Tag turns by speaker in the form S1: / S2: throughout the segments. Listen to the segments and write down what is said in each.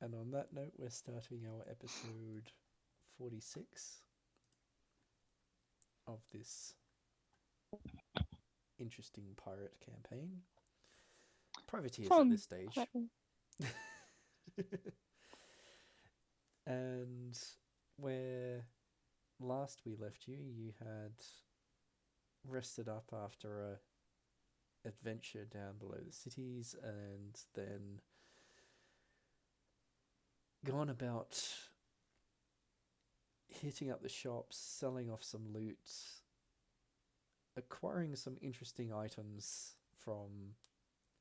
S1: And on that note, we're starting our episode 46 of this interesting pirate campaign. Privateers at this stage. And where last we left you, you had rested up after a adventure down below the cities and then gone about hitting up the shops, selling off some loot, acquiring some interesting items from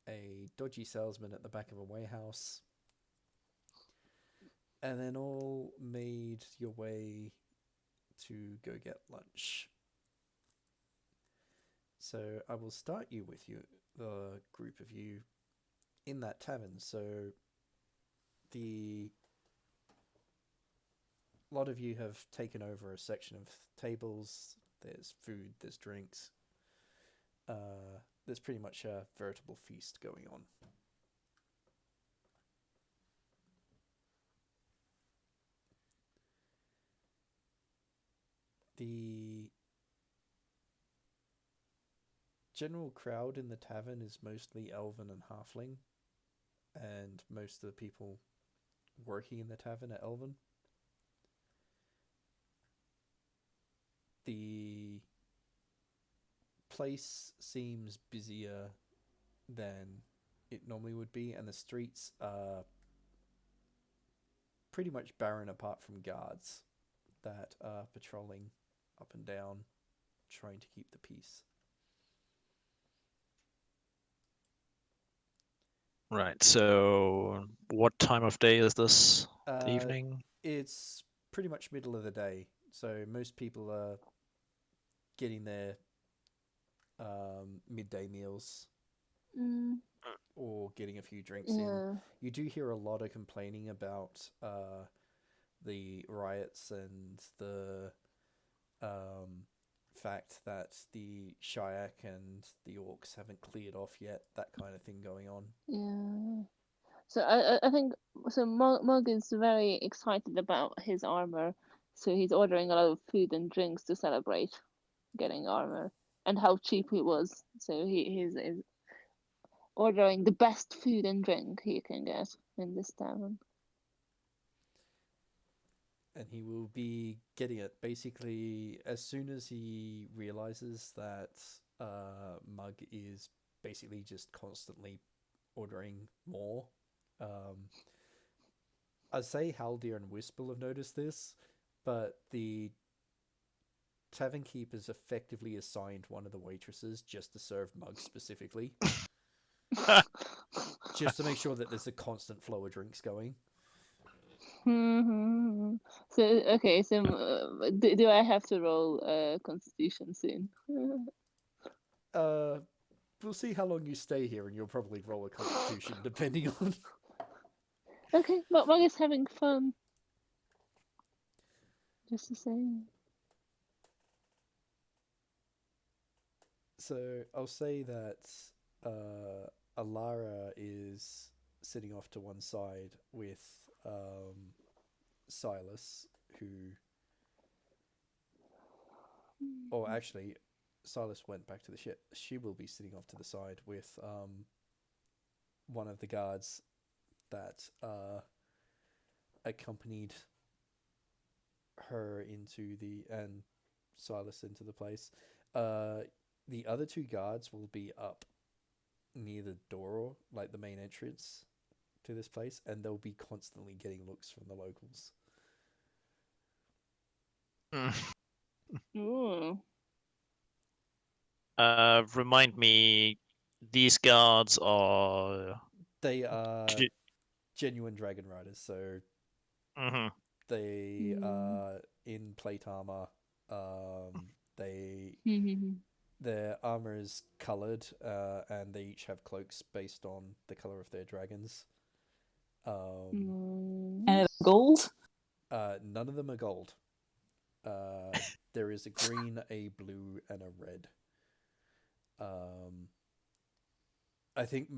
S1: a dodgy salesman at the back of a warehouse, and then all made your way to go get lunch. So I will start you with the group of you in that tavern. So a lot of you have taken over a section of tables. There's food, there's drinks. There's pretty much a veritable feast going on. The general crowd in the tavern is mostly elven and halfling, and most of the people working in the tavern are elven. The place seems busier than it normally would be, and the streets are pretty much barren apart from guards that are patrolling up and down, trying to keep the peace.
S2: Right, so what time of day is this? The evening?
S1: It's pretty much middle of the day, so most people are getting their midday meals or getting a few drinks in. You do hear a lot of complaining about the riots and the fact that the Shiuk and the orcs haven't cleared off yet, that kind of thing going on.
S3: Yeah. So I think so. Mug is very excited about his armor, so he's ordering a lot of food and drinks to celebrate getting armor and how cheap it was. So he's ordering the best food and drink he can get in this tavern.
S1: And he will be getting it basically as soon as he realizes that Mug is basically just constantly ordering more. I'd say Haldir and Whisp will have noticed this, but the tavern keeper's effectively assigned one of the waitresses just to serve Mug specifically. Just to make sure that there's a constant flow of drinks going.
S3: So okay, so do I have to roll Constitution soon?
S1: We'll see how long you stay here, and you'll probably roll a Constitution depending on.
S3: Okay, but Mug is having fun. Just the same.
S1: So I'll say that Alara is sitting off to one side with Silas, who... Or actually, Silas went back to the ship. She will be sitting off to the side with one of the guards that accompanied her into and Silas into the place. The other two guards will be up near the door, like the main entrance to this place, and they'll be constantly getting looks from the locals.
S2: Remind me, these guards are...
S1: They are genuine dragon riders, so they are in plate armor. Their armor is colored, and they each have cloaks based on the color of their dragons.
S4: And gold?
S1: None of them are gold. There is a green, a blue, and a red. I think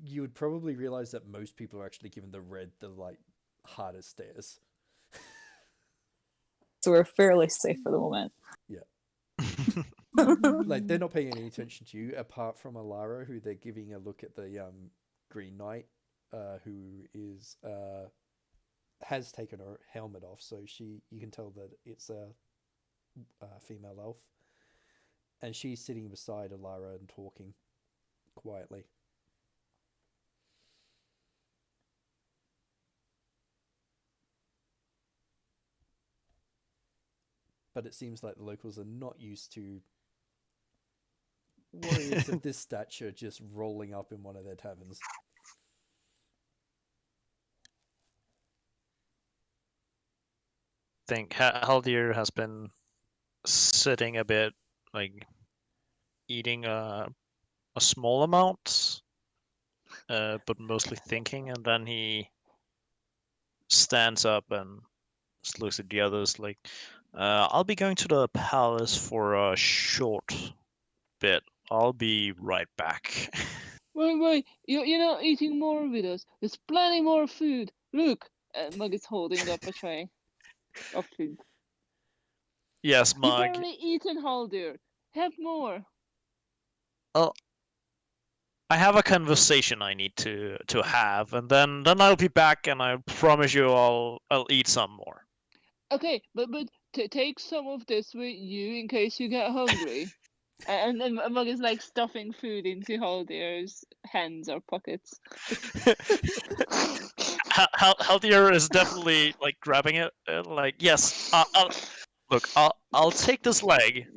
S1: you would probably realize that most people are actually giving the red the like hardest stares.
S4: So we're fairly safe for the moment.
S1: Yeah. Like they're not paying any attention to you apart from Alara, who they're giving a look at the Green Knight, who is has taken her helmet off, so you can tell that it's a female elf, and she's sitting beside Alara and talking quietly. But it seems like the locals are not used to warriors of this stature just rolling up in one of their taverns.
S2: I think Haldir has been sitting a bit, like eating a small amount, but mostly thinking, and then he stands up and just looks at the others like, I'll be going to the palace for a short bit. I'll be right back.
S3: Wait, you're not eating more with us. There's plenty more food. Look, Mug is holding up a tray of food.
S2: Yes,
S3: You've
S2: Mug.
S3: barely eaten, Haldir. Have more.
S2: Oh, I have a conversation I need to have, and then I'll be back, and I promise you I'll eat some more.
S3: Okay, but take some of this with you in case you get hungry. And then Mug is like stuffing food into Haldir's hands or pockets.
S2: Haldir is definitely like grabbing it, like yes. I'll take this leg,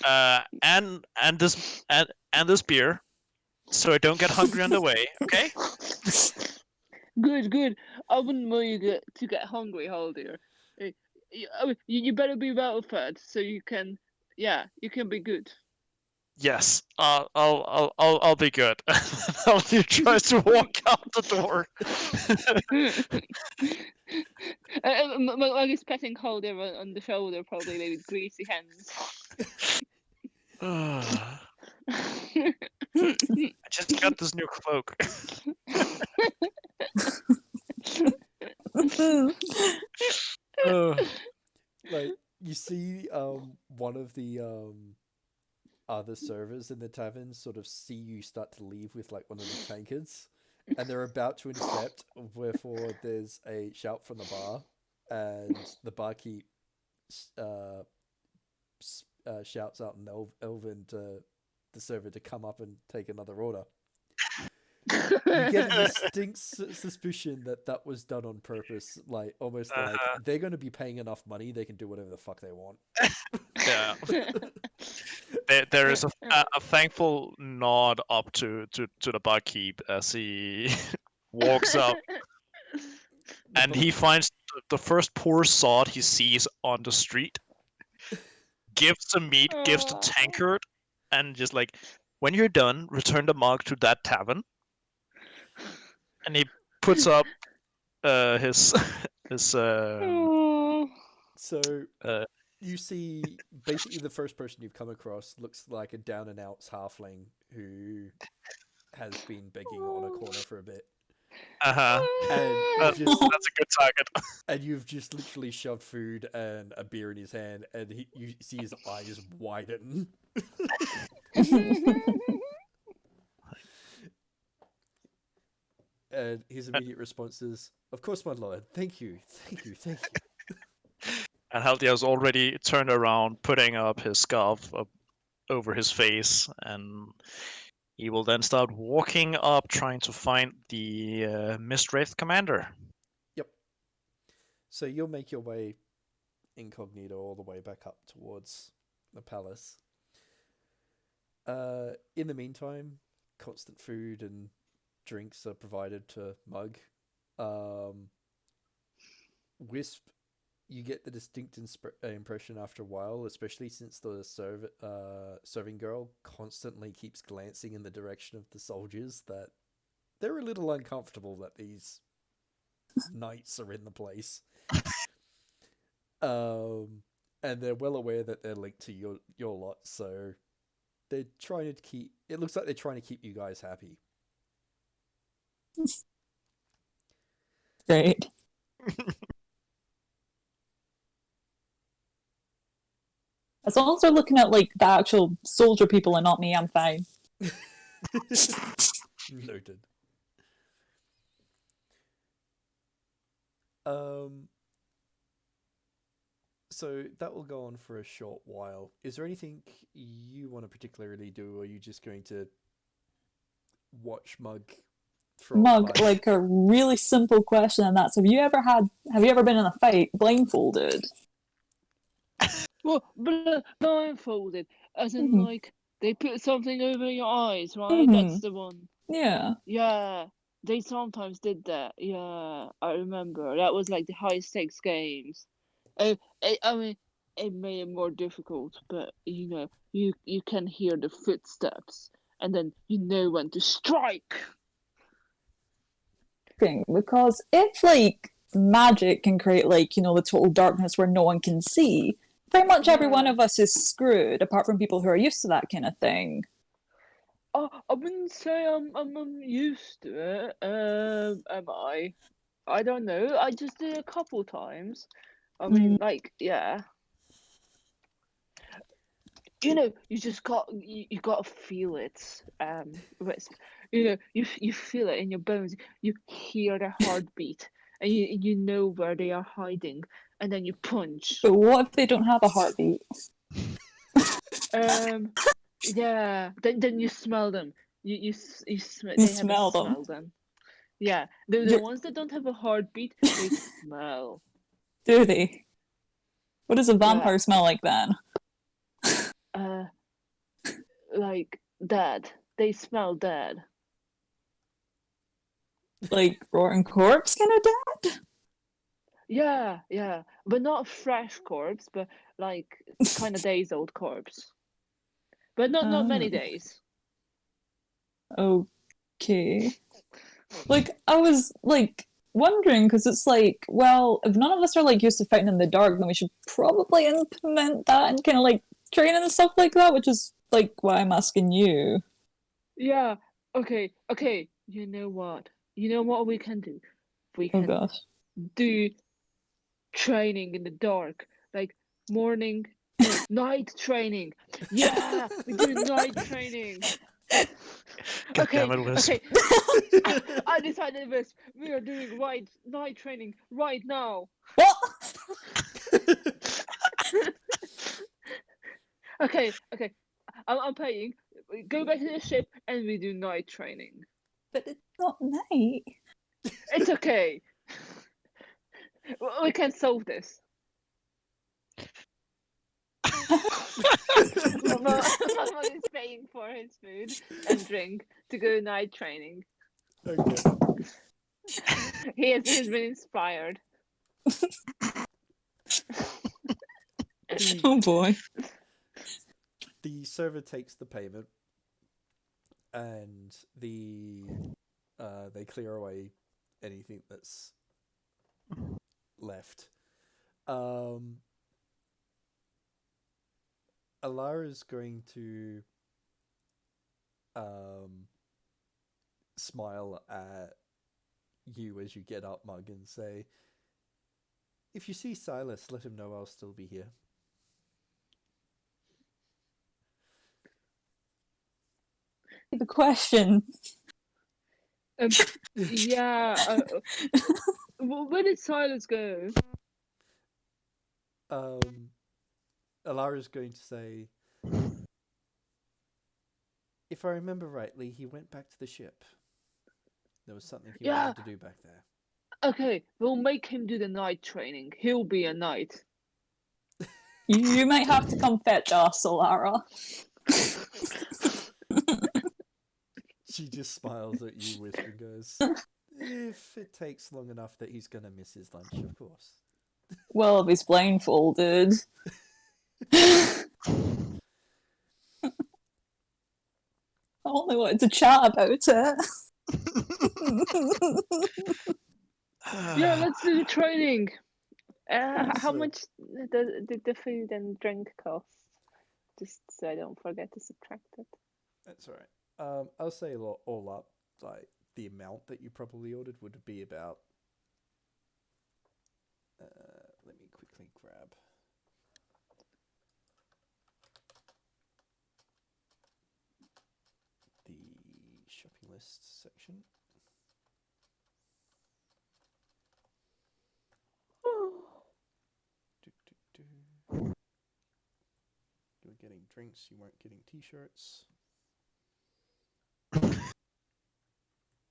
S2: and this beer, so I don't get hungry on the way. Okay.
S3: Good. I wouldn't want you to get hungry, Haldir. You better be well fed so you can be good.
S2: Yes, I'll be good. Haldir tries to walk out the door.
S3: Mug is petting Haldir on the shoulder, probably with greasy hands.
S2: I just got this new cloak.
S1: Like you see one of the other servers in the tavern sort of see you start to leave with like one of the tankards, and they're about to intercept, wherefore there's a shout from the bar, and the barkeep shouts out in Elven to the server to come up and take another order. You get a distinct suspicion that was done on purpose, like almost like they're going to be paying enough money they can do whatever the fuck they want.
S2: Yeah. There is a thankful nod up to the barkeep as he walks up, and he finds the first poor sod he sees on the street, gives the meat, gives the tankard, and just like, when you're done, return the mug to that tavern. And he puts up his
S1: So you see basically the first person you've come across looks like a down and outs halfling who has been begging on a corner for a bit. And
S2: that's a good target.
S1: And you've just literally shoved food and a beer in his hand, and you see his eyes widen. And his immediate response is, "Of course, my lord. Thank you.
S2: And Haldir's already turned around, putting up his scarf over his face, and he will then start walking up, trying to find the Mistwraith commander.
S1: Yep. So you'll make your way incognito all the way back up towards the palace. In the meantime, constant food and drinks are provided to Mug. Whisp, you get the distinct impression after a while, especially since the serving girl constantly keeps glancing in the direction of the soldiers, that they're a little uncomfortable that these knights are in the place. And they're well aware that they're linked to your lot, so they're trying to keep. It looks like they're trying to keep you guys happy.
S4: Great. As long as they're looking at like the actual soldier people and not me, I'm fine.
S1: Noted. So that will go on for a short while. Is there anything you want to particularly do, or are you just going to watch Mug throw
S4: Mug,
S1: by?
S4: like a really simple question, and that's have you ever been in a fight blindfolded?
S3: Well, blindfolded, as in
S4: Mhm.
S3: like they put something over your eyes, right?
S4: Mhm.
S3: That's the one.
S4: Yeah.
S3: Yeah, they sometimes did that. Yeah, I remember. That was like the high stakes games. I mean, it made it more difficult, but you know, you can hear the footsteps, and then you know when to strike.
S4: Because if like magic can create like, you know, the total darkness where no one can see, pretty much every one
S3: Yeah.
S4: of us is screwed, apart from people who are used to that kind of thing.
S3: Oh, I wouldn't say I'm used to it. Am I? I don't know. I just did it a couple times. I mean, like, yeah. You know, you just you got to feel it. Wisp. You know, you feel it in your bones. You hear their heartbeat, and you know where they are hiding, and then you punch.
S4: But what if they don't have a heartbeat?
S3: Yeah. Then you smell them. You smell.
S4: You
S3: They have a
S4: smell them.
S3: smell then. Yeah, the
S4: You're...
S3: ones that don't have a heartbeat, they smell.
S4: Do they? What does a
S3: Yeah.
S4: vampire smell like then?
S3: Like dead. They smell dead.
S4: Like roaring corpse kind of dead?
S3: Yeah, but not a fresh corpse, but like kind of days old corpse. But not many days.
S4: Okay. Like I was like wondering because it's like, well, if none of us are like used to fighting in the dark, then we should probably implement that and kind of like training and stuff like that, which is like why I'm asking you.
S3: Yeah. Okay. You know what? You know what we can do? We
S4: Oh
S3: can
S4: gosh.
S3: do training in the dark, like morning, no, night training. Yeah, we do night training.
S2: God
S3: Okay,
S2: damn it, Wisp.
S3: okay. I decided this. We are doing night training right now.
S4: What?
S3: Okay. I'm paying. We go back to the ship and we do night training.
S4: But it's not night.
S3: It's okay. We can solve this. Mama is paying for his food and drink to go night training.
S1: Okay.
S3: He's been inspired.
S4: Oh boy.
S1: The server takes the payment, and they clear away anything that's left. Alara's going to smile at you as you get up, Mug, and say, "If you see Silas, let him know I'll still be here."
S4: The question.
S3: Yeah. Where did Silas go?
S1: Alara's going to say, "If I remember rightly, he went back to the ship. There was something he
S3: Yeah.
S1: wanted to do back there."
S3: Okay, we'll make him do the night training. He'll be a knight.
S4: You might have to come fetch us, Alara.
S1: She just smiles at you, Wisp, and goes, "If it takes long enough that he's going to miss his lunch, of course."
S4: Well, if he's blindfolded. I only wanted to chat about it.
S3: Yeah, let's do the training. How
S1: So-
S3: much did the food and drink cost? Just so I don't forget to subtract it.
S1: That's all right. I'll say all up, like the amount that you probably ordered would be about. Let me quickly grab. The shopping list section. You were getting drinks, you weren't getting t-shirts.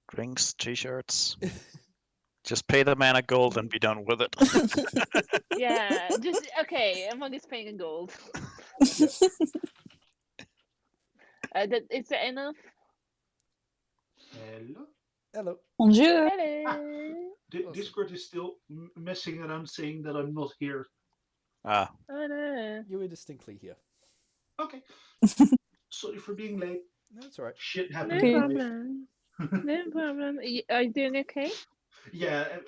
S2: Drinks, t-shirts. Just pay the man a gold and be done with it.
S3: Yeah, just okay. Among is paying in gold. Is that enough?
S5: Hello.
S1: Hello.
S4: Bonjour.
S3: Hello.
S5: Discord is still messing around saying that I'm not here.
S2: Ah,
S3: Oh no.
S1: You were distinctly here.
S5: Okay. Sorry for being late.
S1: No, that's all right.
S5: Shit
S3: No
S5: happened in life.
S3: problem. No problem. Are you doing okay?
S5: Yeah,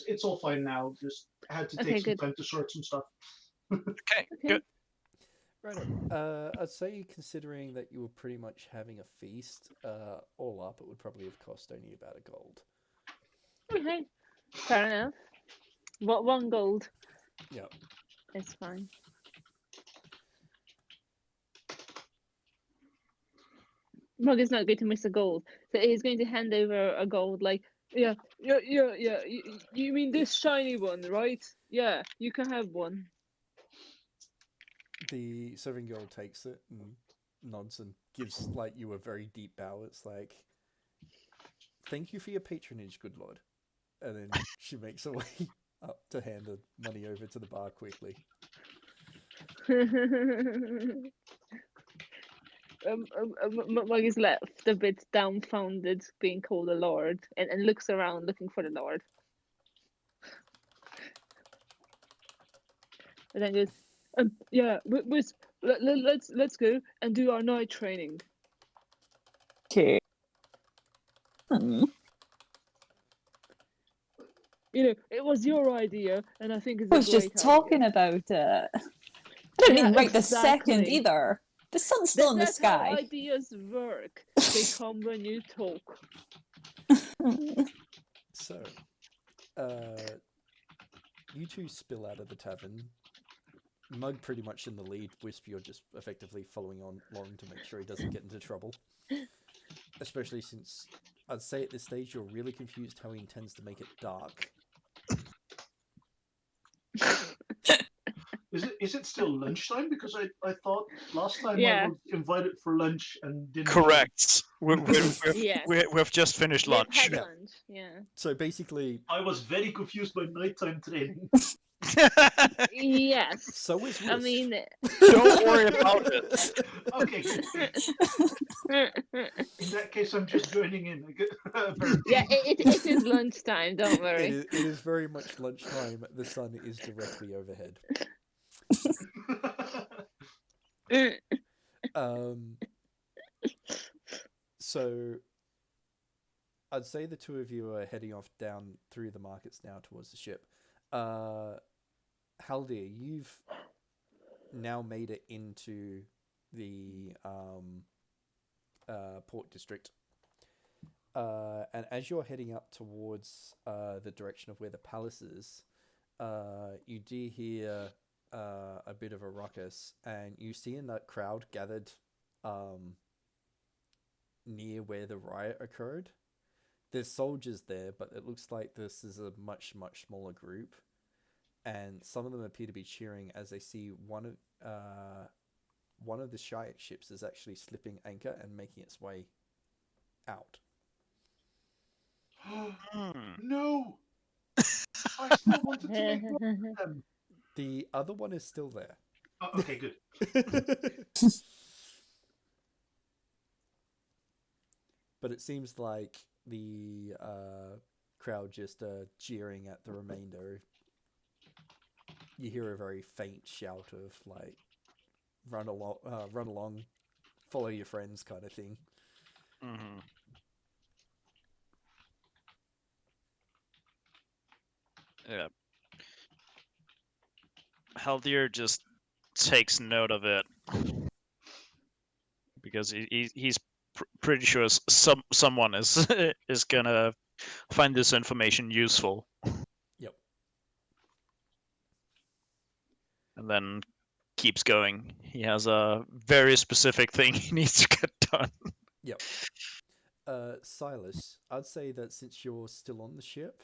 S5: it's all fine now. Just had to
S3: Okay,
S5: take some
S3: good.
S5: time to sort some stuff.
S2: okay,
S3: Okay.
S2: good.
S1: Right. I'd say considering that you were pretty much having a feast, all up, it would probably have cost only about a gold.
S3: Okay. Fair enough. What 1 gold?
S1: Yeah.
S3: It's fine. Mug is not going to miss a gold, so he's going to hand over a gold. Like, yeah. You mean this shiny one, right? Yeah, you can have one.
S1: The serving girl takes it and nods and gives like you a very deep bow. It's like, thank you for your patronage, good lord. And then she makes her way up to hand the money over to the bar quickly.
S3: Mug is left a bit dumbfounded, being called a lord, and looks around looking for the lord. And then goes, yeah, Wisp, let's go and do our night training.
S4: Okay.
S3: You know, it was your idea, and I think it's
S4: I
S3: a
S4: was
S3: great
S4: just talking
S3: idea.
S4: about it. I didn't
S3: Yeah,
S4: mean right this second
S3: exactly.
S4: either. The sun's still in the
S3: That's how
S4: sky.
S3: ideas work. They come when you talk.
S1: So, you two spill out of the tavern. Mug pretty much in the lead. Wisp, you're just effectively following on along to make sure he doesn't get into trouble. Especially since I'd say at this stage you're really confused how he intends to make it dark.
S5: Is it still lunchtime? Because I thought last time
S3: Yeah.
S5: I was invited for lunch and didn't.
S2: Correct.
S3: Yes.
S2: We've just finished
S3: We've
S2: lunch.
S3: had
S1: Yeah.
S3: lunch. Yeah.
S1: So basically,
S5: I was very confused by nighttime training.
S3: Yes.
S1: so is Wisp.
S3: I mean,
S2: Don't worry about it.
S5: Okay. In that case, I'm just joining in.
S3: yeah, it is lunchtime. Don't
S1: it
S3: worry.
S1: is very much lunchtime. The sun is directly overhead. So I'd say the two of you are heading off down through the markets now towards the ship. Haldir, you've now made it into the port district. And as you're heading up towards the direction of where the palace is, you do hear a bit of a ruckus, and you see in that crowd gathered near where the riot occurred. There's soldiers there, but it looks like this is a much, much smaller group. And some of them appear to be cheering as they see one of the Shiuk ships is actually slipping anchor and making its way out.
S5: No! I still wanted to make love with them.
S1: The other one is still there.
S5: Oh, okay, good.
S1: But it seems like the crowd just jeering at the remainder. You hear a very faint shout of like, run along, follow your friends kind of thing.
S2: Mm-hmm. Yeah. Haldir just takes note of it because he's pretty sure someone is is gonna find this information useful.
S1: Yep.
S2: And then keeps going. He has a very specific thing he needs to get done.
S1: Yep. Silas, I'd say that since you're still on the ship,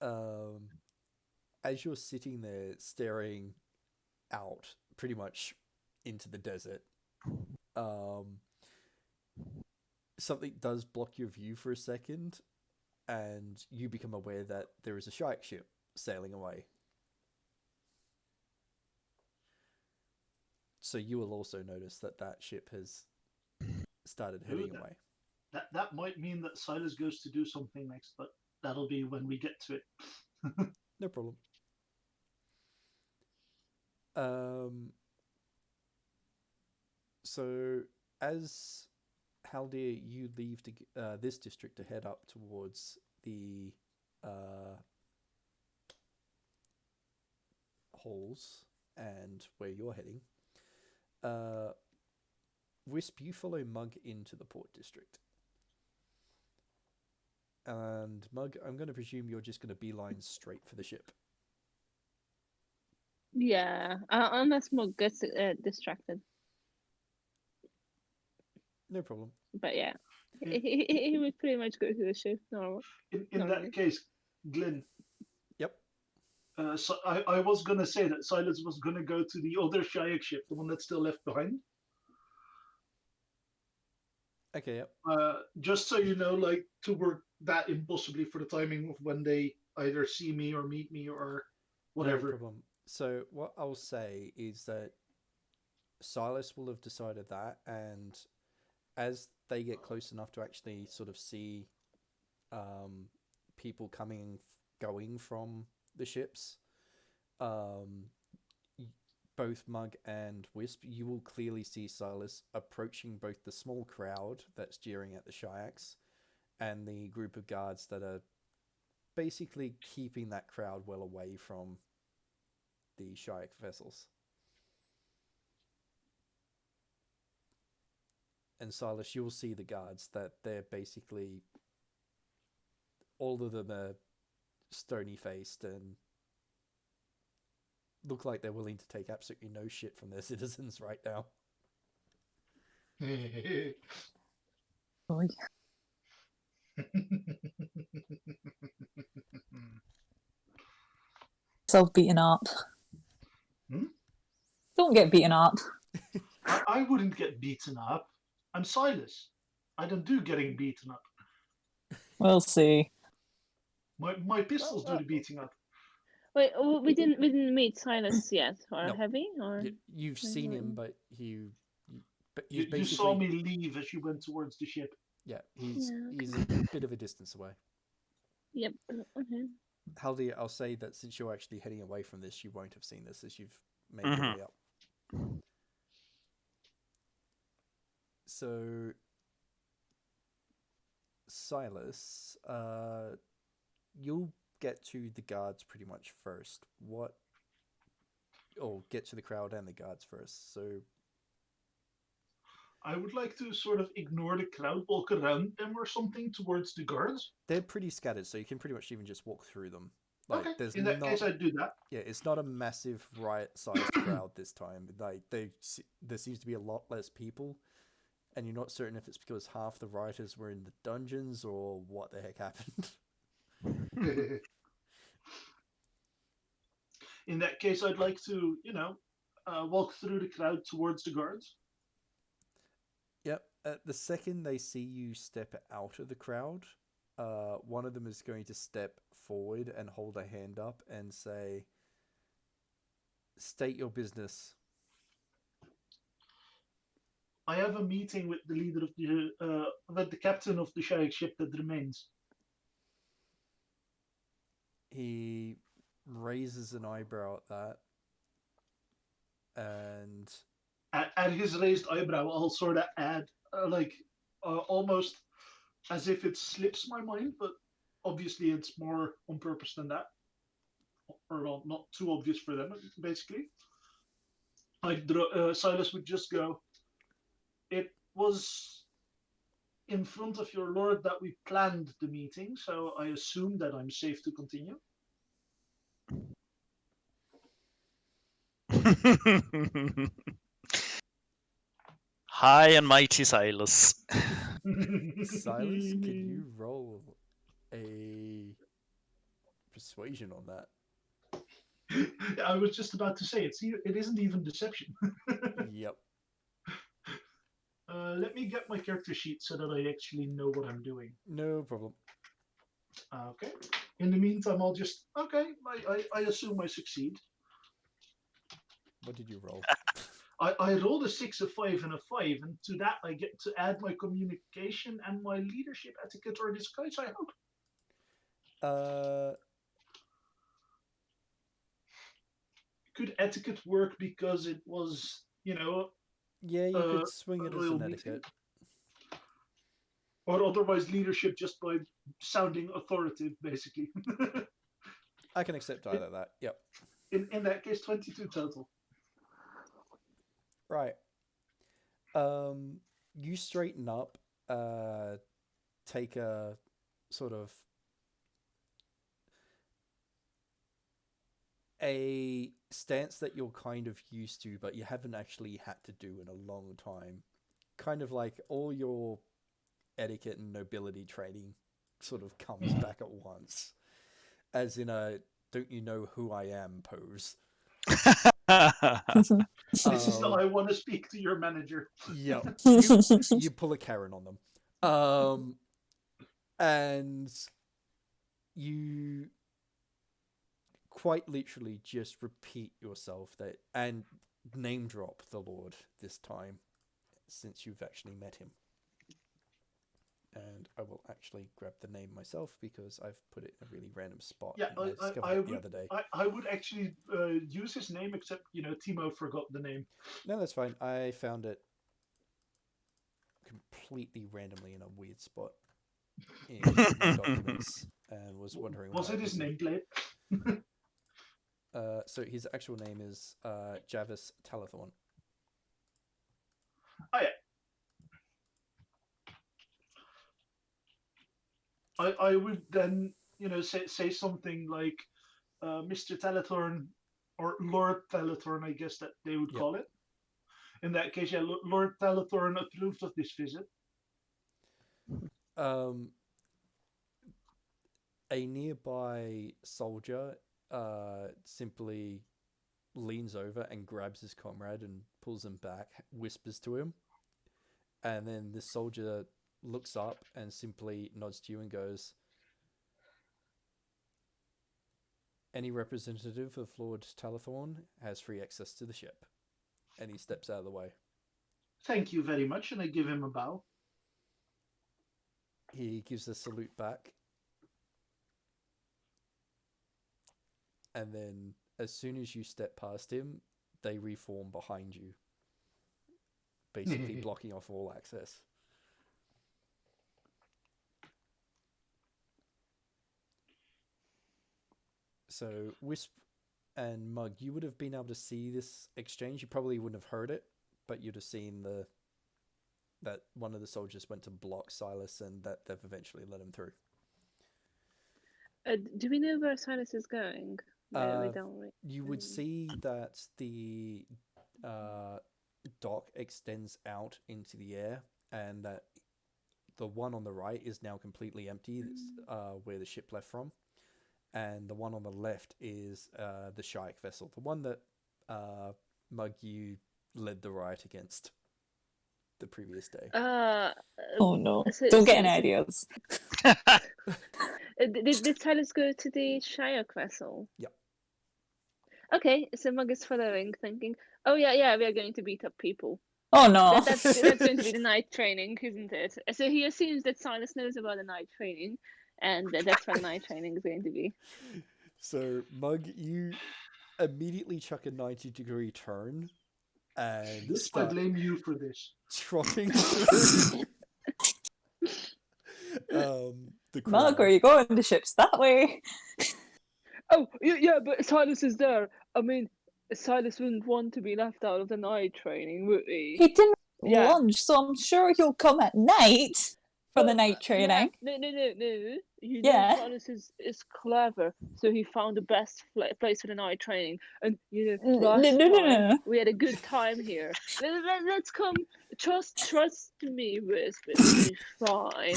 S1: as you're sitting there staring out pretty much into the desert, something does block your view for a second, and you become aware that there is a Shiuk ship sailing away. So you will also notice that that ship has started heading
S5: Good.
S1: away.
S5: That might mean that Silas goes to do something next, but that'll be when we get to it.
S1: No problem. So as Haldir, you leave this district to head up towards the halls and where you're heading. Whisp, you follow Mug into the port district. And Mug, I'm going to presume you're just going to beeline straight for the ship.
S3: Yeah, unless Mug gets distracted.
S1: No problem.
S3: But yeah,
S5: Yeah.
S3: he would pretty much go to the ship normal.
S5: In
S3: Normally.
S5: that case, Glenn,
S1: Yep.
S5: so I was going to say that Silas was going to go to the other Shiuk ship, the one that's still left behind.
S1: Okay, yep.
S5: Just so you know, like, to work that in possibly for the timing of when they either see me or meet me or whatever.
S1: No problem. So what I'll say is that Silas will have decided that, and as they get close enough to actually sort of see people coming and going from the ships, both Mug and Wisp, you will clearly see Silas approaching both the small crowd that's jeering at the Shiaks and the group of guards that are basically keeping that crowd well away from the Shiak vessels. And Silas, you'll see the guards that they're basically, all of them are stony faced and look like they're willing to take absolutely no shit from their citizens right now.
S4: Boy. Self beaten up.
S5: Hmm?
S4: Don't get beaten up.
S5: I wouldn't get beaten up. I'm Silas. I don't do getting beaten up.
S4: We'll see.
S5: My pistols do the beating up.
S3: Wait, we didn't meet Silas yet, or
S1: No.
S3: have we? Or
S1: You've seen him, but he's
S5: You
S1: basically,
S5: saw me leave as you went towards the ship.
S1: yeah, he's
S3: Yeah,
S1: a bit of a distance away.
S3: yep. Okay.
S1: Haldir, I'll say that since you're actually heading away from this, you won't have seen this as you've made your way up. So, Silas, you'll get to the guards pretty much first. Get to the crowd and the guards first. So,
S5: I would like to sort of ignore the crowd, walk around them or something towards the guards.
S1: they're pretty scattered, so you can pretty much even just walk through them. Like,
S5: Okay, in that case, I'd do that.
S1: Yeah, it's not a massive riot-sized crowd this time. Like, there seems to be a lot less people, and you're not certain if it's because half the rioters were in the dungeons or what the heck happened.
S5: In that case, I'd like to, walk through the crowd towards the guards.
S1: Yep. The second they see you step out of the crowd, one of them is going to step forward and hold a hand up and say, "State your business."
S5: I have a meeting with the leader of with the captain of the Shiuk ship that remains.
S1: He raises an eyebrow at that, and
S5: At his raised eyebrow, I'll sort of add, almost as if it slips my mind, but obviously it's more on purpose than that, or well, not too obvious for them, basically. Silas would just go, "It was in front of your lord that we planned the meeting, so I assume that I'm safe to continue.
S2: High and mighty Silas.
S1: Silas, can you roll a persuasion on that?
S5: I was just about to say it isn't even deception.
S1: Yep.
S5: Let me get my character sheet so that I actually know what I'm doing.
S1: No problem.
S5: Okay. In the meantime, I'll just I assume I succeed.
S1: What did you roll?
S5: I rolled a 6, a 5, and a 5, and to that I get to add my communication and my leadership, etiquette, or disguise, I hope. Could etiquette work because it was,
S1: Yeah, you could swing it as
S5: royal
S1: an
S5: meeting?
S1: etiquette.
S5: Or otherwise leadership just by sounding authoritative, basically.
S1: I can accept either of that. Yep.
S5: In that case, 22 total.
S1: Right. You straighten up, take a sort of a stance that you're kind of used to, but you haven't actually had to do in a long time. Kind of like all your etiquette and nobility training sort of comes back at once. As in a don't you know who I am pose.
S5: This is the I want to speak to your manager.
S1: Yep. You pull a Karen on them. And you quite literally just repeat yourself that and name drop the Lord this time, since you've actually met him. And I will actually grab the name myself because I've put it in a really random spot.
S5: Yeah,
S1: and I discovered it the other day.
S5: I would actually use his name, except Timo forgot the name.
S1: No, that's fine. I found it completely randomly in a weird spot in my documents and was wondering.
S5: Was it his nameplate?
S1: So his actual name is Javis Talathorn.
S5: Oh yeah. I would then, say something like Mr. Talathorn or Lord Talathorn, I guess that they would call it. In that case, yeah, Lord Talathorn approved of this visit.
S1: A nearby soldier simply leans over and grabs his comrade and pulls him back, whispers to him, and then the soldier looks up and simply nods to you and goes, "Any representative of Lord Talathorn has free access to the ship." And he steps out of the way.
S5: Thank you very much, and I give him a bow.
S1: He gives a salute back. And then as soon as you step past him, they reform behind you, basically blocking off all access. So Wisp and Mug, you would have been able to see this exchange. You probably wouldn't have heard it, but you'd have seen that one of the soldiers went to block Silas and that they've eventually let him through.
S3: Do we know where Silas is going? No, we don't.
S1: You would see that the dock extends out into the air, and that the one on the right is now completely empty, where the ship left from, and the one on the left is the Shiuk vessel, the one that Mug, you led the riot against the previous day.
S4: Oh no! Don't get any ideas.
S3: Did Silas go to the Shiuk vessel?
S1: Yep.
S3: Okay, so Mug is following, thinking, "Oh yeah, we are going to beat up people."
S4: Oh no!
S3: That's going to be the night training, isn't it? So he assumes that Silas knows about the night training, and that's what night training is going to be.
S1: So Mug, you immediately chuck a 90-degree turn, and
S5: I blame you for this.
S1: Trotting through. The
S4: Mug, are you going? The ship's that way.
S3: Oh, yeah, but Silas is there. I mean, Silas wouldn't want to be left out of the night training, would he?
S4: He didn't lunch, so I'm sure he'll come at night. for the night
S3: Yeah,
S4: training.
S3: no. You
S4: Yeah.
S3: know, Silas is clever, so he found the best place for the night training. And you know, last time
S4: No.
S3: we had a good time here. Let's come. Trust me, Whisp. It'll be fine.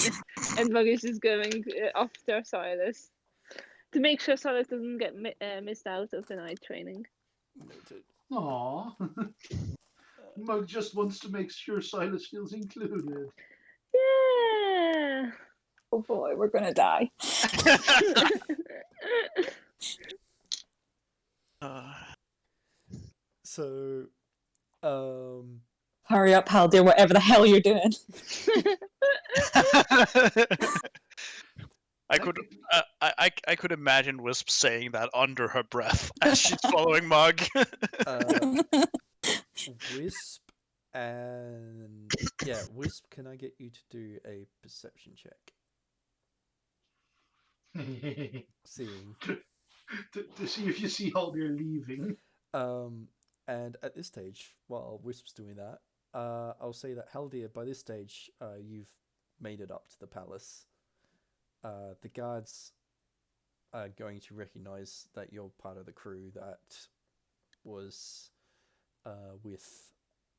S3: And Muggish is going after Silas to make sure Silas doesn't get missed out of the night training.
S1: Noted.
S5: Aww. Mug just wants to make sure Silas feels included.
S3: Yeah.
S4: Oh boy, we're gonna die.
S1: So,
S4: Hurry up, Haldir, whatever the hell you're doing.
S2: I could imagine Wisp saying that under her breath as she's following Mug.
S1: Wisp and Wisp, can I get you to do a perception check? Seeing.
S5: to see if you see Haldir leaving.
S1: And at this stage, while Wisp's doing that, I'll say that Haldir, by this stage, you've made it up to the palace. The guards are going to recognize that you're part of the crew that was with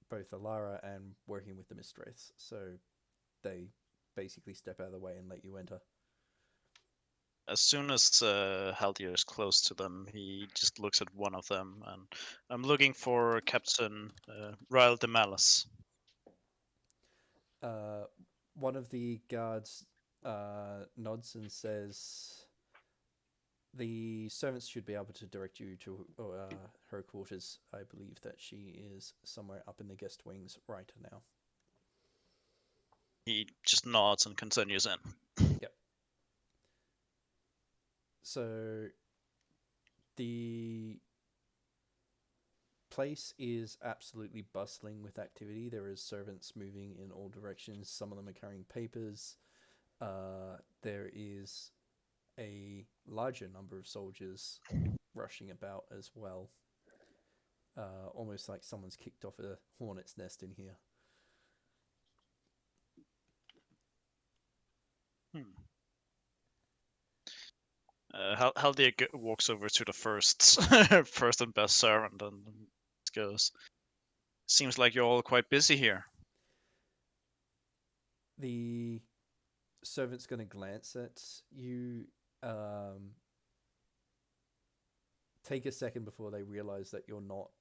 S1: both Alara and working with the Mistress. So they basically step out of the way and let you enter.
S2: As soon as Haldir is close to them, he just looks at one of them, and I'm looking for Captain Ryle de Malice.
S1: One of the guards nods and says, "The servants should be able to direct you to her quarters. I believe that she is somewhere up in the guest wings right now."
S2: He just nods and continues in.
S1: Yep. So the place is absolutely bustling with activity. There is servants moving in all directions. Some of them are carrying papers. There is a larger number of soldiers rushing about as well. Almost like someone's kicked off a hornet's nest in here.
S2: Haldir walks over to the first and best servant and goes, "Seems like you're all quite busy here."
S1: The servant's going to glance at you. Take a second before they realize that you're not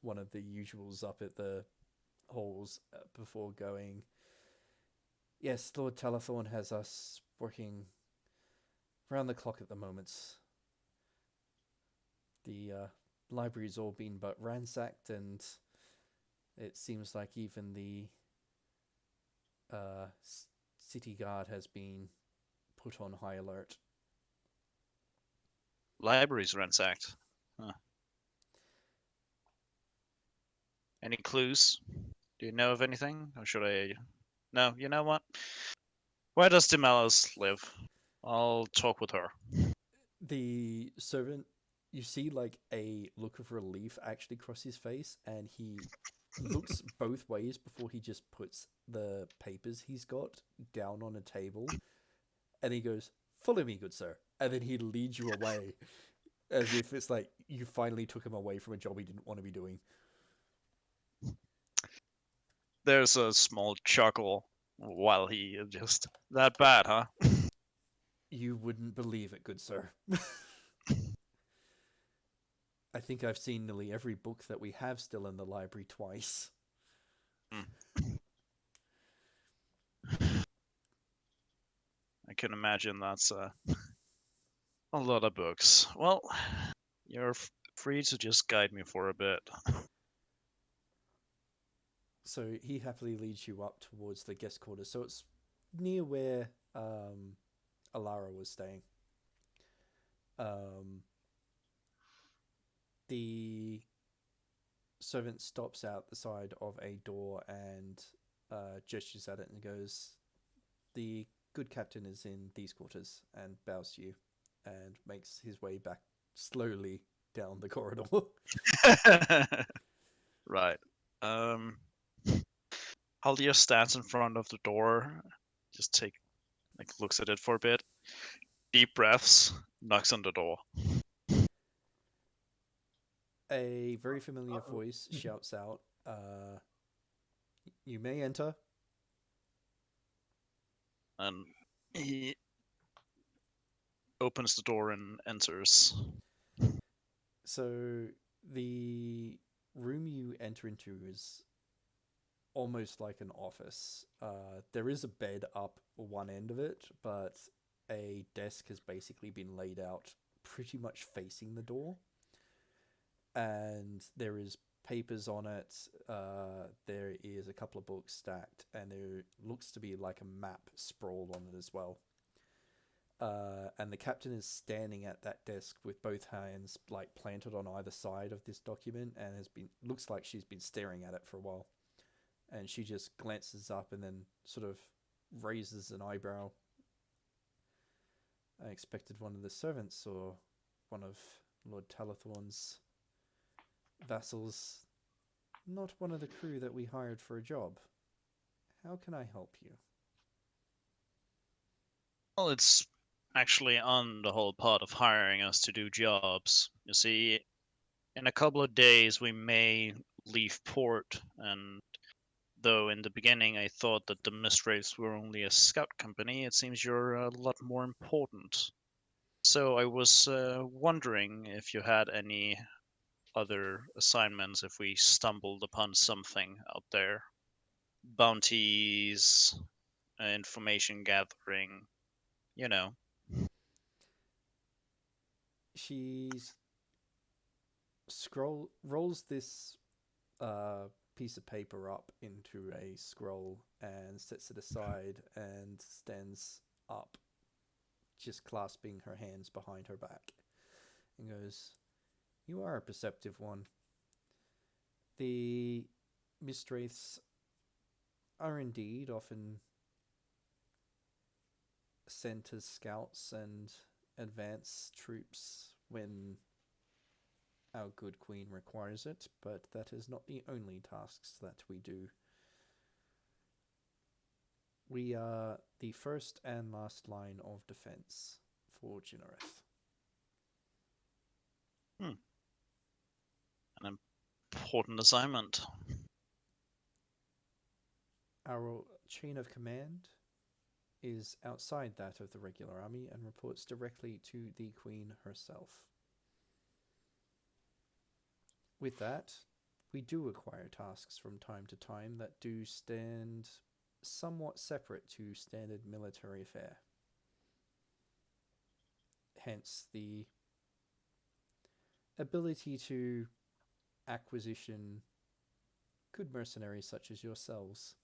S1: one of the usuals up at the halls before going, "Yes, Lord Talathorn has us working round the clock at the moment. The library's all been but ransacked, and it seems like even the city guard has been put on high alert."
S2: Library's ransacked. Huh. Any clues? Do you know of anything? Or should I... No, you know what? Where does Demalice live? I'll talk with her.
S1: The servant, you see like a look of relief actually cross his face, and he looks both ways before he just puts the papers he's got down on a table, and he goes, "Follow me, good sir," and then he leads you away as if it's like you finally took him away from a job he didn't want to be doing.
S2: There's a small chuckle while he just... That bad, huh?
S1: You wouldn't believe it, good sir. I think I've seen nearly every book that we have still in the library twice.
S2: I can imagine that's a lot of books. Well, you're free to just guide me for a bit.
S1: So he happily leads you up towards the guest quarters. So it's near where Alara was staying. The servant stops out the side of a door and gestures at it and goes, "The good captain is in these quarters," and bows to you and makes his way back slowly down the corridor.
S2: Right. Haldir stands in front of the door Just looks at it for a bit. Deep breaths. Knocks on the door.
S1: A very familiar
S5: Uh-oh.
S1: voice shouts out, "You may enter."
S2: And he opens the door and enters.
S1: So the room you enter into is almost like an office. There is a bed up one end of it, but a desk has basically been laid out pretty much facing the door. And there is papers on it. There is a couple of books stacked, and there looks to be like a map sprawled on it as well. And the captain is standing at that desk with both hands like planted on either side of this document, and looks like she's been staring at it for a while. And she just glances up and then sort of raises an eyebrow. I expected one of the servants or one of Lord Talathorn's vassals, not one of the crew that we hired for a job. How can I help you?
S2: Well, it's actually on the whole part of hiring us to do jobs. You see, in a couple of days we may leave port, and though in the beginning I thought that the Mistwraiths were only a scout company, it seems you're a lot more important. So I was wondering if you had any other assignments if we stumbled upon something out there. Bounties, information gathering, you know.
S1: She's rolls this piece of paper up into a scroll and sets it aside and stands up, just clasping her hands behind her back, and goes, "You are a perceptive one. The Mistwraiths are indeed often sent as scouts and advance troops when our good queen requires it, but that is not the only tasks that we do. We are the first and last line of defense for Genereth."
S2: An important assignment.
S1: Our chain of command is outside that of the regular army and reports directly to the queen herself. With that, we do acquire tasks from time to time that do stand somewhat separate to standard military fare. Hence the ability to acquisition good mercenaries such as yourselves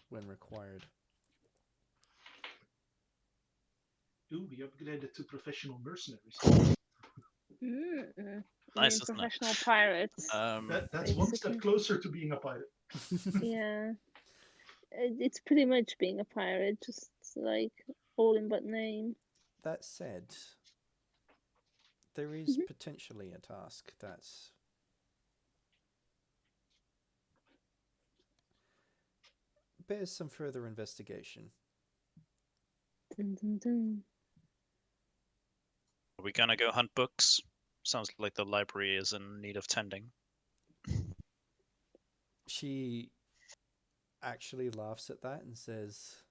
S1: when required.
S5: Ooh, we upgraded to professional mercenaries.
S3: Mm-mm.
S2: Nice, isn't it?
S3: Professional pirates.
S5: That's one step
S3: basically.
S5: closer to being a pirate.
S3: Yeah. It's pretty much being a pirate, just like all in but name.
S1: That said, there is potentially a task that bears some further investigation.
S3: Dun, dun, dun.
S2: Are we gonna go hunt books? Sounds like the library is in need of tending.
S1: She actually laughs at that and says,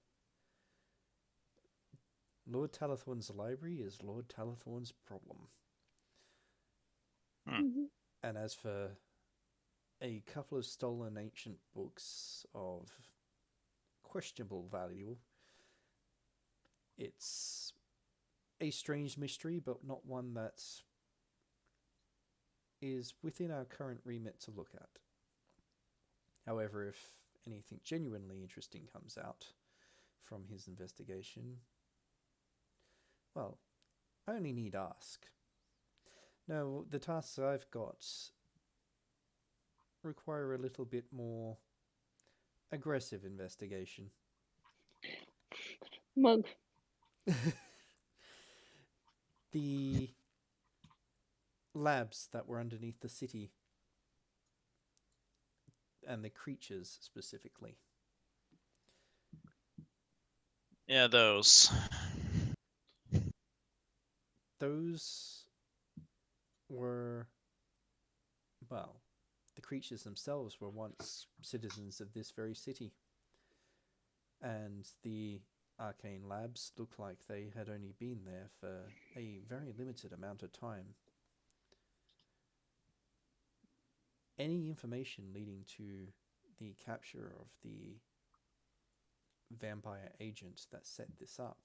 S1: "Lord Talathorn's library is Lord Talathorn's problem.
S3: Mhm.
S1: And as for a couple of stolen ancient books of questionable value, it's a strange mystery, but not one that is within our current remit to look at. However, if anything genuinely interesting comes out from his investigation, well, I only need ask. No, the tasks I've got require a little bit more aggressive investigation."
S3: Mug.
S1: The labs that were underneath the city, and the creatures specifically.
S2: Yeah, those.
S1: Those were, well, the creatures themselves were once citizens of this very city. And the arcane labs look like they had only been there for a very limited amount of time. Any information leading to the capture of the vampire agent that set this up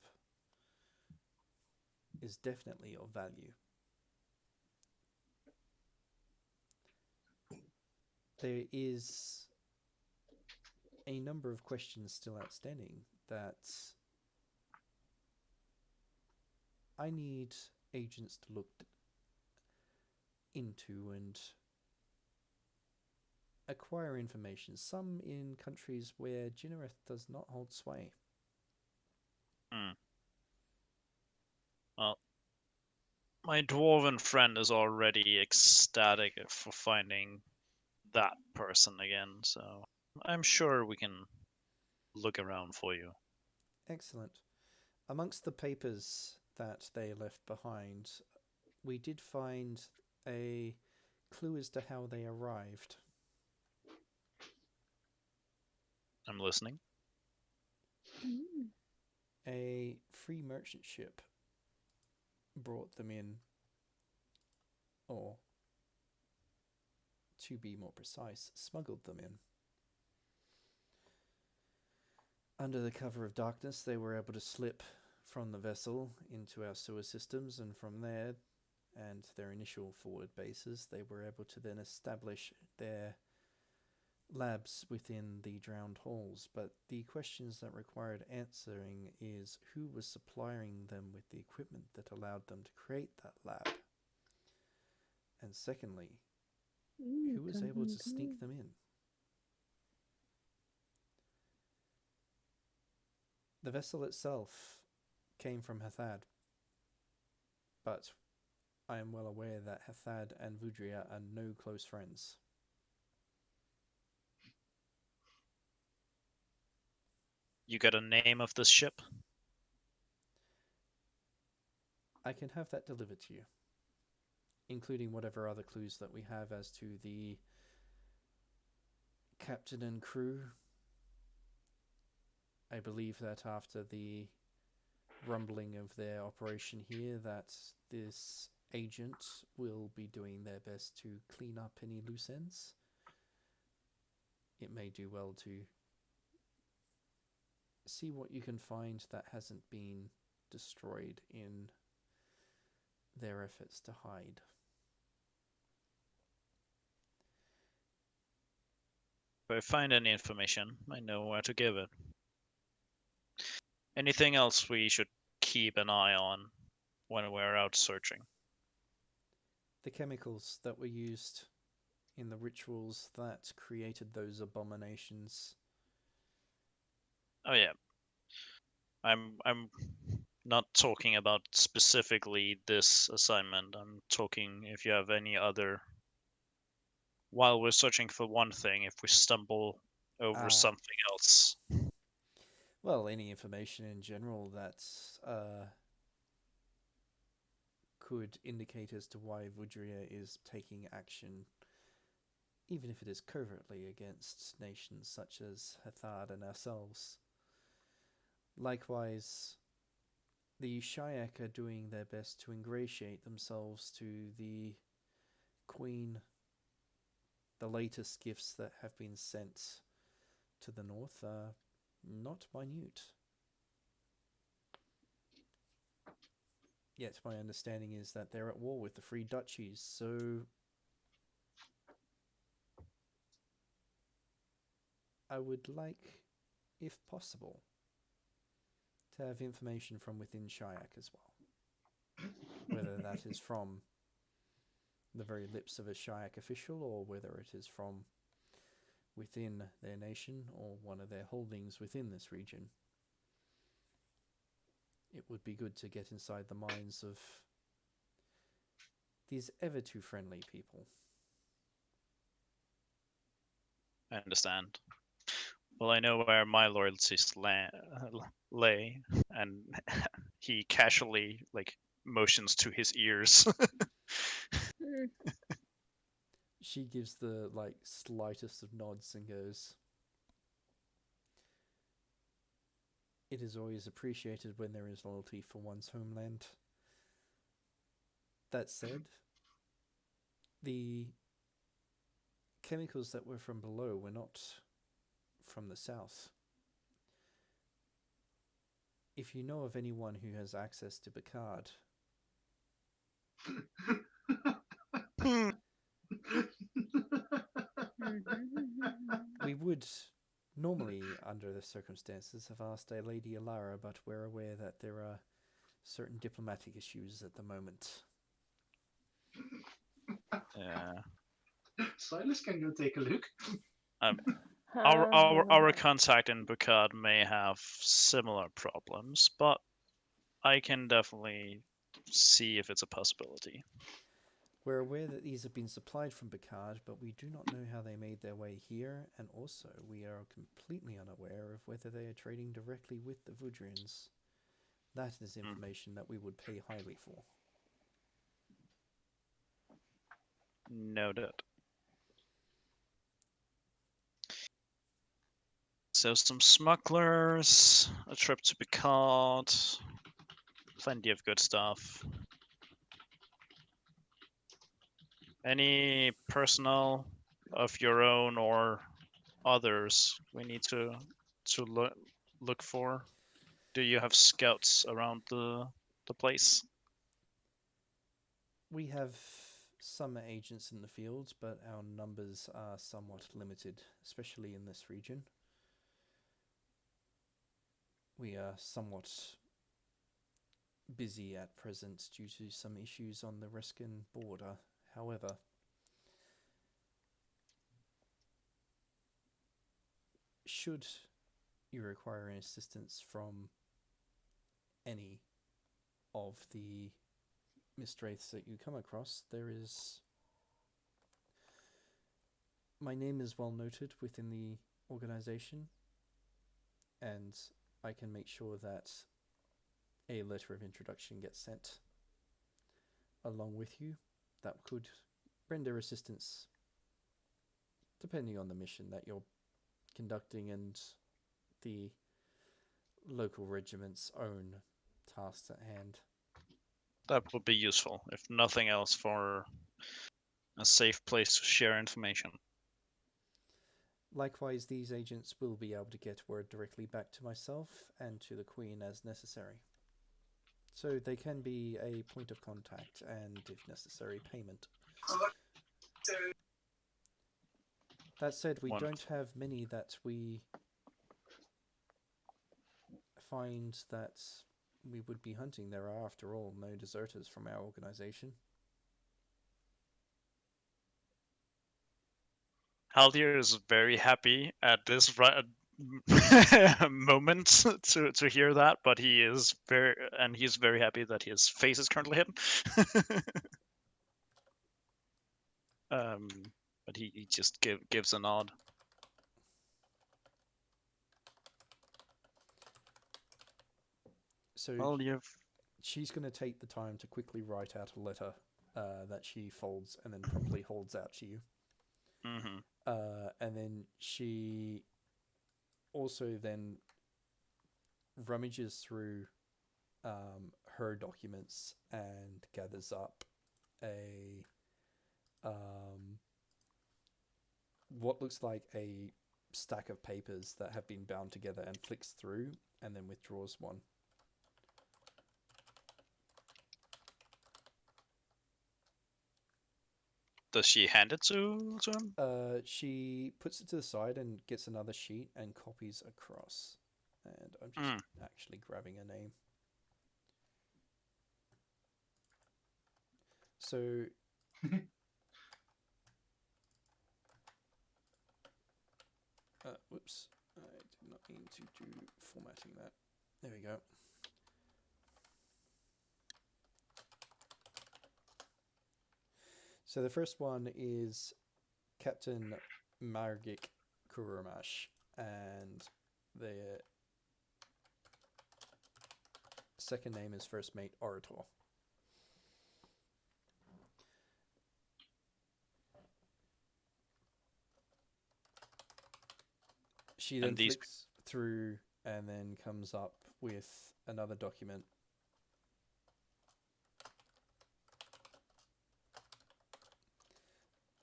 S1: is definitely of value. There is a number of questions still outstanding that I need agents to look into and acquire information, some in countries where Jinnereth does not hold sway.
S2: Well, my dwarven friend is already ecstatic for finding that person again, so I'm sure we can look around for you.
S1: Excellent. Amongst the papers that they left behind, we did find a clue as to how they arrived.
S2: I'm listening.
S1: A free merchant ship brought them in, or to be more precise, smuggled them in. Under the cover of darkness, they were able to slip from the vessel into our sewer systems, and from there, and their initial forward bases, they were able to then establish their labs within the drowned halls. But the questions that required answering is who was supplying them with the equipment that allowed them to create that lab? And secondly, who was able to sneak them in? The vessel itself came from Hathad, but I am well aware that Hathad and Vudria are no close friends.
S2: You got a name of this ship?
S1: I can have that delivered to you, including whatever other clues that we have as to the captain and crew. I believe that after the rumbling of their operation here, that this agent will be doing their best to clean up any loose ends. It may do well to see what you can find that hasn't been destroyed in their efforts to hide.
S2: If I find any information, I know where to give it. Anything else we should keep an eye on when we're out searching?
S1: The chemicals that were used in the rituals that created those abominations.
S2: Oh yeah. I'm not talking about specifically this assignment. I'm talking if you have any other. While we're searching for one thing, if we stumble over something else.
S1: Well, any information in general that could indicate as to why Vudria is taking action, even if it is covertly, against nations such as Hathad and ourselves. Likewise, the Shiuk are doing their best to ingratiate themselves to the Queen. The latest gifts that have been sent to the north are not minute. Yet my understanding is that they're at war with the Free Duchies, so I would like, if possible, to have information from within Shiuk as well. Whether that is from the very lips of a Shiuk official, or whether it is from within their nation or one of their holdings within this region. It would be good to get inside the minds of these ever too friendly people.
S2: I understand. Well, I know where my loyalties lay, and he casually like motions to his ears.
S3: Mm.
S1: She gives the like slightest of nods and goes, "It is always appreciated when there is loyalty for one's homeland. That said, the chemicals that were from below were not from the south. If you know of anyone who has access to Picard, we would normally, under the circumstances, have asked a Lady Alara, but we're aware that there are certain diplomatic issues at the moment."
S2: Yeah.
S5: Silas can go take a look.
S2: Our contact in Bukad may have similar problems, but I can definitely see if it's a possibility.
S1: We're aware that these have been supplied from Picard, but we do not know how they made their way here, and also we are completely unaware of whether they are trading directly with the Vudrians. That is information that we would pay highly for.
S2: Noted. So some smugglers, a trip to Picard, plenty of good stuff. Any personnel of your own or others we need to look for? Do you have scouts around the place?
S1: We have some agents in the field, but our numbers are somewhat limited, especially in this region. We are somewhat busy at present due to some issues on the Reskin border. However, should you require any assistance from any of the Mistwraiths that you come across, my name is well noted within the organization, and I can make sure that a letter of introduction gets sent along with you that could render assistance depending on the mission that you're conducting and the local regiment's own tasks at hand.
S2: That would be useful, if nothing else, for a safe place to share information.
S1: Likewise, these agents will be able to get word directly back to myself and to the Queen as necessary. So they can be a point of contact and, if necessary, payment. That said, we don't have many that we find that we would be hunting. There are, after all, no deserters from our organization.
S2: Haldir is very happy at this moment to hear that, but he's very happy that his face is currently hidden. But he just gives a nod.
S1: So
S2: well,
S1: she's going to take the time to quickly write out a letter that she folds and then promptly holds out to you.
S2: Mm-hmm.
S1: And then she also then rummages through her documents and gathers up a what looks like a stack of papers that have been bound together and flicks through and then withdraws one.
S2: Does she hand it to him?
S1: She puts it to the side and gets another sheet and copies across. And I'm just actually grabbing a name. So whoops, I did not mean to do formatting that. There we go. So the first one is Captain Margik Kurumash, and their second name is First Mate Orator. She then flicks through and then comes up with another document.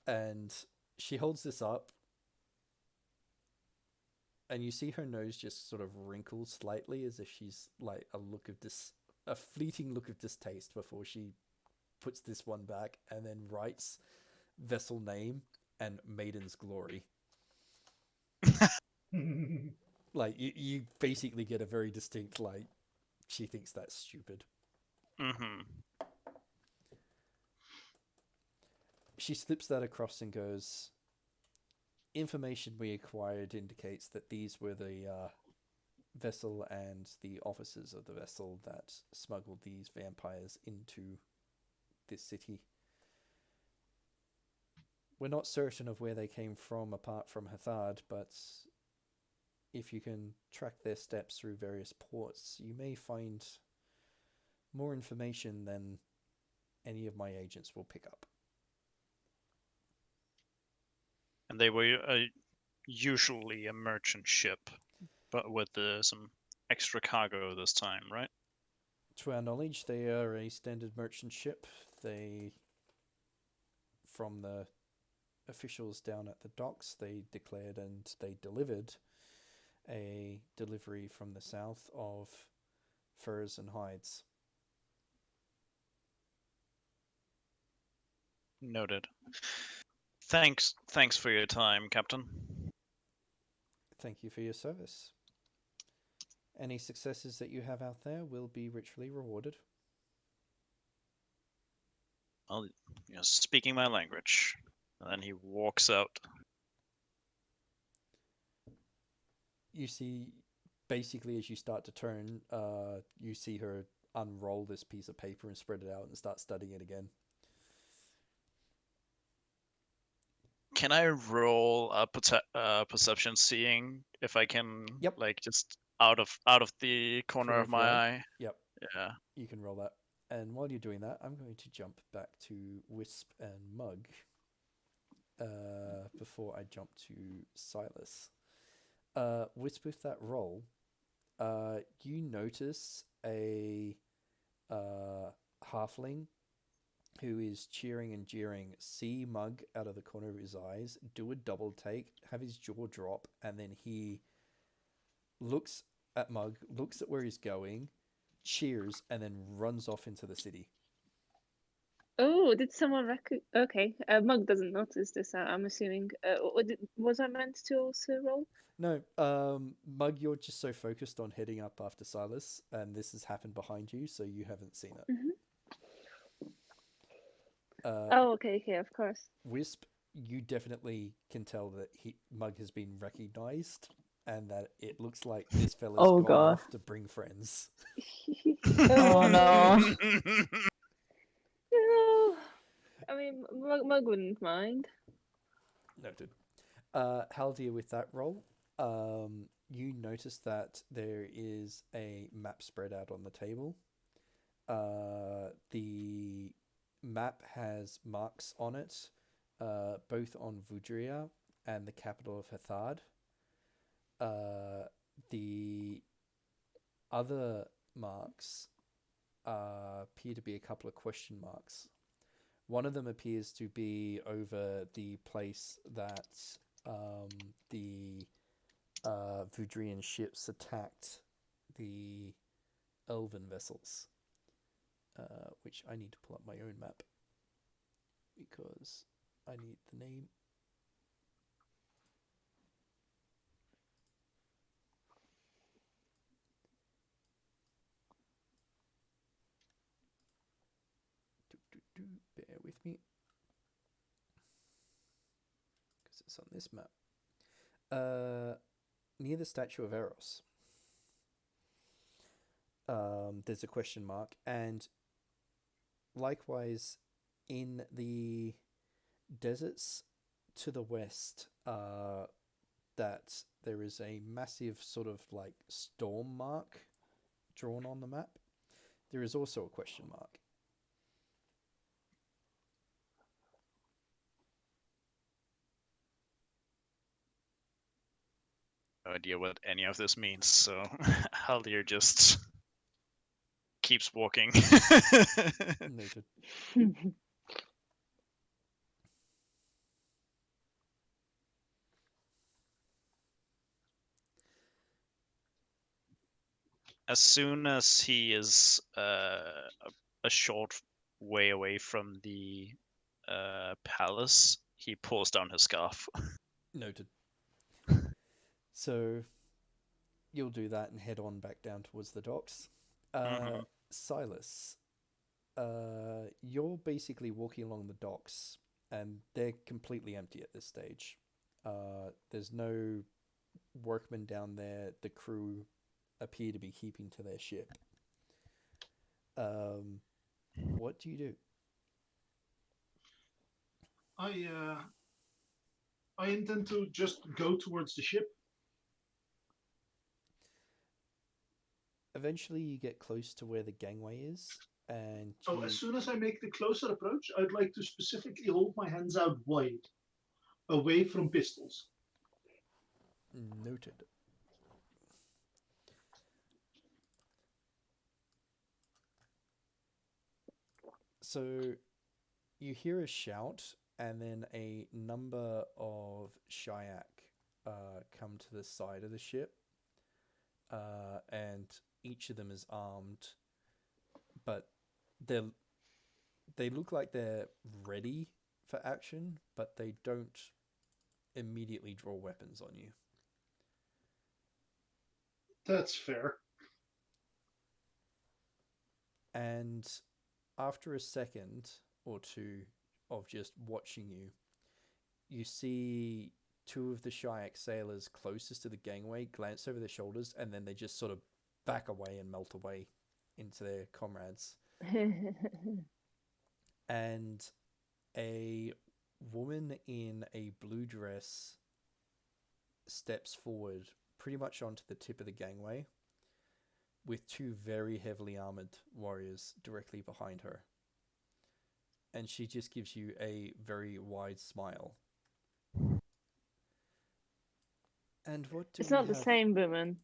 S1: And she holds this up, and you see her nose just sort of wrinkle slightly, as if she's like a fleeting look of distaste before she puts this one back, and then writes vessel name and maiden's glory. Like you basically get a very distinct like she thinks that's stupid.
S2: Mm-hmm.
S1: She slips that across and goes, information we acquired indicates that these were the vessel and the officers of the vessel that smuggled these vampires into this city. We're not certain of where they came from apart from Hathard, but if you can track their steps through various ports, you may find more information than any of my agents will pick up.
S2: And they were usually a merchant ship, but with some extra cargo this time, right?
S1: To our knowledge, they are a standard merchant ship. They, from the officials down at the docks, they declared and they delivered a delivery from the south of furs and hides.
S2: Noted. Thanks for your time, Captain.
S1: Thank you for your service. Any successes that you have out there will be richly rewarded.
S2: Well, speaking my language. And then he walks out.
S1: You see, basically, as you start to turn, you see her unroll this piece of paper and spread it out and start studying it again.
S2: Can I roll a perception seeing if I can,
S1: Yep.
S2: like, just out of the corner of my eye?
S1: Yep.
S2: Yeah.
S1: You can roll that. And while you're doing that, I'm going to jump back to Wisp and Mug before I jump to Silas. Wisp, with that roll, you notice a halfling who is cheering and jeering, see Mug out of the corner of his eyes, do a double take, have his jaw drop, and then he looks at Mug, looks at where he's going, cheers, and then runs off into the city.
S3: Oh, did someone Okay, Mug doesn't notice this, I'm assuming. Was I meant to also roll?
S1: No, Mug, you're just so focused on heading up after Silas, and this has happened behind you, so you haven't seen it.
S3: Mm-hmm. Okay, of course.
S1: Wisp, you definitely can tell that Mug has been recognized, and that it looks like this fella's gone off to bring friends.
S4: Oh no.
S3: No, I mean, Mug wouldn't mind.
S1: Noted. Haldir, with that roll, you notice that there is a map spread out on the table. The map has marks on it, both on Vudria and the capital of Hathard. The other marks appear to be a couple of question marks. One of them appears to be over the place that the Vudrian ships attacked the Elven vessels, which I need to pull up my own map because I need the name. Bear with me, because it's on this map. Near the statue of Eros, there's a question mark, and likewise in the deserts to the west, that there is a massive sort of like storm mark drawn on the map. There is also a question mark.
S2: No idea what any of this means, so Haldir just keeps walking.
S1: Noted.
S2: As soon as he is a short way away from the palace, he pulls down his scarf.
S1: Noted. So you'll do that and head on back down towards the docks.
S2: Mhm.
S1: Silas, you're basically walking along the docks, and they're completely empty at this stage. There's no workmen down there. The crew appear to be keeping to their ship. What do you do?
S5: I intend to just go towards the ship.
S1: Eventually, you get close to where the gangway is, and
S5: Oh, as soon as I make the closer approach, I'd like to specifically hold my hands out wide, away from pistols.
S1: noted. So you hear a shout, and then a number of Shiuk come to the side of the ship, and each of them is armed, but they look like they're ready for action, but they don't immediately draw weapons on you.
S5: That's fair.
S1: And after a second or two of just watching you, you see two of the Shiuk sailors closest to the gangway glance over their shoulders, and then they just sort of back away and melt away into their comrades. And a woman in a blue dress steps forward pretty much onto the tip of the gangway with two very heavily armored warriors directly behind her. And she just gives you a very wide smile. And what do
S3: It's
S1: we
S3: not the
S1: have?
S3: same woman,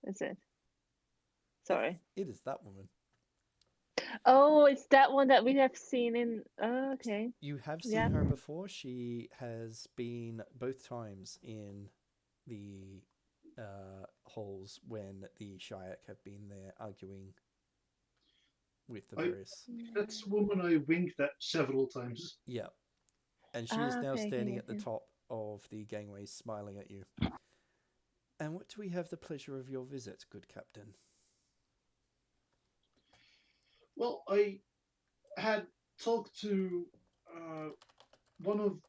S3: is it? Sorry.
S1: It is that woman.
S3: Oh, it's that one that we have seen in. Oh, okay.
S1: You have seen
S3: Yeah.
S1: her before. She has been both times in the halls when the Shiuk have been there arguing with the various.
S5: That's the woman I winked at several times.
S1: Yeah. And she is now
S3: Okay,
S1: standing
S3: okay,
S1: at the
S3: okay.
S1: top of the gangway smiling at you. And what do we have the pleasure of your visit, good captain?
S5: Well, I had talked to one of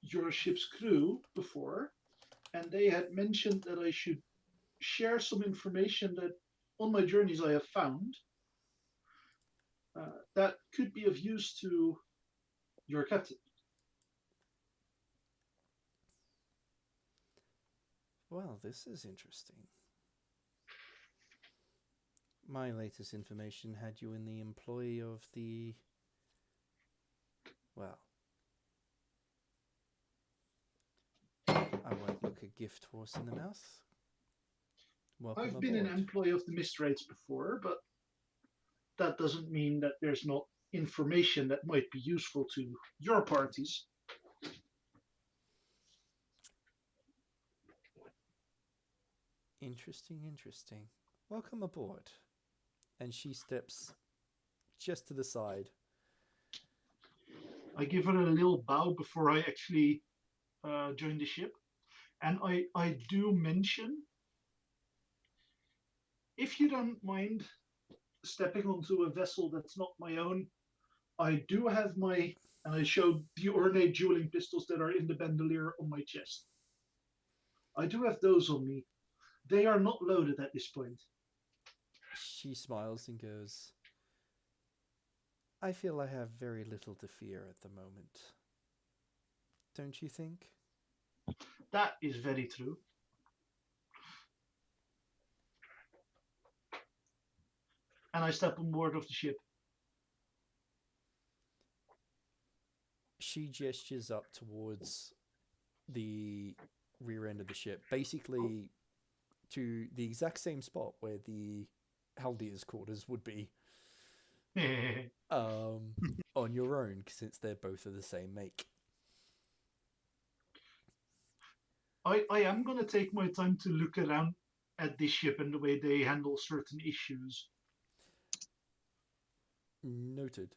S5: your ship's crew before, and they had mentioned that I should share some information that on my journeys I have found that could be of use to your captain.
S1: Well, this is interesting. My latest information had you in the employ of the... Well, I won't look a gift horse in the mouth. Welcome
S5: I've
S1: aboard.
S5: been an employee of the Mistrates before, but that doesn't mean that there's not information that might be useful to your parties.
S1: Interesting, interesting. Welcome aboard. And she steps just to the side.
S5: I give her a little bow before I actually join the ship. And I do mention, if you don't mind stepping onto a vessel that's not my own, I do have and I showed the ornate dueling pistols that are in the bandolier on my chest. I do have those on me. They are not loaded at this point.
S1: She smiles and goes, I feel I have very little to fear at the moment. Don't you think?
S5: That is very true. and I step on board of the ship.
S1: She gestures up towards the rear end of the ship, basically to the exact same spot where the Haldir's quarters would be. On your own, since they're both of the same make.
S5: I am going to take my time to look around at this ship and the way they handle certain issues.
S1: Noted.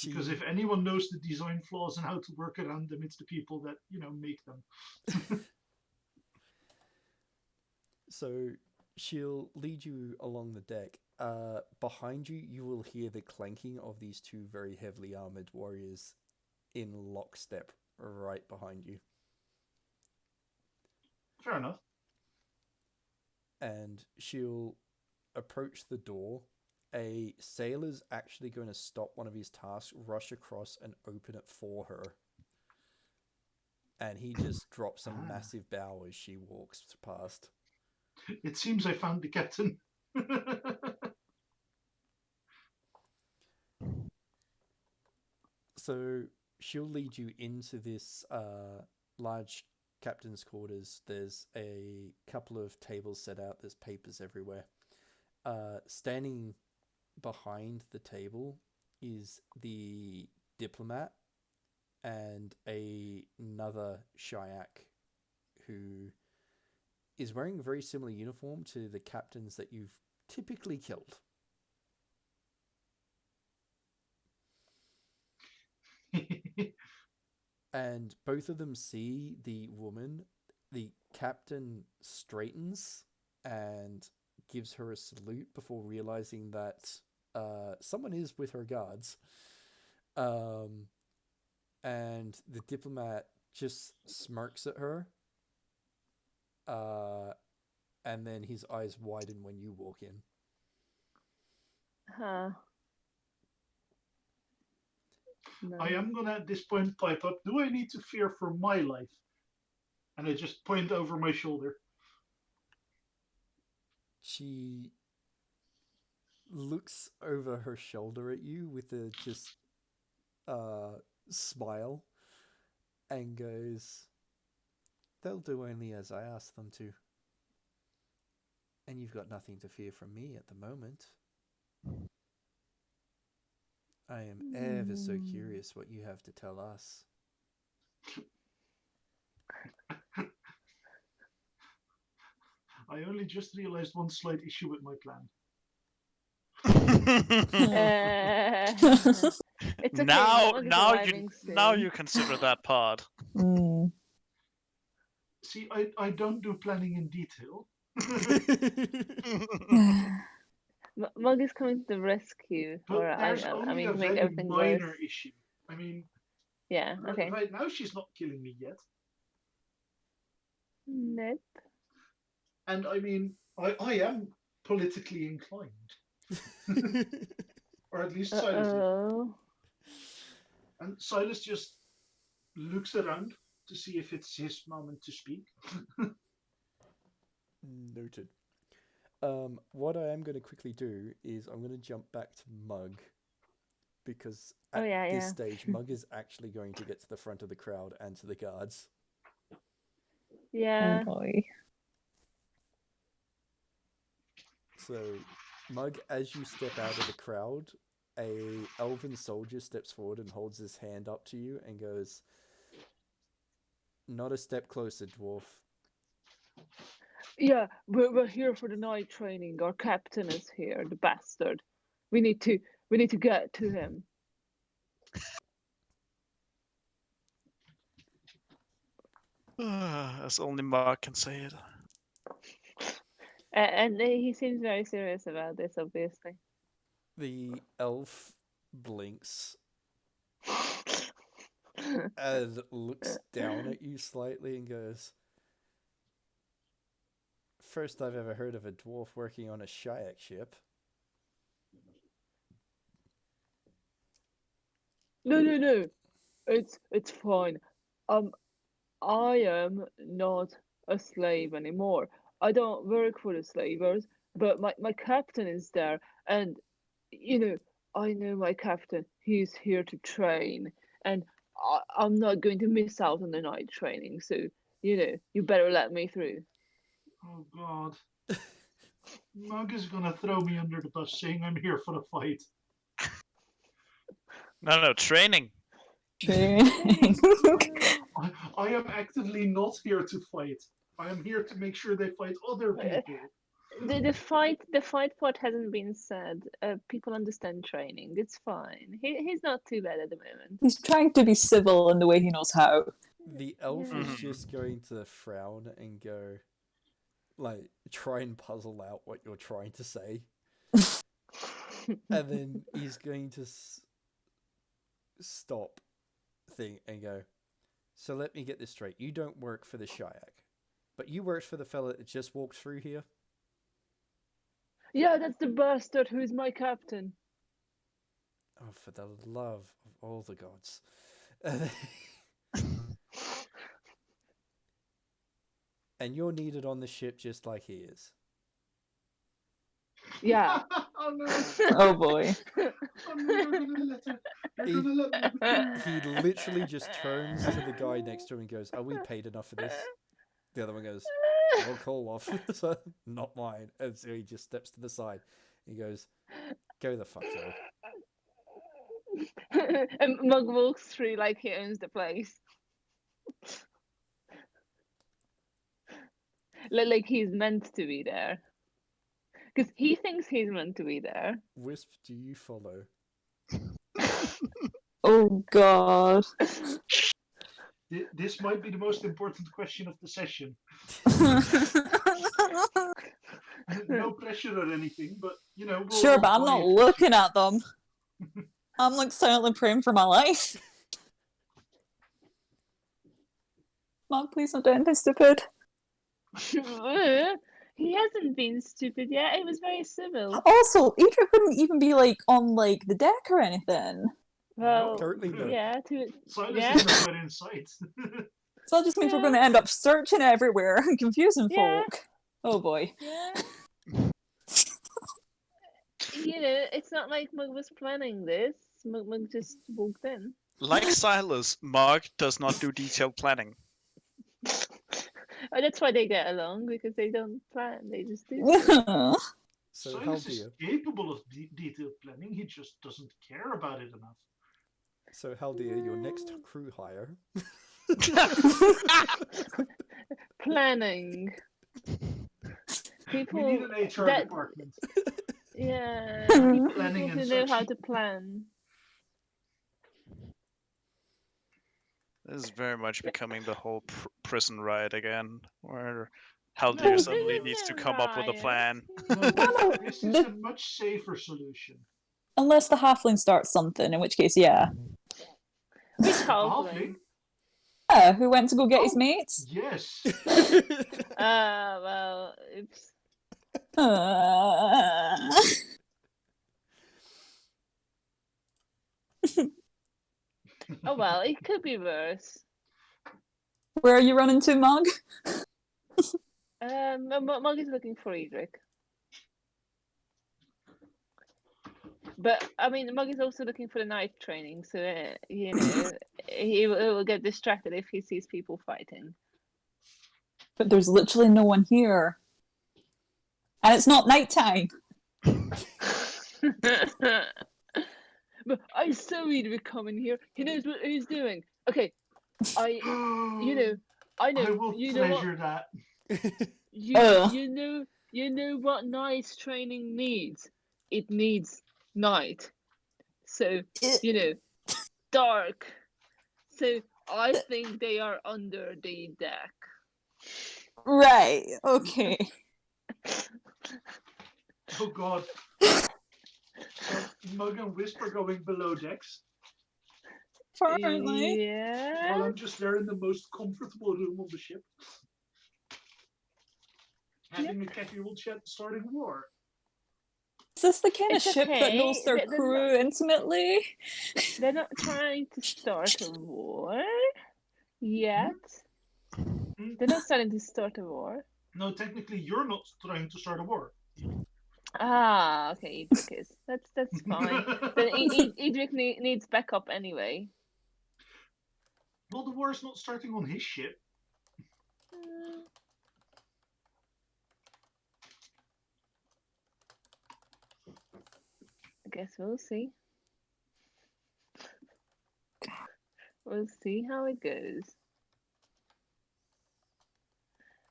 S5: Because if anyone knows the design flaws and how to work around them, it's the people that, make them.
S1: So she'll lead you along the deck. Behind you, you will hear the clanking of these two very heavily armored warriors in lockstep right behind you.
S5: Fair enough.
S1: And she'll approach the door. A sailor's actually going to stop one of his tasks, rush across and open it for her. And he just drops a massive bow as she walks past.
S5: It seems I found the captain.
S1: So she'll lead you into this large captain's quarters. There's a couple of tables set out. There's papers everywhere. Standing behind the table is the diplomat and another Shiuk who is wearing a very similar uniform to the captains that you've typically killed. And both of them see the woman. The captain straightens and gives her a salute before realizing that someone is with her guards. And the diplomat just smirks at her. And then his eyes widen when you walk in.
S3: No.
S5: I am going to, at this point, pipe up, do I need to fear for my life? And I just point over my shoulder.
S1: She looks over her shoulder at you with a just smile and goes, "They'll do only as I ask them to. And you've got nothing to fear from me at the moment. I am ever so curious what you have to tell us."
S5: I only just realized one slight issue with my plan.
S3: It's okay.
S2: now
S3: Mog is
S2: now
S3: arriving
S2: now
S3: soon.
S2: you consider that part.
S5: See, I don't do planning in detail.
S3: Mog is coming to the rescue.
S5: But there's
S3: I
S5: only
S3: mean,
S5: a
S3: to make
S5: very
S3: everything
S5: minor
S3: worse.
S5: issue. I mean,
S3: Yeah, okay.
S5: right now she's not killing me yet.
S3: Nope.
S5: And I mean, I am politically inclined. Or at least Silas is.
S3: Uh-oh.
S5: And Silas just looks around to see if it's his moment to speak.
S1: Noted. What I am going to quickly do is I'm going to jump back to Mug, because at this stage, Mug is actually going to get to the front of the crowd and to the guards.
S3: Yeah.
S4: Oh boy.
S1: So, Mug, as you step out of the crowd, a elven soldier steps forward and holds his hand up to you and goes, "Not a step closer, dwarf."
S3: Yeah, we're here for the night training. Our captain is here, the bastard. We need to get to him.
S2: As only Mark can say it.
S3: And he seems very serious about this, obviously.
S1: The elf blinks and looks down at you slightly and goes, "First I've ever heard of a dwarf working on a Shiuk ship."
S3: No. It's fine. I am not a slave anymore. I don't work for the slavers. but my captain is there, and I know my captain. He's here to train, and I'm not going to miss out on the night training. So you better let me through.
S5: Oh God. Mug is gonna throw me under the bus saying I'm here for the fight.
S2: No, training.
S4: Training.
S5: I am actively not here to fight. I am here to make sure they fight other people.
S3: The fight part hasn't been said. People understand training. It's fine. He's not too bad at the moment.
S4: He's trying to be civil in the way he knows how.
S1: The elf
S3: Yeah.
S1: is just going to frown and go, like, try and puzzle out what you're trying to say. And then he's going to stop and go, so let me get this straight. You don't work for the Shiuk, but you work for the fella that just walked through here?
S3: Yeah, that's the bastard who's my captain.
S1: Oh, for the love of all the gods. And you're needed on the ship just like he is.
S3: Yeah.
S5: Oh no!
S4: Oh boy.
S5: Oh no! You're gonna let her. You're gonna let me through.
S1: He literally just turns to the guy next to him and goes, are we paid enough for this? The other one goes, your call, officer, not mine. And so he just steps to the side. He goes, go the fuck away.
S3: And Mug walks through like he owns the place. Like he's meant to be there. Because he thinks he's meant to be there.
S1: Whisp, do you follow?
S4: Oh god.
S5: This might be the most important question of the session. No pressure or anything, but we'll
S4: Sure, but I'm
S5: buy
S4: not
S5: it.
S4: looking at them. I'm like silently praying for my life. Mom, please don't do anything stupid.
S3: He hasn't been stupid yet. It was very civil.
S4: Also, Edric wouldn't even be like on like the deck or anything.
S3: Well,
S1: Currently, no.
S3: yeah,
S5: Silas
S3: yeah.
S5: is nowhere in sight.
S4: So that just means we're going to end up searching everywhere and confusing
S3: Yeah.
S4: folk. Oh boy.
S3: Yeah. It's not like Mug was planning this. Mug just walked in.
S2: Like Silas, Mark does not do detailed planning.
S3: Oh, that's why they get along, because they don't plan. They just do.
S1: So
S5: Silas is
S1: Haldir,
S5: capable of detailed planning. He just doesn't care about it enough.
S1: so Haldir, your next crew hire.
S3: Planning. People
S5: We need an HR
S3: that-
S5: department.
S3: Yeah,
S5: Planning
S3: people
S5: and
S3: who know how
S5: such.
S3: to plan.
S2: This is very much becoming the whole prison riot again, where
S3: No,
S2: Haldir
S3: this
S2: suddenly
S3: isn't
S2: needs to
S3: a
S2: come up with a
S3: riot.
S2: plan.
S5: No, this is a much safer solution.
S4: Unless the halfling starts something, in which case, yeah.
S3: Which
S5: Halfling?
S4: Yeah, who went to go get his
S5: Oh.
S4: mates?
S5: Yes.
S3: Well, oops. Oh well, it could be worse.
S4: Where are you running to, Mug?
S3: Mug is looking for Edric. But I mean, Mug is also looking for the night training, so he will get distracted if he sees people fighting.
S4: But there's literally no one here. And it's not nighttime.
S3: But I saw Edric coming here. He knows what he's doing. Okay, I know.
S5: I will
S3: You know what?
S5: treasure that.
S3: You know what night training needs. It needs night. So dark. So I think they are under the deck.
S4: Right, okay.
S5: Oh God. So Mug and Whisp are going below decks,
S4: Apparently.
S3: Yeah.
S5: while I'm just there in the most comfortable room on the ship, having a casual chat starting war.
S4: Is this the kind
S3: It's
S4: of ship that
S3: okay.
S4: knows their
S3: They're
S4: crew intimately?
S3: They're not trying to start a war yet.
S5: Hmm?
S3: They're not starting to start a war.
S5: No, technically you're not trying to start a war.
S3: Ah, okay, Edric is. That's fine. Then Edric needs backup anyway.
S5: Well, the war's not starting on his ship.
S3: I guess we'll see. We'll see how it goes.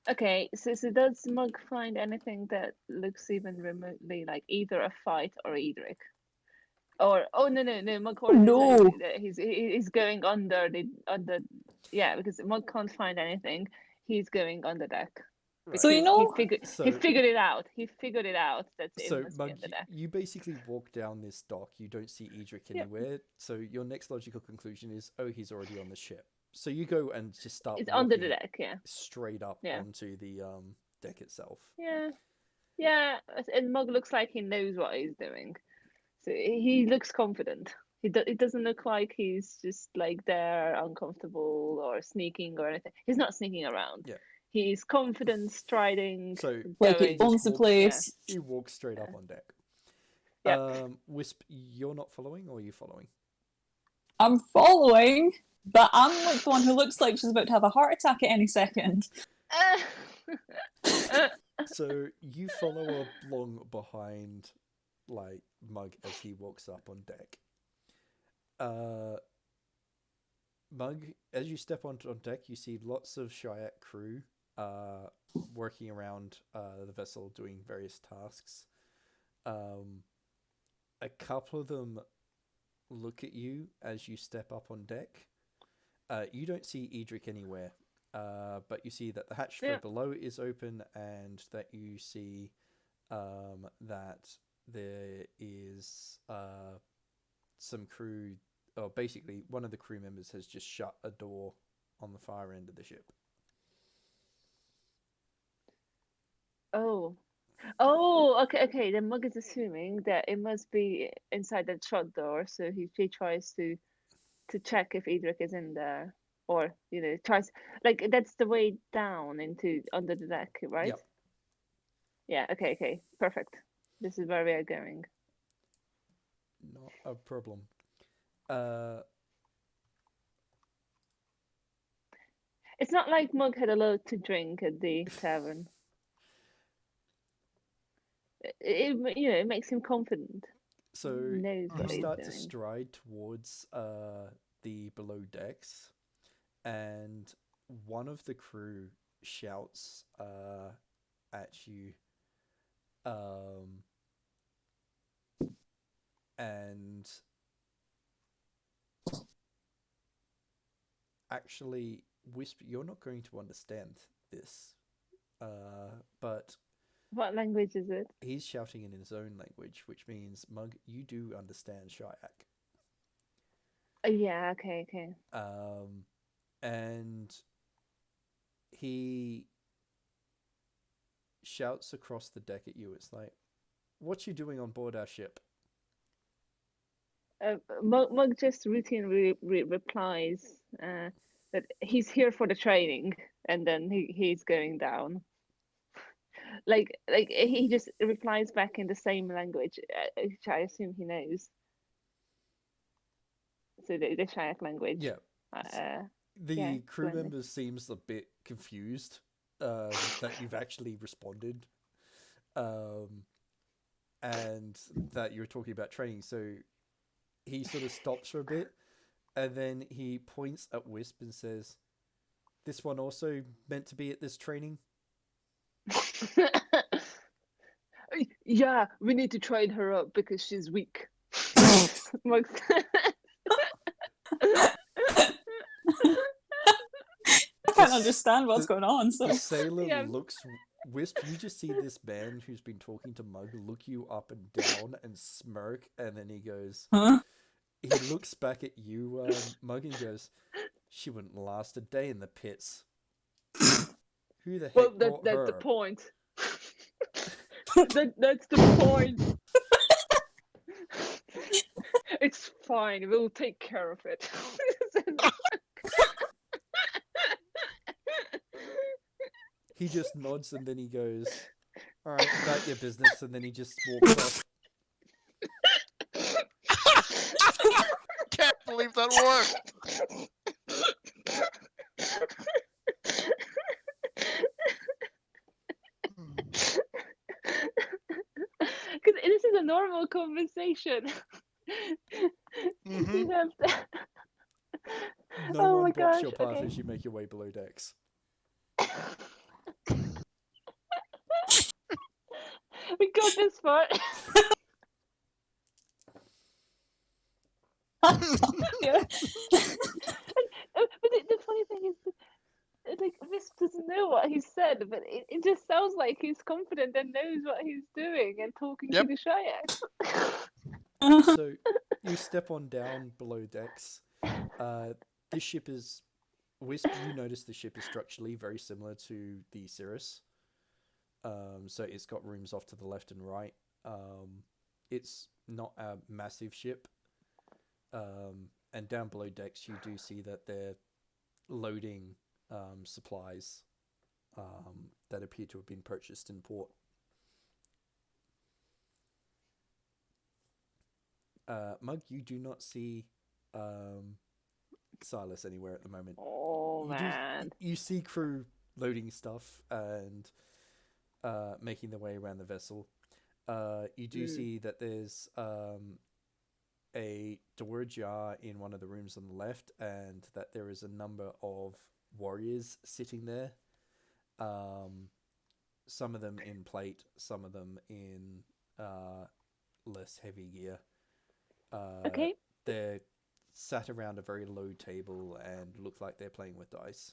S3: Okay, so does Mug find anything that looks even remotely like either a fight or Edric? Or no, Mug already
S4: No.
S3: told you that he's going under. Yeah, because Mug can't find anything. He's going under deck.
S1: Right.
S4: So you know,
S3: he figured it out. He figured it out that it
S1: So
S3: must be
S1: Mug,
S3: under deck.
S1: you basically walk down this dock. You don't see Edric
S3: Yeah.
S1: anywhere. So your next logical conclusion is, oh, he's already on the ship. So you go and just start.
S3: It's under the
S1: walking
S3: deck, yeah.
S1: Straight up
S3: Yeah.
S1: onto the deck itself.
S3: Yeah, and Mug looks like he knows what he's doing. So he looks confident. It doesn't look like he's just like there, uncomfortable or sneaking or anything. He's not sneaking around.
S1: Yeah.
S3: He's confident, striding.
S1: So
S4: like he
S3: going.
S4: owns the place.
S1: he walks straight up on deck.
S3: Yeah.
S1: Wisp, you're not following, or are you following?
S4: I'm following, but I'm like the one who looks like she's about to have a heart attack at any second.
S1: So you follow along behind, like, Mug as he walks up on deck. Mug, as you step on deck, you see lots of Shiuk crew working around the vessel doing various tasks. A couple of them look at you as you step up on deck. You don't see Edric anywhere, but you see that the hatch for below is open, and that you see that there is some crew, or basically one of the crew members has just shut a door on the far end of the ship.
S3: Oh, okay. Then Mug is assuming that it must be inside the shut door, so he tries to check if Edric is in there, or tries, like, that's the way down into under the deck, right?
S1: Yep.
S3: Yeah. Okay. Perfect. This is where we are going.
S1: Not a problem.
S3: It's not like Mug had a lot to drink at the tavern. It makes him confident.
S1: So
S3: He knows
S1: you
S3: what he's
S1: start to
S3: doing.
S1: stride towards the below decks, and one of the crew shouts at you, and actually, Wisp, you're not going to understand this, but
S3: What language is it?
S1: he's shouting in his own language, which means, Mug, you do understand Shiuk.
S3: Yeah. Okay.
S1: And he shouts across the deck at you. It's like, what you doing on board our ship?
S3: Mug just routinely replies that he's here for the training, and then he's going down. Like he just replies back in the same language, which I assume he knows. So the Shiuk language.
S1: Yeah. The
S3: yeah,
S1: crew
S3: go ahead.
S1: member seems a bit confused that you've actually responded, and that you're talking about training. So he sort of stops for a bit, and then he points at Wisp and says, "This one also meant to be at this training?"
S3: Yeah, we need to train her up because she's weak. Mug
S4: I can't understand what's going on. So
S1: The sailor
S3: Yeah.
S1: looks. Wisp, you just see this man who's been talking to Mug look you up and down and smirk, and then he goes,
S4: huh?
S1: he looks back at you, Mug, and goes, "She wouldn't last a day in the pits." Who the heck
S3: Well,
S1: brought
S3: that's
S1: her?
S3: the point. That's the point. It's fine. We'll take care of it.
S1: He just nods, and then he goes, All right, about your business, and then he just walks off.
S2: Can't believe that worked.
S3: Because this is a normal conversation.
S2: Mhm.
S3: You have to...
S1: No
S3: Oh
S1: one
S3: my
S1: blocks
S3: gosh,
S1: your path
S3: okay.
S1: as you make your way below decks.
S3: We got this far.
S4: Yeah.
S3: But the funny thing is, like, Wisp doesn't know what he said, but it just sounds like he's confident and knows what he's doing and talking
S2: Yep.
S3: to the Shiaks.
S1: So you step on down below decks. This ship is Wisp. You notice the ship is structurally very similar to the Cirrus. So it's got rooms off to the left and right. It's not a massive ship. And down below decks, you do see that they're loading supplies that appear to have been purchased in port. Mug, you do not see Silas anywhere at the moment.
S3: Oh, man.
S1: You see crew loading stuff and making their way around the vessel. You do see that there's a door ajar in one of the rooms on the left, and that there is a number of warriors sitting there. Some of them in plate, some of them in less heavy gear.
S3: Okay.
S1: They're sat around a very low table and look like they're playing with dice.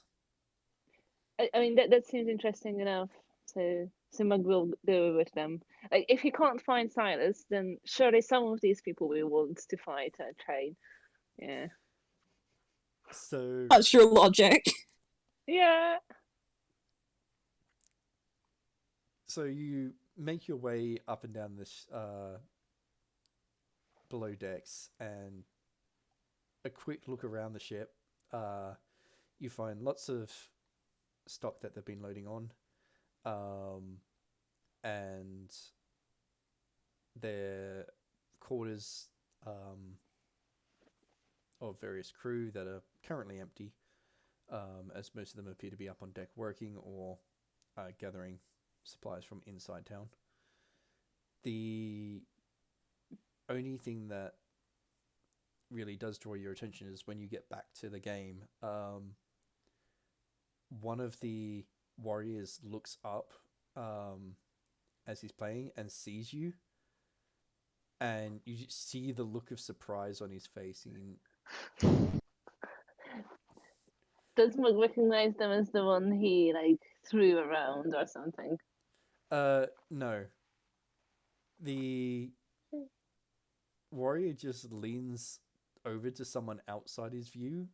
S3: I mean, that seems interesting enough. So Mug will go with them. Like, if he can't find Silas, then surely some of these people we want to fight and train. Yeah.
S1: So
S4: That's your logic.
S3: Yeah.
S1: So you make your way up and down this below decks, and a quick look around the ship. You find lots of stock that they've been loading on, and their quarters of various crew that are currently empty, as most of them appear to be up on deck working or gathering supplies from inside town. The only thing that really does draw your attention is when you get back to the game, one of the warriors looks up as he's playing and sees you, and you see the look of surprise on his face.
S3: Does Mug recognize them as the one he, like, threw around or something?
S1: No. The warrior just leans over to someone outside his view,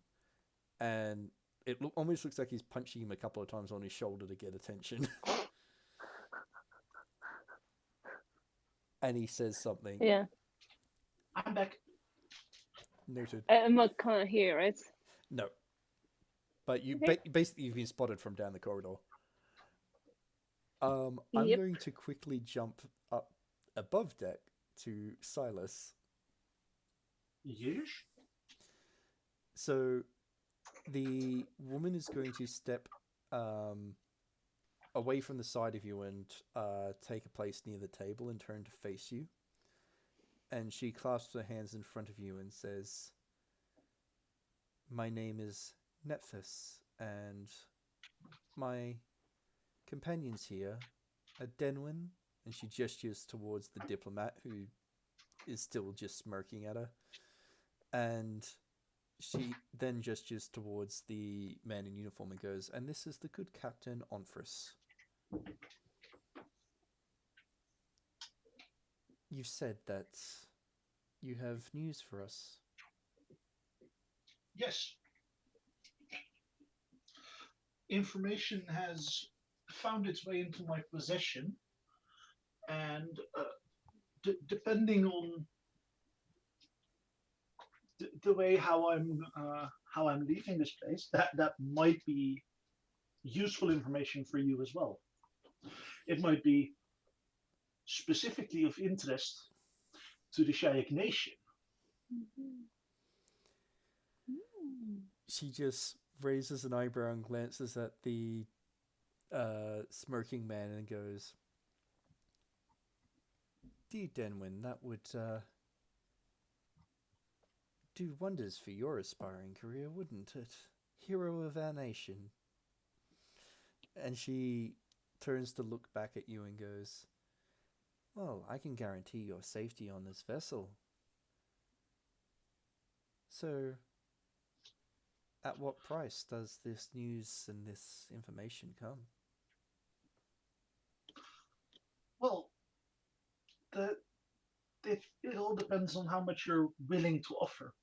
S1: and it almost looks like he's punching him a couple of times on his shoulder to get attention. And he says something.
S3: Yeah.
S5: I'm back.
S1: Noted.
S3: Mug can't hear it.
S1: No. But you
S3: Okay.
S1: basically you've been spotted from down the corridor. I'm
S3: Yep.
S1: going to quickly jump up above deck to Silas.
S5: Yes?
S1: So the woman is going to step away from the side of you and take a place near the table and turn to face you. And she clasps her hands in front of you and says, "My name is Nephthys, and my companions here are Denwyn," and she gestures towards the diplomat, who is still just smirking at her. And she then gestures towards the man in uniform and goes, "And this is the good Captain Onfris. You said that you have news for us."
S5: Yes. Information has found its way into my possession, and depending on the way how I'm leaving this place, that might be useful information for you as well. It might be specifically of interest to the Shiuk nation.
S1: She just raises an eyebrow and glances at the smirking man and goes, "Dear Denwyn, that would do wonders for your aspiring career, wouldn't it? Hero of our nation." And she turns to look back at you and goes, "Well, I can guarantee your safety on this vessel. So, at what price does this news and this information come?"
S5: Well, it all depends on how much you're willing to offer.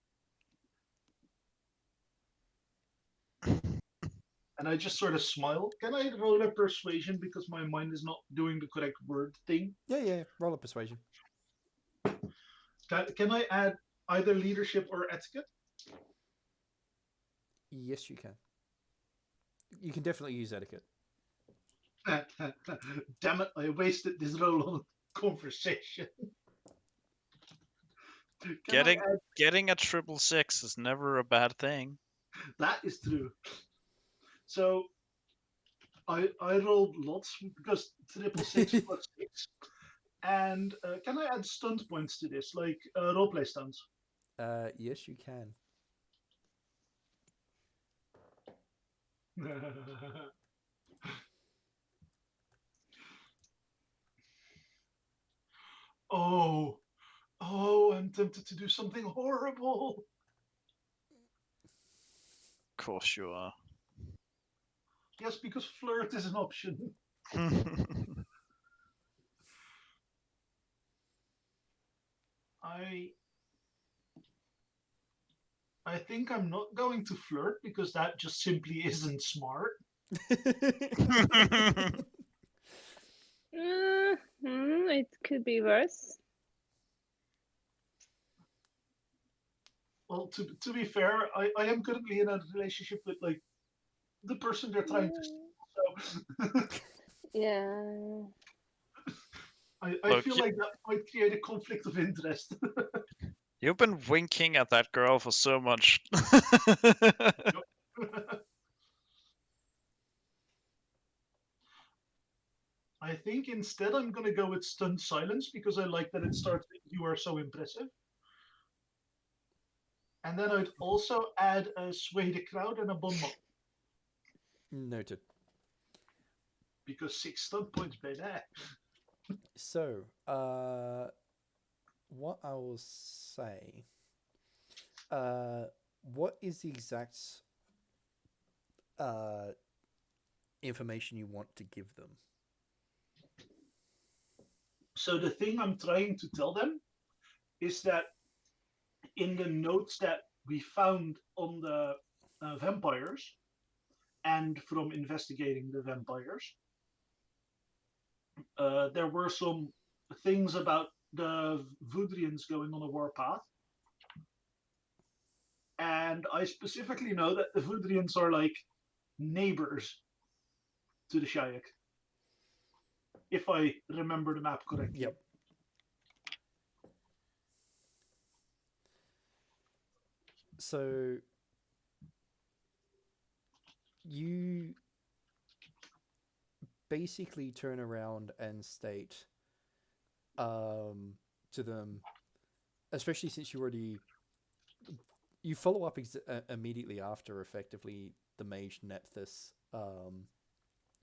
S5: And I just sort of smile. Can I roll a persuasion because my mind is not doing the correct word thing?
S1: Yeah. Roll a persuasion.
S5: Can I add either leadership or etiquette?
S1: Yes, you can. You can definitely use etiquette.
S5: Damn it, I wasted this roll on conversation.
S2: Getting a 666 is never a bad thing.
S5: That is true. So I rolled lots because 666 plus 6. And can I add stunt points to this, like roleplay stunts?
S1: Yes, you can.
S5: Oh, I'm tempted to do something horrible.
S2: Of course you are.
S5: Yes, because flirt is an option. I think I'm not going to flirt because that just simply isn't smart.
S3: It could be worse.
S5: Well, to be fair, I am currently in a relationship with like the person they're trying to steal, so
S3: Yeah.
S5: I feel like that might create a conflict of interest.
S2: You've been winking at that girl for so much.
S5: I think instead I'm gonna go with stunned silence because I like that it starts with "you are so impressive." And then I'd also add a sway the crowd and a bon mot.
S1: Noted.
S5: Because 6 stun points, baby.
S1: So, what I will say, what is the exact information you want to give them?
S5: So the thing I'm trying to tell them is that in the notes that we found on the vampires and from investigating the vampires, there were some things about the Voudrians going on a warpath. And I specifically know that the Voudrians are like neighbors to the Shiuk, if I remember the map correctly.
S1: Yep. So you basically turn around and state to them, especially since you follow up immediately after effectively the mage Nephthys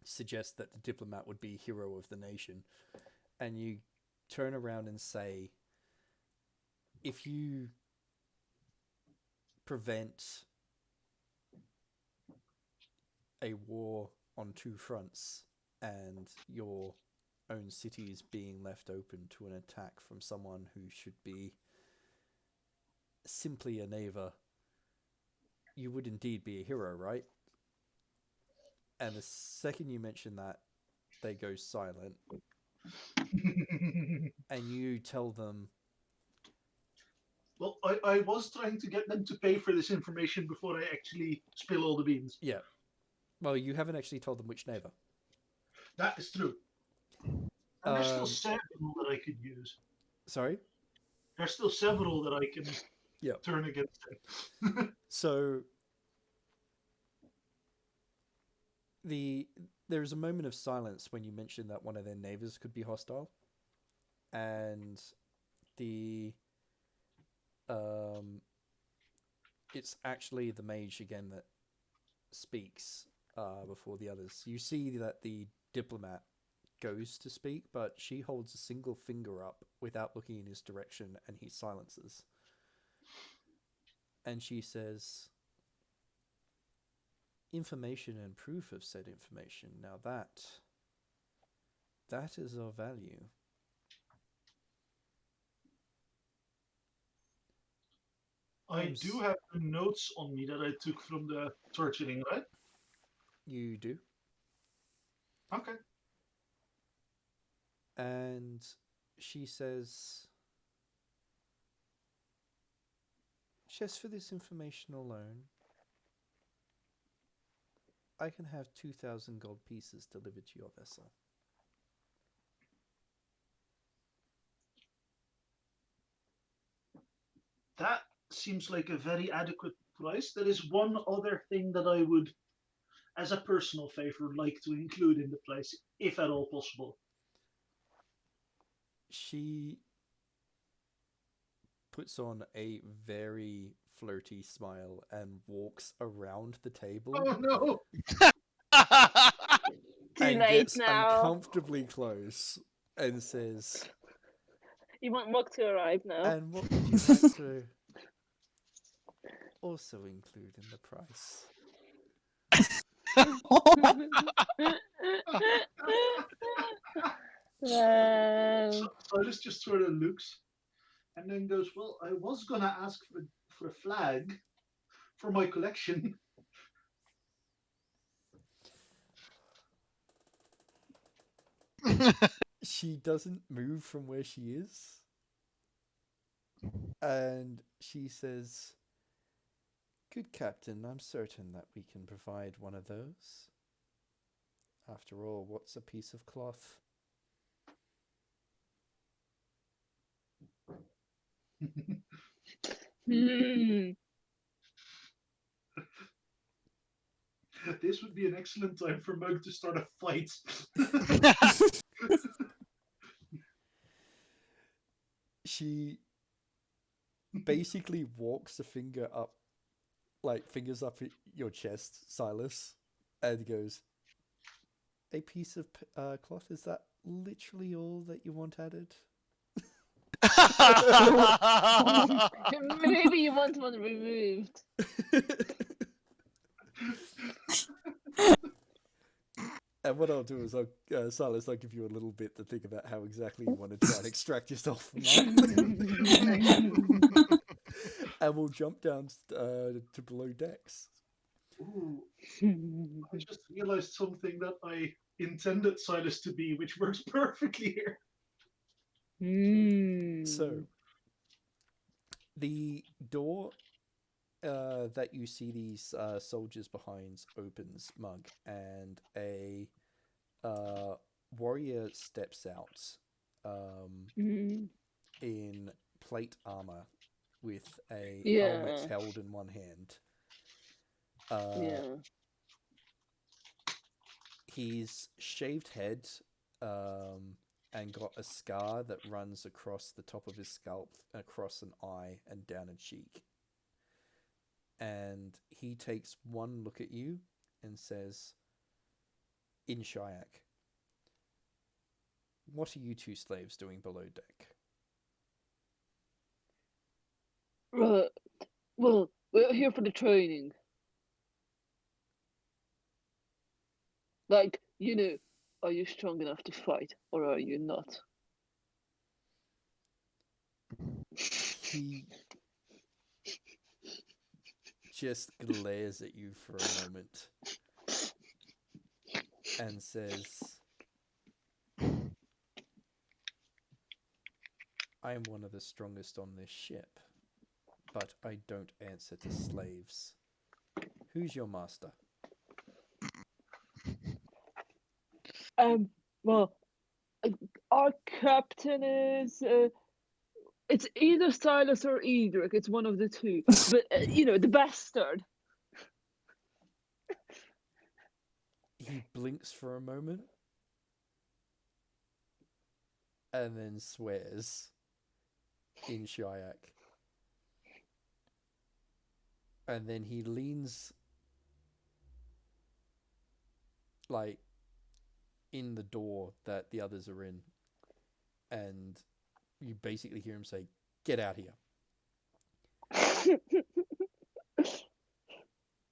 S1: suggests that the diplomat would be hero of the nation, and you turn around and say, if you prevent a war on two fronts and your own cities being left open to an attack from someone who should be simply a neighbor, you would indeed be a hero, right? And the second you mention that, they go silent. And you tell them...
S5: Well, I was trying to get them to pay for this information before I actually spill all the beans.
S1: Yeah. Well, you haven't actually told them which neighbor.
S5: That is true. And there's still
S1: Um,
S5: several that I could use.
S1: sorry.
S5: There's still several that I can
S1: Yep.
S5: turn against him.
S1: So there's a moment of silence when you mention that one of their neighbors could be hostile, and the it's actually the mage again that speaks before the others. You see that the diplomat goes to speak, but she holds a single finger up without looking in his direction, and he silences. And she says, information and proof of said information. Now that is of value.
S5: I do have the notes on me that I took from the torturing, right?
S1: You do.
S5: Okay.
S1: And she says, just for this information alone, I can have 2,000 gold pieces delivered to your vessel.
S5: That seems like a very adequate price. There is one other thing that I would, as a personal favor, like to include in the price, if at all possible.
S1: She puts on a very flirty smile and walks around the table.
S5: Oh no!
S3: Too
S1: and
S3: late
S1: gets
S3: now.
S1: uncomfortably close and says,
S3: You want Mug to arrive now.
S1: and what would you like to also include in the price?
S5: Silas just sort of looks and then goes, well, I was going to ask for a flag for my collection.
S1: She doesn't move from where she is. And she says, good captain, I'm certain that we can provide one of those. After all, what's a piece of cloth?
S5: This would be an excellent time for Mug to start a fight.
S1: She basically walks a finger up, like fingers up your chest, Silas, and goes, a piece of cloth, is that literally all that you want added?
S3: Maybe you want one removed.
S1: And what I'll do is, Silas, I'll give you a little bit to think about how exactly you want to try and extract yourself from that. And we'll jump down to below decks.
S5: Ooh, I just realized something that I intended Silas to be, which works perfectly here.
S1: So, the door that you see these soldiers behind opens, Mug, and a warrior steps out in plate armor with a helmet held in one hand. He's shaved head and got a scar that runs across the top of his scalp, across an eye and down a cheek. And he takes one look at you and says, in Shiuk, what are you two slaves doing below deck?
S3: Well, we're here for the training. Like, are you strong enough to fight, or are you not?
S1: He just glares at you for a moment and says, I am one of the strongest on this ship, but I don't answer to slaves. Who's your master?
S3: Well, Our captain is. It's either Silas or Edric. It's one of the two. But the bastard.
S1: He blinks for a moment and then swears in Shiuk. And then he leans like in the door that the others are in, and you basically hear him say, "Get out here."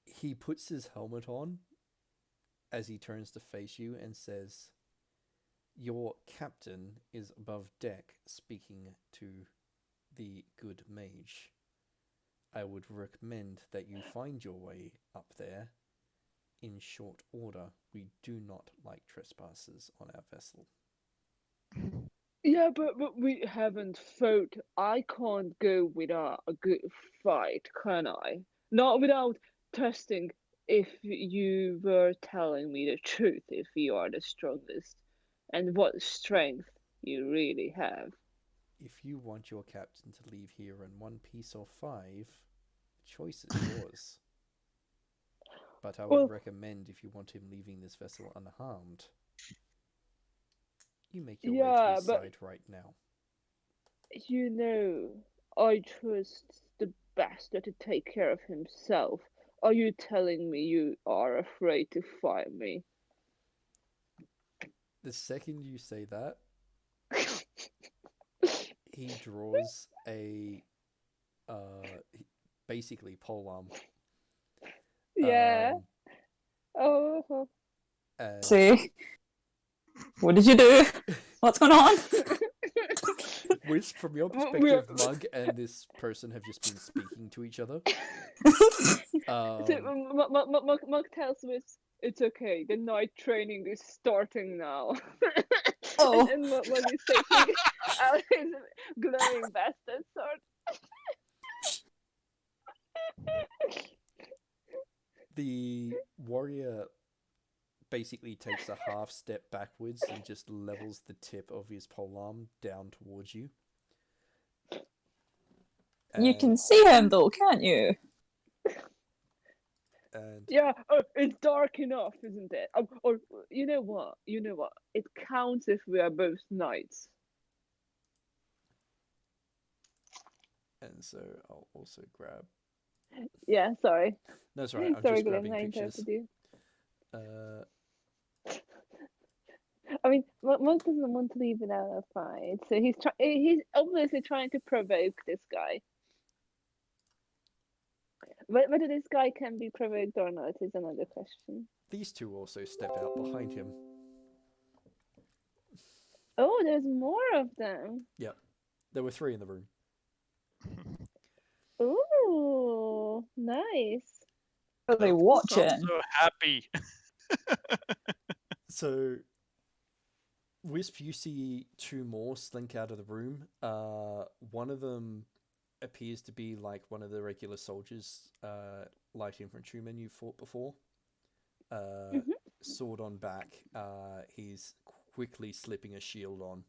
S1: He puts his helmet on as he turns to face you and says, "Your captain is above deck speaking to the good mage. I would recommend that you find your way up there in short order. We do not like trespassers on our vessel."
S3: Yeah, but we haven't fought. I can't go without a good fight, can I? Not without testing if you were telling me the truth, if you are the strongest, and what strength you really have.
S1: If you want your captain to leave here in one piece or five, the choice is yours. But I would
S3: Well,
S1: recommend, if you want him leaving this vessel unharmed, you make your way to
S3: yeah,
S1: his
S3: but
S1: side right now.
S3: I trust the bastard to take care of himself. Are you telling me you are afraid to fight me?
S1: The second you say that, he draws a basically polearm.
S3: Yeah. Oh.
S1: And
S4: See? What did you do? What's going on?
S1: Wisp, from your
S3: We're-
S1: perspective, Mug and this person have just been speaking to each other.
S3: So Mug tells Wisp, it's okay, the night training is starting now.
S4: Oh.
S3: And Mug is taking out his glowing bastard sword.
S1: The warrior basically takes a half step backwards and just levels the tip of his polearm down towards you.
S4: You can see him though, can't you?
S1: And
S3: Yeah, it's dark enough, isn't it? Or you know what? It counts if we are both knights.
S1: so I'll also grab.
S3: Yeah, sorry.
S1: No, it's alright. I'm
S3: Sorry,
S1: just
S3: Glenn,
S1: grabbing
S3: I
S1: pictures.
S3: interrupted you.
S1: Uh,
S3: I mean, Mug doesn't want to leave without a fight, so he's obviously trying to provoke this guy. Whether this guy can be provoked or not is another question.
S1: these two also step out behind him.
S3: Oh, there's more of them.
S1: Yep, there were 3 in the room.
S3: Ooh, nice.
S4: Are they
S2: Sounds
S4: watching?
S2: so happy.
S1: So, Wisp, you see 2 more slink out of the room. One of them appears to be like one of the regular soldiers, light infantrymen you fought before. Sword on back. He's quickly slipping a shield on.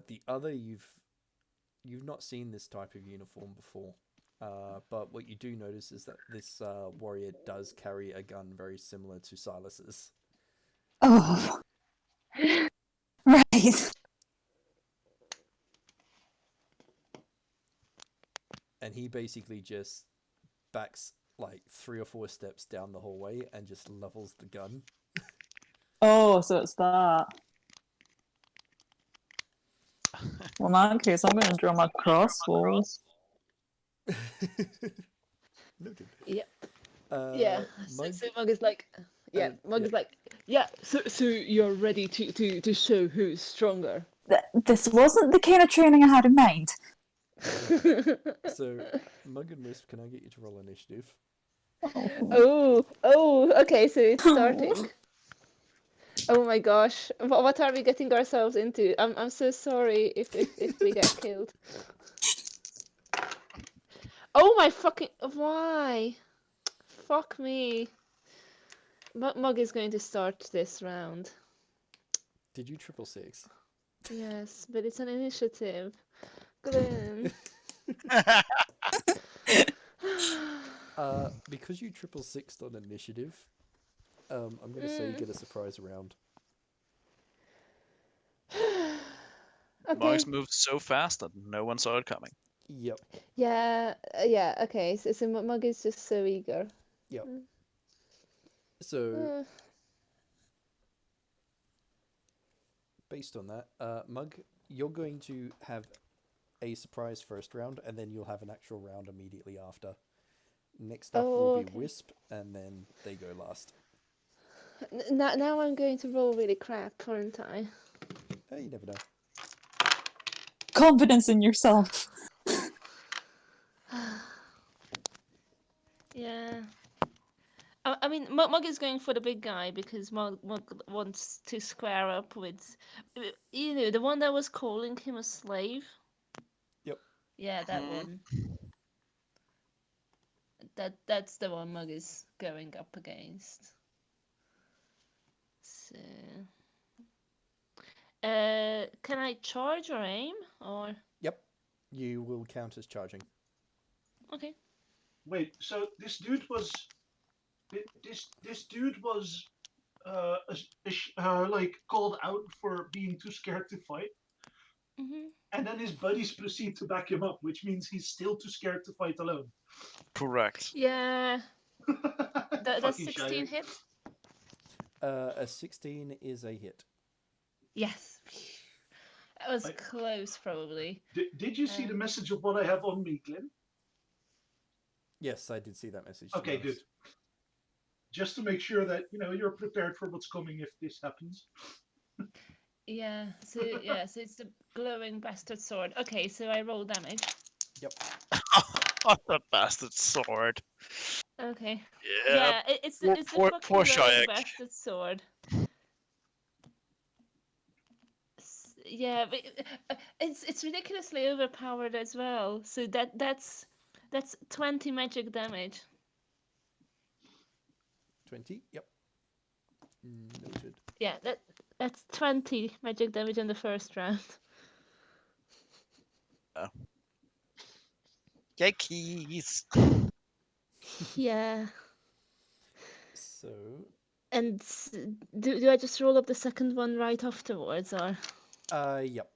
S1: The other, you've not seen this type of uniform before. But what you do notice is that this warrior does carry a gun very similar to Silas's.
S4: Oh. Right.
S1: And he basically just backs like 3 or 4 steps down the hallway and just levels the gun.
S4: Oh, so it's that. Well, in that case, I'm going to draw my crossbow.
S1: Noted.
S3: Yep.
S1: Yeah.
S3: So Mug is like, Mug is like, So you're ready to show who's stronger.
S4: This wasn't the kind of training I had in mind.
S1: So, Mug and Wisp, can I get you to roll initiative?
S3: Oh, okay, so it's starting. Oh my gosh, what are we getting ourselves into? I'm so sorry if we get killed. Oh my fucking, why? Fuck me. Mug is going to start this round.
S1: Did you triple six?
S3: Yes, but it's an initiative. Glenn.
S1: Because you triple sixed on initiative, I'm gonna say you get a surprise round.
S3: Okay.
S2: Mugs moved so fast that no one saw it coming.
S1: Yep.
S3: Yeah, okay. So Mug is just so eager.
S1: Yep. So
S3: Uh,
S1: based on that, Mug, you're going to have a surprise first round, and then you'll have an actual round immediately after. Next up will be
S3: okay.
S1: Wisp, and then they go last.
S3: Now I'm going to roll really crap, aren't I?
S1: You never know.
S4: Confidence in yourself.
S3: Yeah. I mean, Mug is going for the big guy because Mug wants to square up with, the one that was calling him a slave.
S1: Yep.
S3: Yeah, that
S2: Mhm.
S3: one. That's the one Mug is going up against. So, can I charge or aim or?
S1: Yep. You will count as charging.
S3: Okay.
S5: Wait, so this dude was like called out for being too scared to fight,
S3: Mhm.
S5: and then his buddies proceed to back him up, which means he's still too scared to fight alone.
S2: Correct.
S3: Yeah. Does
S5: Fucking
S3: 16
S5: Shiuk.
S3: hit?
S1: A 16 is a hit.
S3: Yes. That was
S5: I-
S3: close, probably.
S5: Did you see the message of what I have on me, Glenn?
S1: Yes, I did see that message. to be
S5: Okay, good.
S1: honest.
S5: Just to make sure that you're prepared for what's coming if this happens.
S3: Yeah. So it's the glowing bastard sword. Okay, so I roll damage.
S1: Yep.
S2: The bastard sword.
S3: Okay.
S2: Yeah.
S3: Yeah, it's the
S2: poor
S3: fucking glowing
S2: Shiuk.
S3: bastard sword. Yeah, but it's ridiculously overpowered as well. So that's 20 magic damage.
S1: 20. Yep. Noted.
S3: Yeah, that's 20 magic damage in the first round.
S2: Yikes.
S3: Yeah.
S1: So
S3: And do I just roll up the second one right afterwards, or?
S1: yep.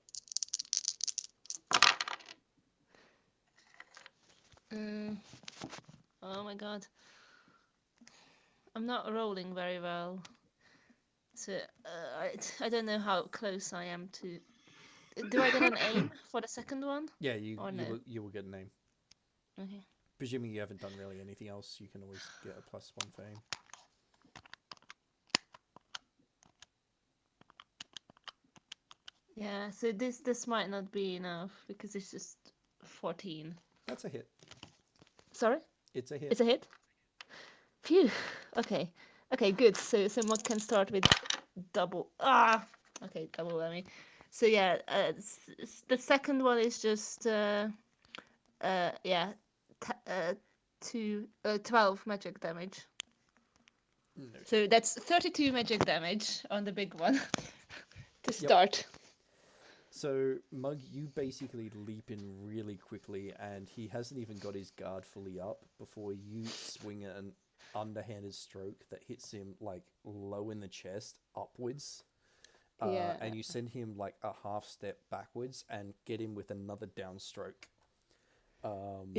S3: Oh my god. I'm not rolling very well. So I don't know how close I am to. Do I get an aim for the second one?
S1: Yeah,
S3: Or no?
S1: you will get a name.
S3: Okay.
S1: Presuming you haven't done really anything else, you can always get a +1 for aim.
S3: Yeah. So this might not be enough because it's just 14.
S1: That's a hit.
S3: Sorry?
S1: It's a hit.
S3: It's a hit? Phew. Okay. Okay, good. So Mod can start with double. Okay, double whammy. So yeah, the second one is just 12 magic damage.
S1: Noted.
S3: So that's 32 magic damage on the big one to start.
S1: So, Mug, you basically leap in really quickly, and he hasn't even got his guard fully up before you swing an underhanded stroke that hits him like low in the chest, upwards. And you send him like a half step backwards and get him with another downstroke. And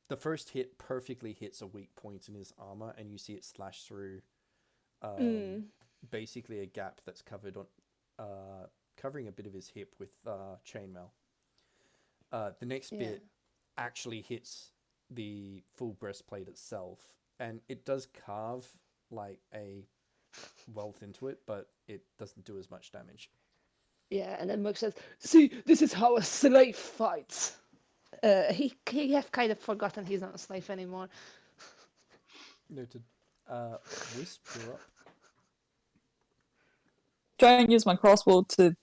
S1: the first hit perfectly hits a weak point in his armor, and you see it slash through basically a gap that's covered on covering a bit of his hip with chainmail. The next bit actually hits the full breastplate itself, and it does carve like a wealth into it, but it doesn't do as much damage.
S3: Yeah, and then Mug says, "See, this is how a slave fights." He have kind of forgotten he's not a slave anymore.
S1: Noted. Wisp, you're up.
S4: Try and use my crossbow to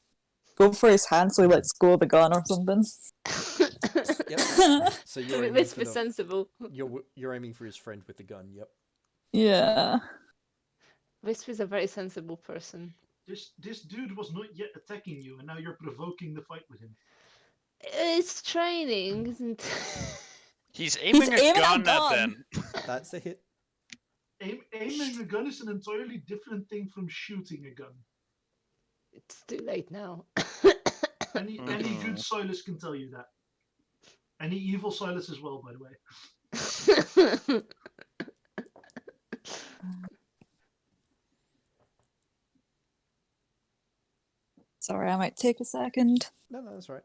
S4: go for his hand so he lets go of the gun or something.
S1: Yep. So you're aiming
S3: Wisp
S1: for
S3: is sensible.
S1: You're aiming for his friend with the gun. Yep.
S4: Yeah.
S3: Wisp is a very sensible person.
S5: This dude was not yet attacking you, and now you're provoking the fight with him.
S3: It's training, isn't
S2: He's aiming a
S4: aiming a
S2: gun at
S4: gun.
S2: them.
S1: That's a hit.
S5: Aiming a gun is an entirely different thing from shooting a gun.
S3: It's too late now.
S5: Any good Silas can tell you that. Any evil Silas as well, by the way.
S4: Sorry, I might take a second.
S1: No, that's right.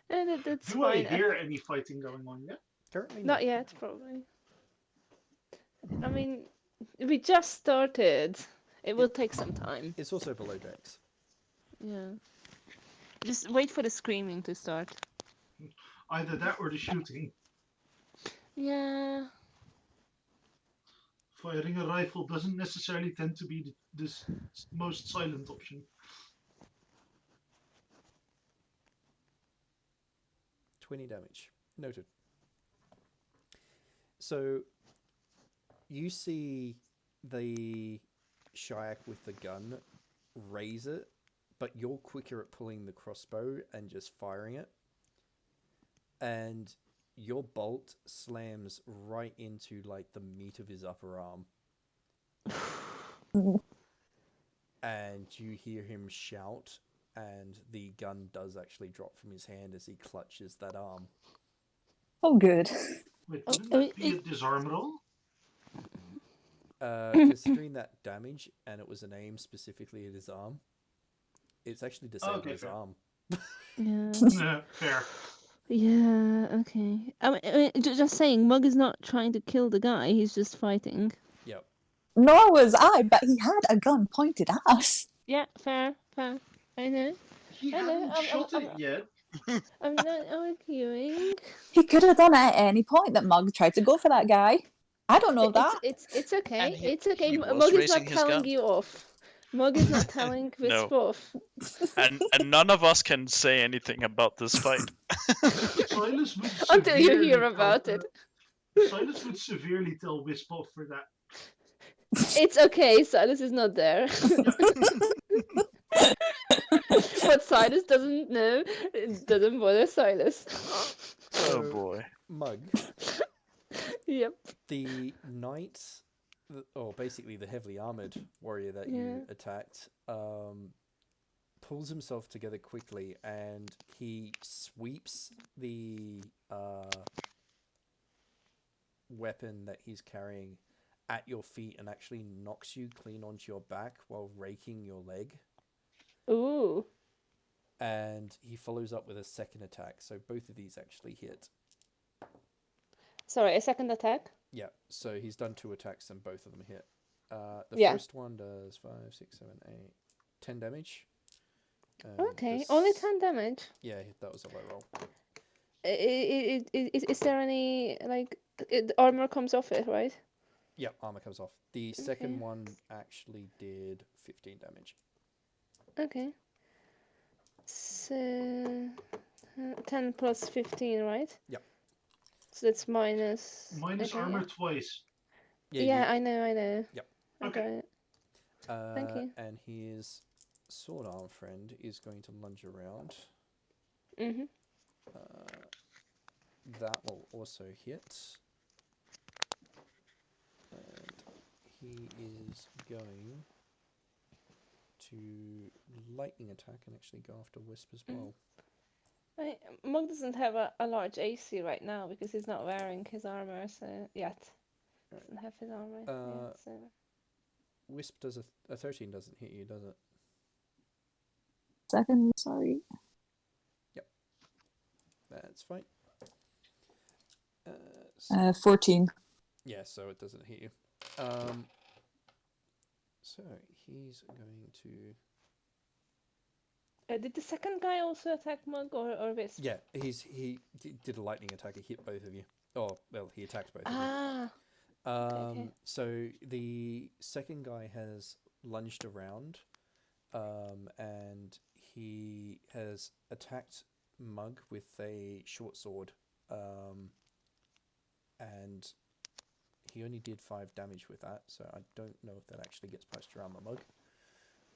S3: That's
S5: Do I
S3: fine.
S5: hear any fighting going on yet?
S1: Currently,
S3: Not yet, probably. I mean, we just started. It will take some time.
S1: It's also below decks.
S3: Yeah. Just wait for the screaming to start.
S5: Either that or the shooting.
S3: Yeah.
S5: Firing a rifle doesn't necessarily tend to be the most silent option.
S1: 20 damage. Noted. So, you see the Shiuk with the gun raise it, but you're quicker at pulling the crossbow and just firing it. And your bolt slams right into, like, the meat of his upper arm. And you hear him shout, and the gun does actually drop from his hand as he clutches that arm.
S4: Oh, good.
S5: Wait,
S3: Oh,
S5: wouldn't
S3: I
S5: that
S3: mean,
S5: be a disarm roll?
S1: Considering that damage, and it was an aim specifically at his arm, it's actually disabled
S5: Okay,
S1: his
S5: fair.
S1: arm.
S3: Yeah.
S5: Yeah, fair.
S3: Yeah, okay. I mean, just saying, Mug is not trying to kill the guy, he's just fighting.
S1: Yep.
S4: Nor was I, but he had a gun pointed at us.
S3: Yeah, fair. I know.
S5: He
S3: I know,
S5: hadn't
S3: I'm-
S5: shot
S3: I'm-
S5: it yet.
S3: I'm not arguing.
S4: He could have done it at any point that Mug tried to go for that guy. I don't know that.
S3: It's okay.
S2: And he-
S3: It's okay.
S2: he was
S3: Mug is
S2: raising
S3: not
S2: his
S3: telling
S2: gun.
S3: you off. Mug is not telling Wisp
S2: No.
S3: off.
S2: And none of us can say anything about this fight.
S5: Silas would
S3: Until you hear
S5: severely
S3: about
S5: tell-
S3: it.
S5: Silas would severely tell Wisp off for that.
S3: It's okay, Silas is not there. What Silas doesn't know, it doesn't bother Silas.
S2: Oh
S1: So,
S2: boy.
S1: Mug,
S3: Yep.
S1: the knight, or basically the heavily armored warrior that you attacked, pulls himself together quickly, and he sweeps the weapon that he's carrying at your feet and actually knocks you clean onto your back while raking your leg.
S3: Ooh.
S1: And he follows up with a second attack, so both of these actually hit.
S3: Sorry, a second attack?
S1: Yeah, so he's done 2 attacks and both of them hit. The
S3: Yeah.
S1: first one does 5, 6, 7, 8, 10 damage. And
S3: Okay,
S1: this-
S3: only 10 damage.
S1: Yeah, that was a low roll.
S3: Is there any, like, armor comes off it, right?
S1: Yeah, armor comes off. The second
S3: Okay.
S1: one actually did 15 damage.
S3: Okay. So, 10 plus 15, right?
S1: Yep.
S3: So that's minus...
S5: Minus
S3: okay,
S5: armor twice.
S3: Yeah, I know.
S1: Yep.
S3: I got it. Thank you.
S1: And his sword arm friend is going to lunge around.
S3: Mm-hmm.
S1: That will also hit. And he is going to lightning attack and actually go after Wisp as well.
S3: Mug doesn't have a large AC right now because he's not wearing his armor yet. Doesn't have his armor yet, so...
S1: Wisp does a 13 doesn't hit you, does it?
S4: Second, sorry.
S1: That's fine.
S4: 14.
S1: Yeah, so it doesn't hit you. So he's going to...
S3: did the second guy also attack Mug or Wisp?
S1: Yeah, he did a lightning attack. He hit both of you. Oh, well, he attacked both of you.
S3: Ah, okay.
S1: So the second guy has lunged around, and he has attacked Mug with a short sword, and he only did 5 damage with that, so I don't know if that actually gets punched around the Mug.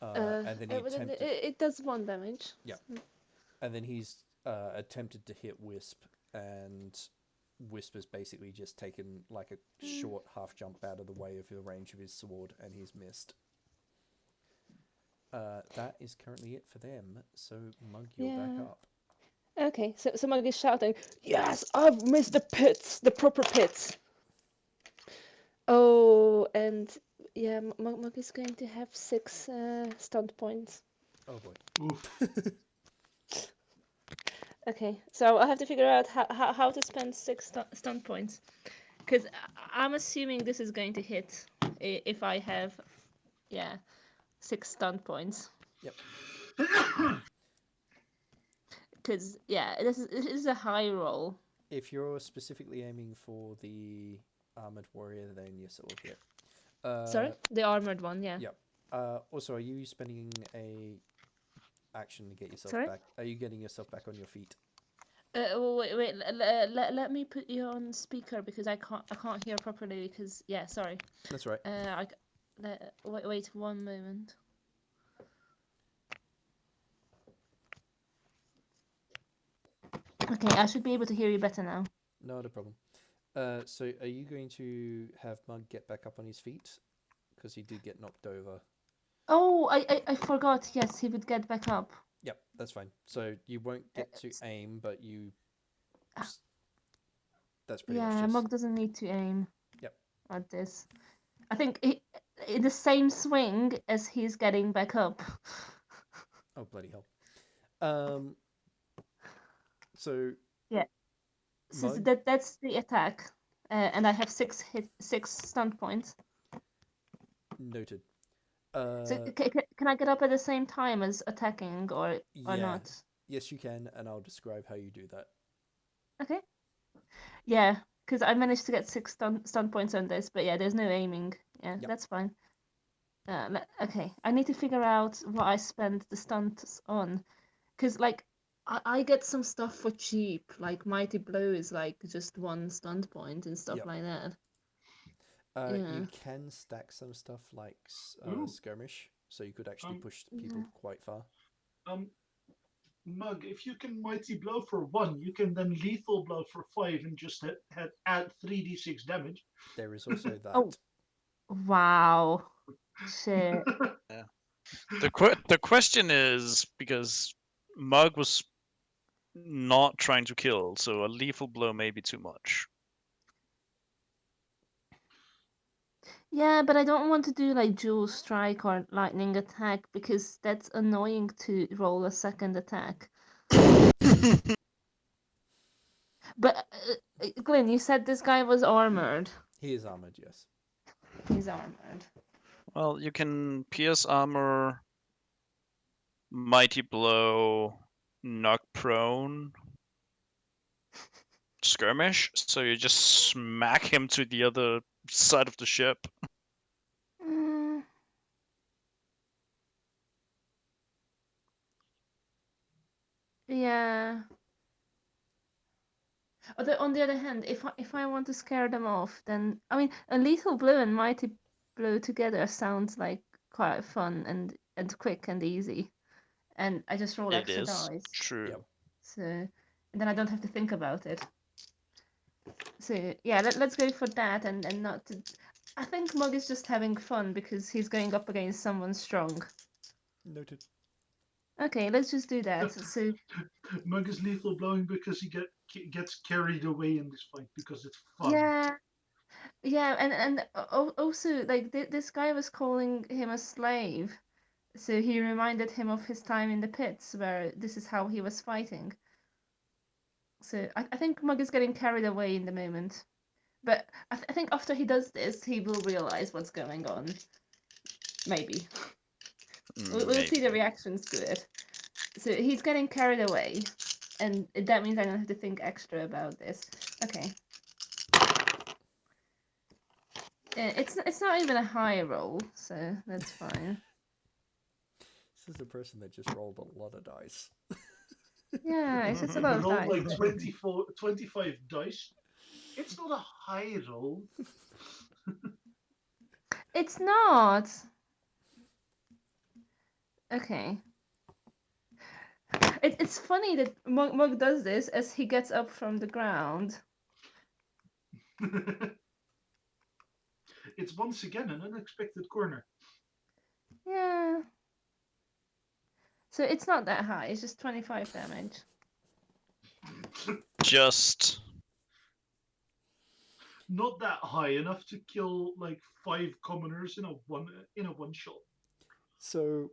S1: And then he attempted.
S3: it does 1 damage.
S1: Yeah. And then he's attempted to hit Whisp, and Whisp has basically just taken like a short half jump out of the way of the range of his sword, and he's missed. That is currently it for them. So Mug, you're back
S3: Yeah.
S1: up.
S3: Okay, so Mug is shouting, "Yes, I've missed the pits, the proper pits." Oh, and yeah, Mug is going to have 6 stunt points.
S1: Oh boy.
S5: Oof.
S3: Okay, so I have to figure out how to spend 6 stunt points, because I'm assuming this is going to hit if I have, 6 stunt points.
S1: Yep.
S3: Because this is a high roll.
S1: If you're specifically aiming for the armored warrior, then yes, it will hit.
S3: Sorry, the armored one, yeah.
S1: Yep. Also, are you spending a action to get yourself
S3: Sorry?
S1: back? Are you getting yourself back on your feet?
S3: Wait. Let me put you on speaker because I can't hear properly. Because sorry.
S1: That's right.
S3: Wait 1 moment. Okay, I should be able to hear you better now.
S1: Not a problem. So are you going to have Mug get back up on his feet? Because he did get knocked over.
S3: Oh, I forgot. Yes, he would get back up.
S1: Yep, that's fine. So you won't get to aim, but you... That's pretty much
S3: Yeah,
S1: just...
S3: Mug doesn't need to aim.
S1: Yep.
S3: At this. I think in the same swing as he's getting back up.
S1: Oh, bloody hell. So...
S3: Yeah. So
S1: Mug?
S3: that's the attack. And I have 6 stunt points.
S1: Noted.
S3: So can I get up at the same time as attacking or
S1: yeah.
S3: not?
S1: Yes, you can, and I'll describe how you do that.
S3: Okay. Yeah, because I managed to get 6 stun points on this, but there's no aiming. Yeah,
S1: Yep.
S3: that's fine. Okay, I need to figure out what I spend the stunts on, because like I get some stuff for cheap, like Mighty Blow is like just 1 stunt point and stuff
S1: Yep.
S3: like that.
S1: You can stack some stuff like
S5: Ooh.
S1: skirmish, so you could actually push people quite far.
S5: Mug, if you can mighty blow for 1, you can then lethal blow for 5 and just add 3d6 damage.
S1: There is also that.
S3: Oh, wow. Shit.
S2: Yeah. The question is, because Mug was not trying to kill, so a lethal blow may be too much.
S3: Yeah, but I don't want to do like dual strike or lightning attack because that's annoying to roll a second attack. But Glenn, you said this guy was armored.
S1: He is armored, yes.
S3: He's armored.
S2: Well, you can pierce armor, mighty blow, knock prone, skirmish. So you just smack him to the other side of the ship.
S3: Mm. Yeah. On the other hand, if I want to scare them off, then I mean, a lethal blow and mighty blow together sounds like quite fun and quick and easy, and I just roll
S2: It
S3: extra
S2: is
S3: dice.
S2: true.
S1: Yep.
S3: So, and then I don't have to think about it. So yeah, let's go for that and not. I think Mug is just having fun because he's going up against someone strong.
S1: Noted.
S3: Okay, let's just do that. So
S5: Mug is lethal blowing because he gets carried away in this fight because it's fun.
S3: yeah, and also like this guy was calling him a slave, so he reminded him of his time in the pits where this is how he was fighting. So I think Mug is getting carried away in the moment. But I think after he does this, he will realize what's going on. Maybe. We'll see the reactions to it. So he's getting carried away, and that means I don't have to think extra about this. Okay. It's not even a high roll, so that's fine.
S1: This is a person that just rolled a lot of dice.
S3: Yeah, it's just a lot
S5: I
S3: of
S5: rolled
S3: dice.
S5: like 25 dice. It's not a high roll.
S3: It's not. Okay. It's funny that Mug does this as he gets up from the ground.
S5: It's once again an unexpected corner.
S3: Yeah. So it's not that high. It's just 25 damage.
S2: Just
S5: Not that high, enough to kill like 5 commoners in a one shot.
S1: So,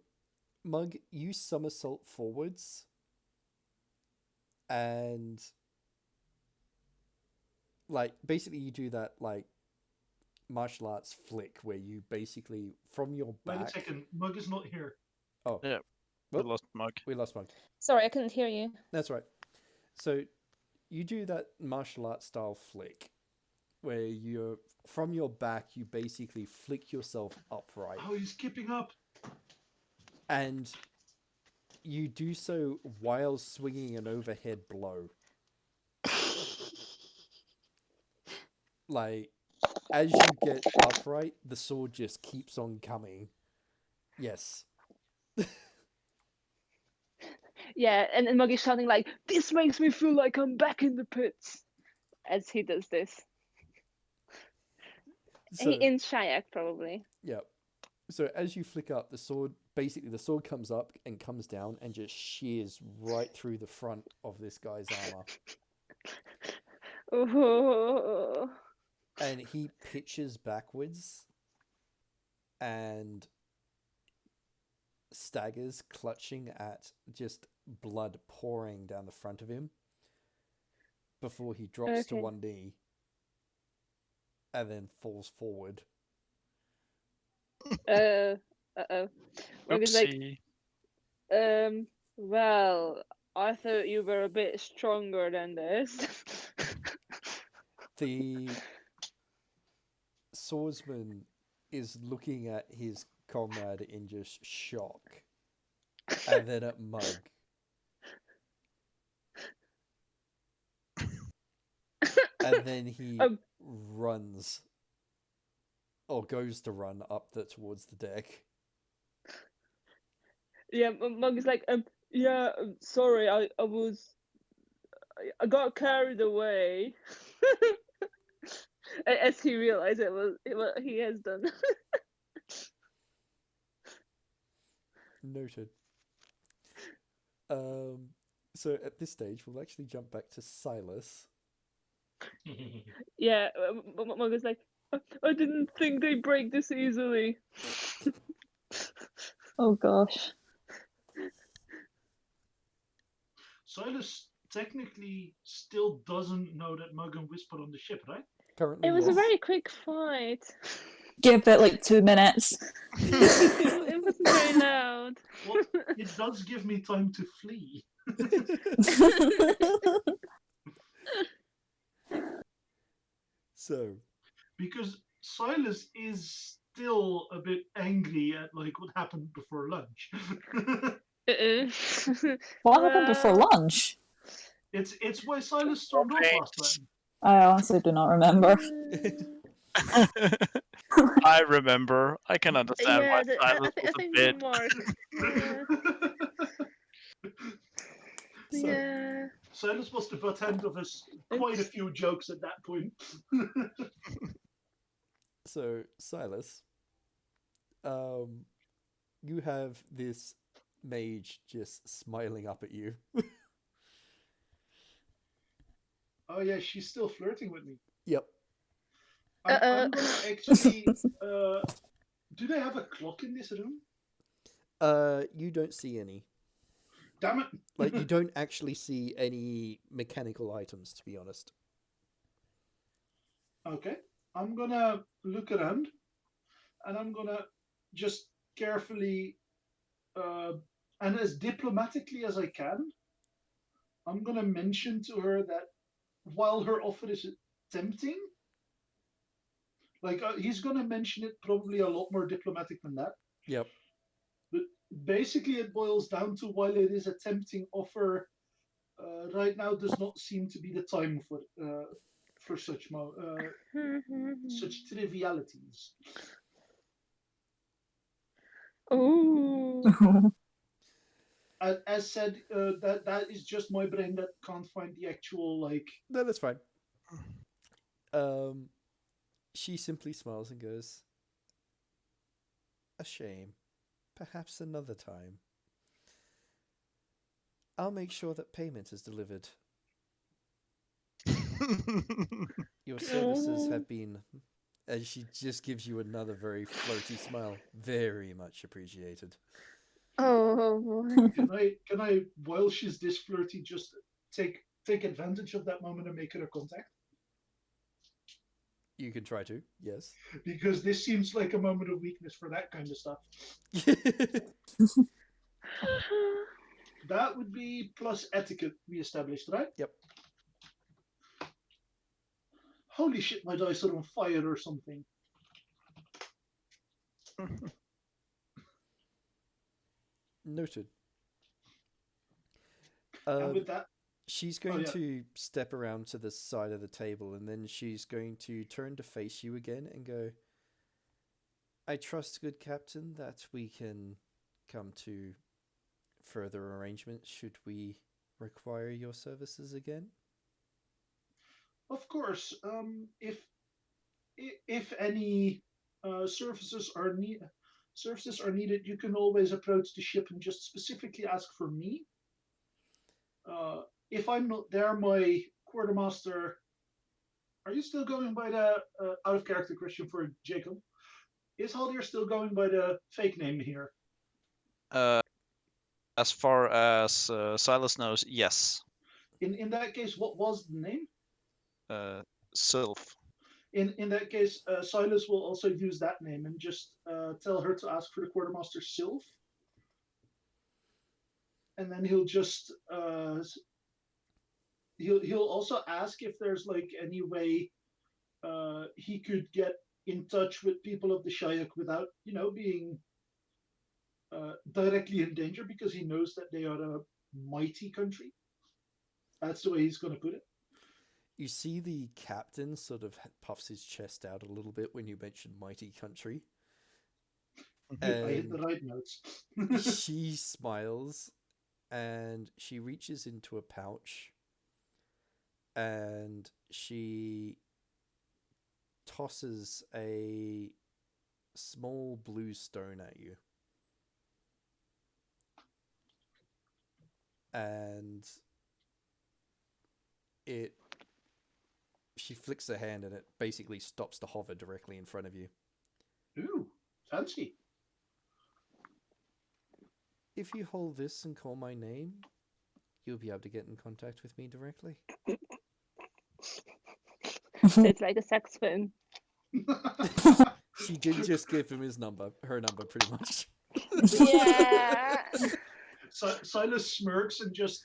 S1: Mug, you somersault forwards, and like basically you do that like martial arts flick where you basically from your
S5: Wait a
S1: back.
S5: second, Mug is not here.
S1: Oh,
S2: Yeah.
S1: Well,
S2: we lost Mug.
S1: we lost Mug.
S3: Sorry, I couldn't hear you.
S1: That's right. So you do that martial arts style flick where you're from your back, you basically flick yourself upright,
S5: Oh, he's keeping up.
S1: and you do so while swinging an overhead blow. Like, as you get upright, the sword just keeps on coming. Yes.
S3: Yeah, and Mug is shouting like, "This makes me feel like I'm back in the pits," as he does this.
S1: So,
S3: In Shiuk, probably.
S1: yeah. So as you flick up, the sword comes up and comes down and just shears right through the front of this guy's armor.
S3: Oh.
S1: And he pitches backwards and staggers, clutching at just blood pouring down the front of him before he drops to
S3: Okay.
S1: one knee and then falls forward.
S3: Uh-oh. Mug is like,
S2: Oopsie.
S3: well, I thought you were a bit stronger than this.
S1: The swordsman is looking at his comrade in just shock, and then at Mug. And then he runs, or goes to run up towards the deck.
S3: Yeah, Mug is like, yeah, sorry, I got carried away. As he realized it was what he has done.
S1: Noted. So at this stage, we'll actually jump back to Silas.
S3: Yeah, Mug is like, I didn't think they break this easily.
S4: Oh gosh.
S5: Silas technically still doesn't know that Mug and Whisp are on the ship, right?
S1: Currently,
S3: It was
S1: yes.
S3: a very quick fight.
S4: Give it like 2 minutes.
S3: It wasn't very loud.
S5: Well, it does give me time to flee.
S1: So,
S5: Because Silas is still a bit angry at like what happened before lunch.
S4: What happened before lunch?
S5: It's why Silas stormed off last time.
S4: I honestly do not remember.
S2: I remember. I can understand
S3: Yeah,
S2: why
S3: I
S2: Silas was a
S3: think
S2: bit.
S3: Mark. Yeah.
S1: So-
S3: Yeah.
S5: Silas was the butt end of us quite a few jokes at that point.
S1: so Silas, you have this mage just smiling up at you.
S5: Oh yeah, she's still flirting with me.
S1: Yep.
S5: I'm gonna actually. Do they have a clock in this room?
S1: You don't see any.
S5: Damn it!
S1: Like, you don't actually see any mechanical items, to be honest.
S5: Okay, I'm gonna look around, and I'm gonna just carefully, and as diplomatically as I can, I'm gonna mention to her that while her offer is tempting, like he's gonna mention it probably a lot more diplomatic than that.
S1: Yep.
S5: But basically, it boils down to while it is a tempting offer, right now does not seem to be the time for such such trivialities.
S3: Ooh.
S5: as said, that is just my brain that can't find the actual like.
S1: No, that's fine. She simply smiles and goes, "A shame. Perhaps another time. I'll make sure that payment is delivered. Your services have been," and she just gives you another very floaty smile, "very much appreciated."
S3: Oh boy.
S5: Can I while she's this flirty just take advantage of that moment and make her a contact?
S1: You can try to, yes.
S5: Because this seems like a moment of weakness for that kind of stuff. That would be plus etiquette we established, right?
S1: Yep.
S5: Holy shit, my dice are on fire or something.
S1: Noted.
S5: And with that,
S1: She's going
S5: yeah.
S1: to step around to the side of the table, and then she's going to turn to face you again and go, "I trust, good captain, that we can come to further arrangements should we require your services again."
S5: Of course, if any services are needed, you can always approach the ship and just specifically ask for me. If I'm not there, my quartermaster. Are you still going by the out of character question for Jacob? Is Haldir still going by the fake name here?
S2: As far as Silas knows, yes.
S5: In that case, what was the name?
S2: Sylph.
S5: In that case, Silas will also use that name and just tell her to ask for the quartermaster Sylph, and then he'll just he'll also ask if there's like any way he could get in touch with people of the Shiuk without being directly in danger, because he knows that they are a mighty country. That's the way he's going to put it.
S1: You see the captain sort of puffs his chest out a little bit when you mention mighty country.
S5: I hit the right notes.
S1: She smiles and she reaches into a pouch and she tosses a small blue stone at you. And she flicks her hand and it basically stops to hover directly in front of you.
S5: Ooh, fancy.
S1: If you hold this and call my name, you'll be able to get in contact with me directly.
S3: It's like a saxophone.
S1: She did just give him her number, pretty much.
S3: Yeah.
S5: Silas smirks and just,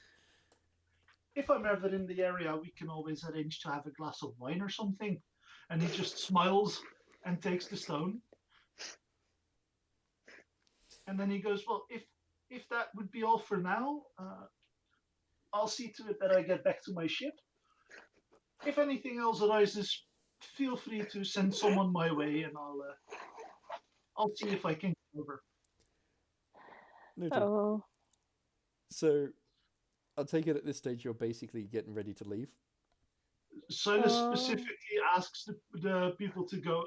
S5: if I'm ever in the area, we can always arrange to have a glass of wine or something. And he just smiles and takes the stone. And then he goes, well, if that would be all for now, I'll see to it that I get back to my ship. If anything else arises, feel free to send someone my way, and I'll see if I can get over.
S1: Noted.
S3: Oh.
S1: So, I'll take it at this stage you're basically getting ready to leave.
S5: Silas specifically asks the people to go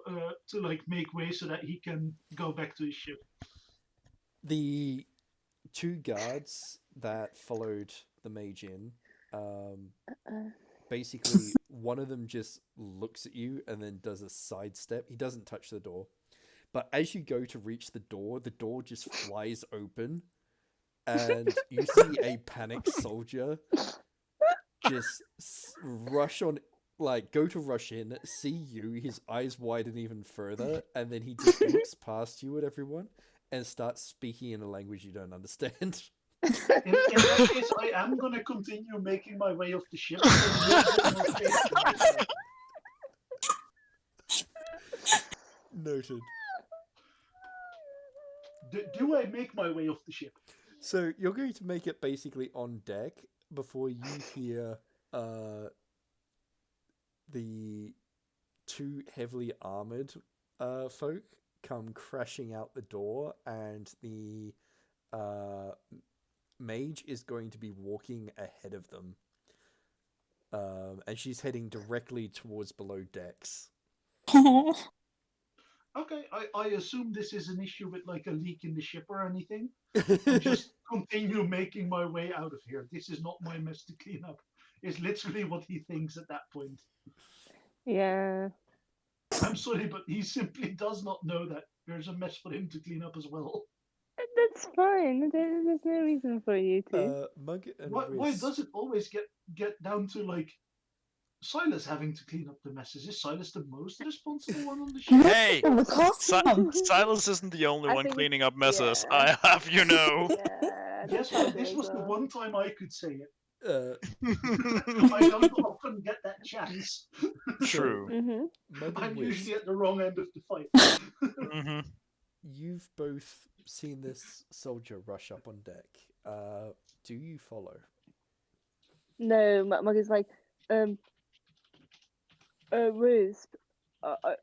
S5: to like make way so that he can go back to his ship.
S1: The two guards that followed the mage in, basically one of them just looks at you and then does a sidestep. He doesn't touch the door, but as you go to reach the door just flies open, and you see a panicked soldier just rush on, like go to rush in, see you, his eyes widen even further, and then he just looks past you at everyone and starts speaking in a language you don't understand.
S5: In that case, I am going to continue making my way off the ship.
S1: Noted.
S5: Do I make my way off the ship?
S1: So you're going to make it basically on deck before you hear the two heavily armored folk come crashing out the door, and the mage is going to be walking ahead of them. And she's heading directly towards below decks.
S5: Okay, I assume this is an issue with like a leak in the ship or anything. I'll just continue making my way out of here. This is not my mess to clean up. It's literally what he thinks at that point.
S3: Yeah.
S5: I'm sorry, but he simply does not know that there's a mess for him to clean up as well.
S3: That's fine. There's no reason for you to.
S1: Mug and
S5: Why
S1: Wisp.
S5: does it always get down to like Silas having to clean up the messes? Is Silas the most responsible one on the ship?
S2: Hey,
S4: Oh, of course
S2: Si-
S4: not.
S2: Silas isn't the only
S3: I
S2: one
S3: think-
S2: cleaning up messes.
S3: yeah.
S2: I have you know.
S3: Yeah.
S5: Yes,
S3: that's how
S5: but this
S3: they
S5: was the
S3: go.
S5: one time I could say it.
S1: Uh,
S5: I don't often get that chance.
S2: True.
S1: Mug and
S5: I'm
S1: Wisp,
S5: usually at the wrong end of the fight.
S2: hmm
S1: you've both seen this soldier rush up on deck. Do you follow?
S3: No, Mug is like, Wisp, I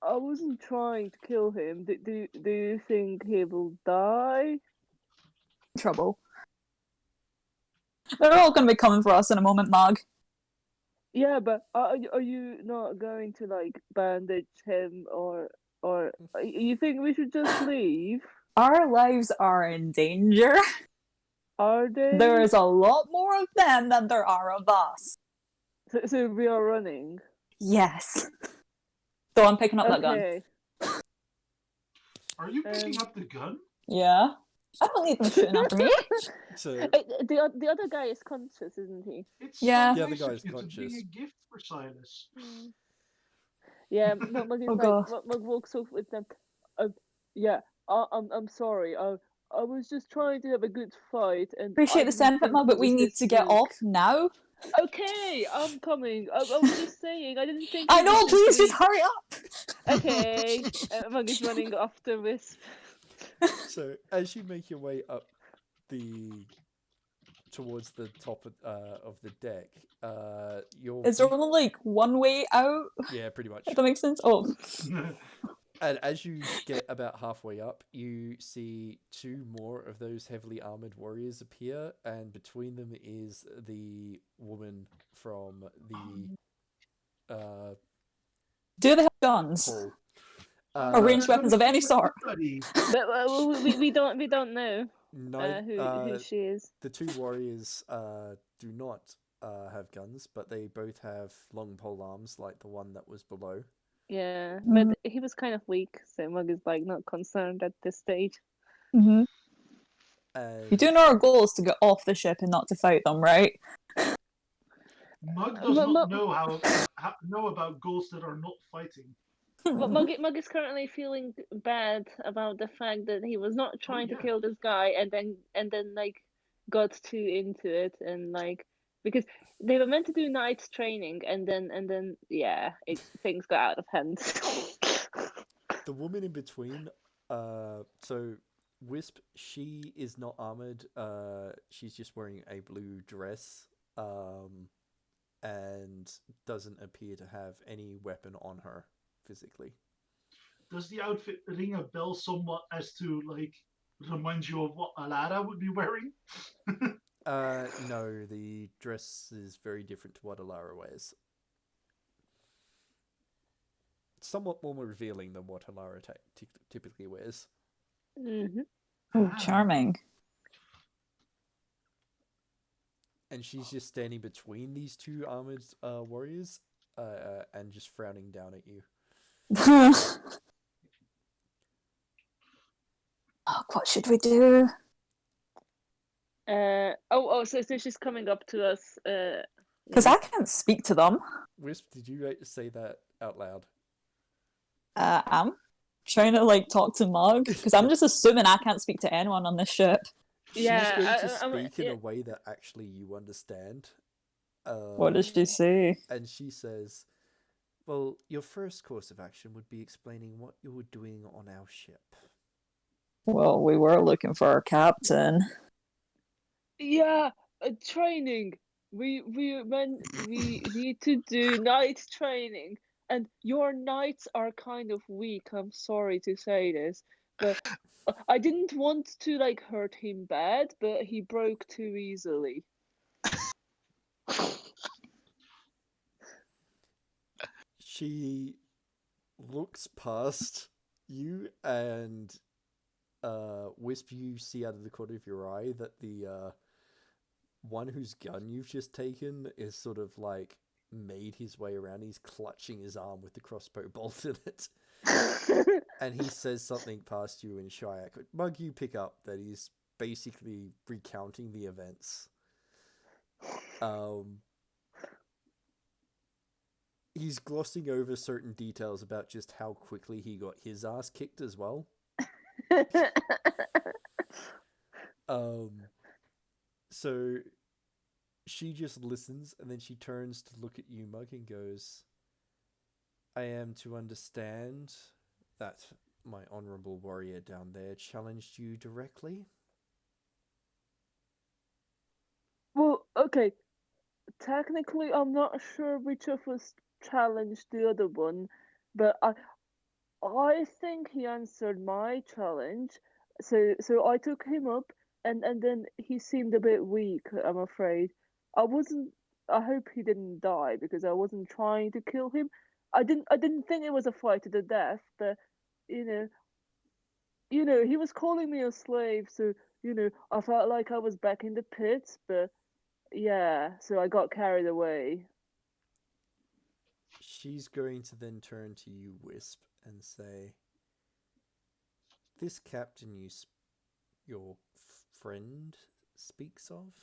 S3: wasn't trying to kill him. Do you think he will die?
S4: Trouble. They're all going to be coming for us in a moment, Mog.
S3: Yeah, but are you not going to like bandage him or you think we should just leave?
S4: Our lives are in danger.
S3: Are they?
S4: There is a lot more of them than there are of us.
S3: So we are running.
S4: Yes. So I'm picking up that gun.
S3: Okay.
S5: Are you picking up the gun?
S4: Yeah. I don't need them shooting after me.
S1: So
S3: The other guy is conscious, isn't he?
S5: It's
S4: Yeah.
S5: so
S1: The other
S5: nice
S1: guy
S5: of
S1: is
S5: you to bring
S1: conscious.
S5: a gift for Silas.
S3: Yeah, Mug is
S4: Oh,
S3: like
S4: God.
S3: Mug walks off with them. Yeah, I'm sorry. I was just trying to have a good fight and
S4: Appreciate
S3: I
S4: the
S3: didn't
S4: sentiment,
S3: think
S4: Mug, but
S3: it
S4: we
S3: was
S4: need
S3: this
S4: to get
S3: weak.
S4: off now.
S3: Okay, I'm coming. I was just saying. I didn't think.
S4: I
S3: it
S4: know,
S3: was this
S4: please just
S3: weak.
S4: hurry up.
S3: Okay, Mug is running after Wisp.
S1: So as you make your way up towards the top of the deck, you're
S4: Is there only like one way out?
S1: yeah, pretty much.
S4: If that makes sense. Oh.
S1: And as you get about halfway up, you see two more of those heavily armored warriors appear, and between them is the woman from the
S4: Do they have guns?
S1: hall.
S4: Or ranged weapons of any sort?
S3: But we don't know who she is.
S1: The two warriors do not have guns, but they both have long pole arms like the one that was below.
S3: Yeah,
S4: Mhm.
S3: but he was kind of weak, so Mug is like not concerned at this stage.
S4: Mm-hmm.
S1: And
S4: You do know our goal is to get off the ship and not to fight them, right?
S5: Mug does not know about ghosts that are not fighting.
S3: But Mug is currently feeling bad about the fact that he was not trying to
S5: yeah.
S3: kill this guy and then like got too into it and like because they were meant to do night training and then yeah, things got out of hand.
S1: the woman in between, so Wisp, she is not armored. She's just wearing a blue dress, and doesn't appear to have any weapon on her physically.
S5: Does the outfit ring a bell somewhat as to like remind you of what Alara would be wearing?
S1: No, the dress is very different to what Alara wears. Somewhat more revealing than what Alara typically wears.
S3: Mm-hmm.
S4: Oh, charming.
S1: And she's just standing between these two armored warriors, and just frowning down at you.
S4: Oh, what should we do?
S3: So she's coming up to us.
S4: Because I can't speak to them.
S1: Wisp, did you say that out loud?
S4: I'm trying to like talk to Mug because I'm just assuming I can't speak to anyone on this ship.
S1: She's going to speak in a way that actually you understand.
S4: What does she say?
S1: And she says, well, your first course of action would be explaining what you were doing on our ship.
S4: Well, we were looking for our captain.
S3: Yeah, training. We need to do night training, and your nights are kind of weak. I'm sorry to say this, But I didn't want to like hurt him bad, but he broke too easily.
S1: She looks past you and Wisp, you see out of the corner of your eye that the one whose gun you've just taken is sort of like made his way around. He's clutching his arm with the crossbow bolt in it. And he says something past you in Shiuk. Mug, you pick up that he's basically recounting the events. He's glossing over certain details about just how quickly he got his ass kicked as well. So she just listens and then she turns to look at you, Mug, and goes, I am to understand that my honourable warrior down there challenged you directly?
S3: Well, okay. Technically, I'm not sure which of us challenged the other one, but I think he answered my challenge. So I took him up, and then he seemed a bit weak, I'm afraid. I wasn't. I hope he didn't die because I wasn't trying to kill him. I didn't think it was a fight to the death, but you know, he was calling me a slave, so I felt like I was back in the pits, but yeah, so I got carried away.
S1: She's going to then turn to you, Wisp, and say, this captain your friend speaks of,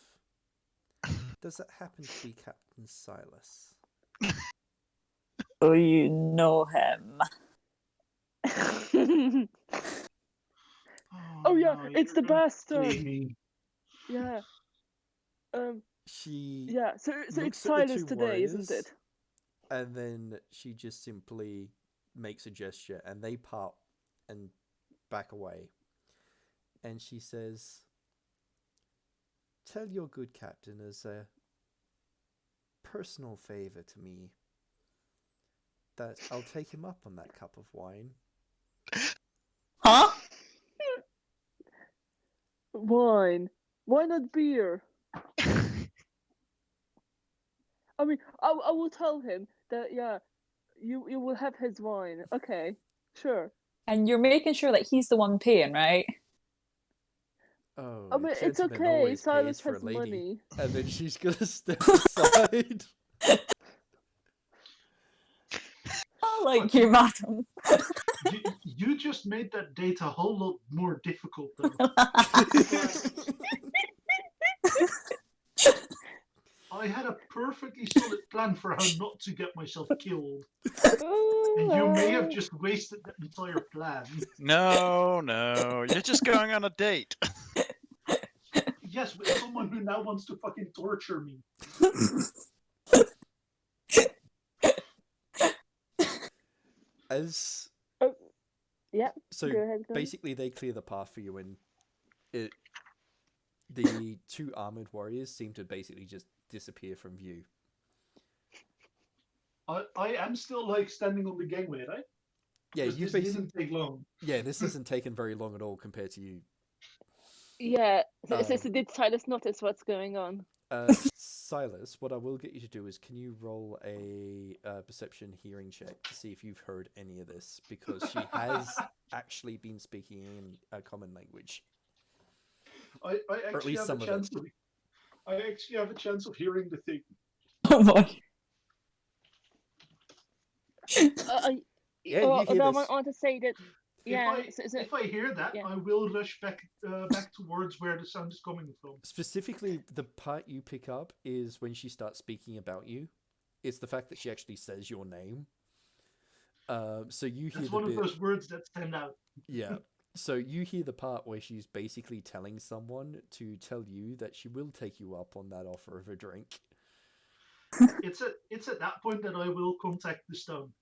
S1: does it happen to be Captain Silas?
S4: Oh, you know him.
S3: Oh yeah,
S5: no,
S3: it's the
S5: you're gonna
S3: bastard.
S5: slay me.
S3: Yeah.
S1: She
S3: Yeah. So it's
S1: looks at the
S3: Silas
S1: two
S3: today, isn't
S1: warriors,
S3: it?
S1: and then she just simply makes a gesture, and they part and back away. And she says, tell your good captain as a personal favour to me that I'll take him up on that cup of wine.
S4: Huh?
S3: Wine. Why not beer? I mean, I will tell him that. Yeah, you will have his wine. Okay, sure.
S4: And you're making sure that he's the one paying, right?
S1: Oh,
S3: I
S1: a
S3: mean, it's
S1: gentleman
S3: okay.
S1: always
S3: Silas
S1: pays for a
S3: has
S1: lady.
S3: money.
S1: And then she's gonna step aside.
S4: I like you, madam.
S5: You just made that date a whole lot more difficult, though. I had a perfectly solid plan for how not to get myself killed, and you may have just wasted that entire plan.
S2: No, you're just going on a date.
S5: Yes, with someone who now wants to fucking torture me.
S1: As
S3: Yeah.
S1: so
S3: Go ahead.
S1: basically they clear the path for you, and the two armored warriors seem to basically just disappear from view.
S5: I am still like standing on the gangway, right?
S1: Yeah,
S5: Because
S1: you
S5: this
S1: basically
S5: didn't take long.
S1: yeah, this hasn't taken very long at all compared to you.
S3: Yeah. So
S1: Um,
S3: did Silas notice what's going on?
S1: Silas, what I will get you to do is, can you roll a perception hearing check to see if you've heard any of this, because she has actually been speaking in a common language.
S5: I
S1: Or at
S5: actually
S1: least
S5: have
S1: some
S5: a
S1: of it.
S5: chance of. I actually have a chance of hearing the thing.
S4: Oh boy.
S1: Yeah, you hear
S3: I
S1: this.
S3: want to say that. Yeah.
S5: If I hear that,
S3: yeah.
S5: I will rush back towards where the sound is coming from.
S1: Specifically, the part you pick up is when she starts speaking about you. It's the fact that she actually says your name. So you hear
S5: That's
S1: the
S5: one
S1: bit.
S5: of those words that stand out.
S1: Yeah. So you hear the part where she's basically telling someone to tell you that she will take you up on that offer of a drink.
S5: It's at that point that I will contact the stone.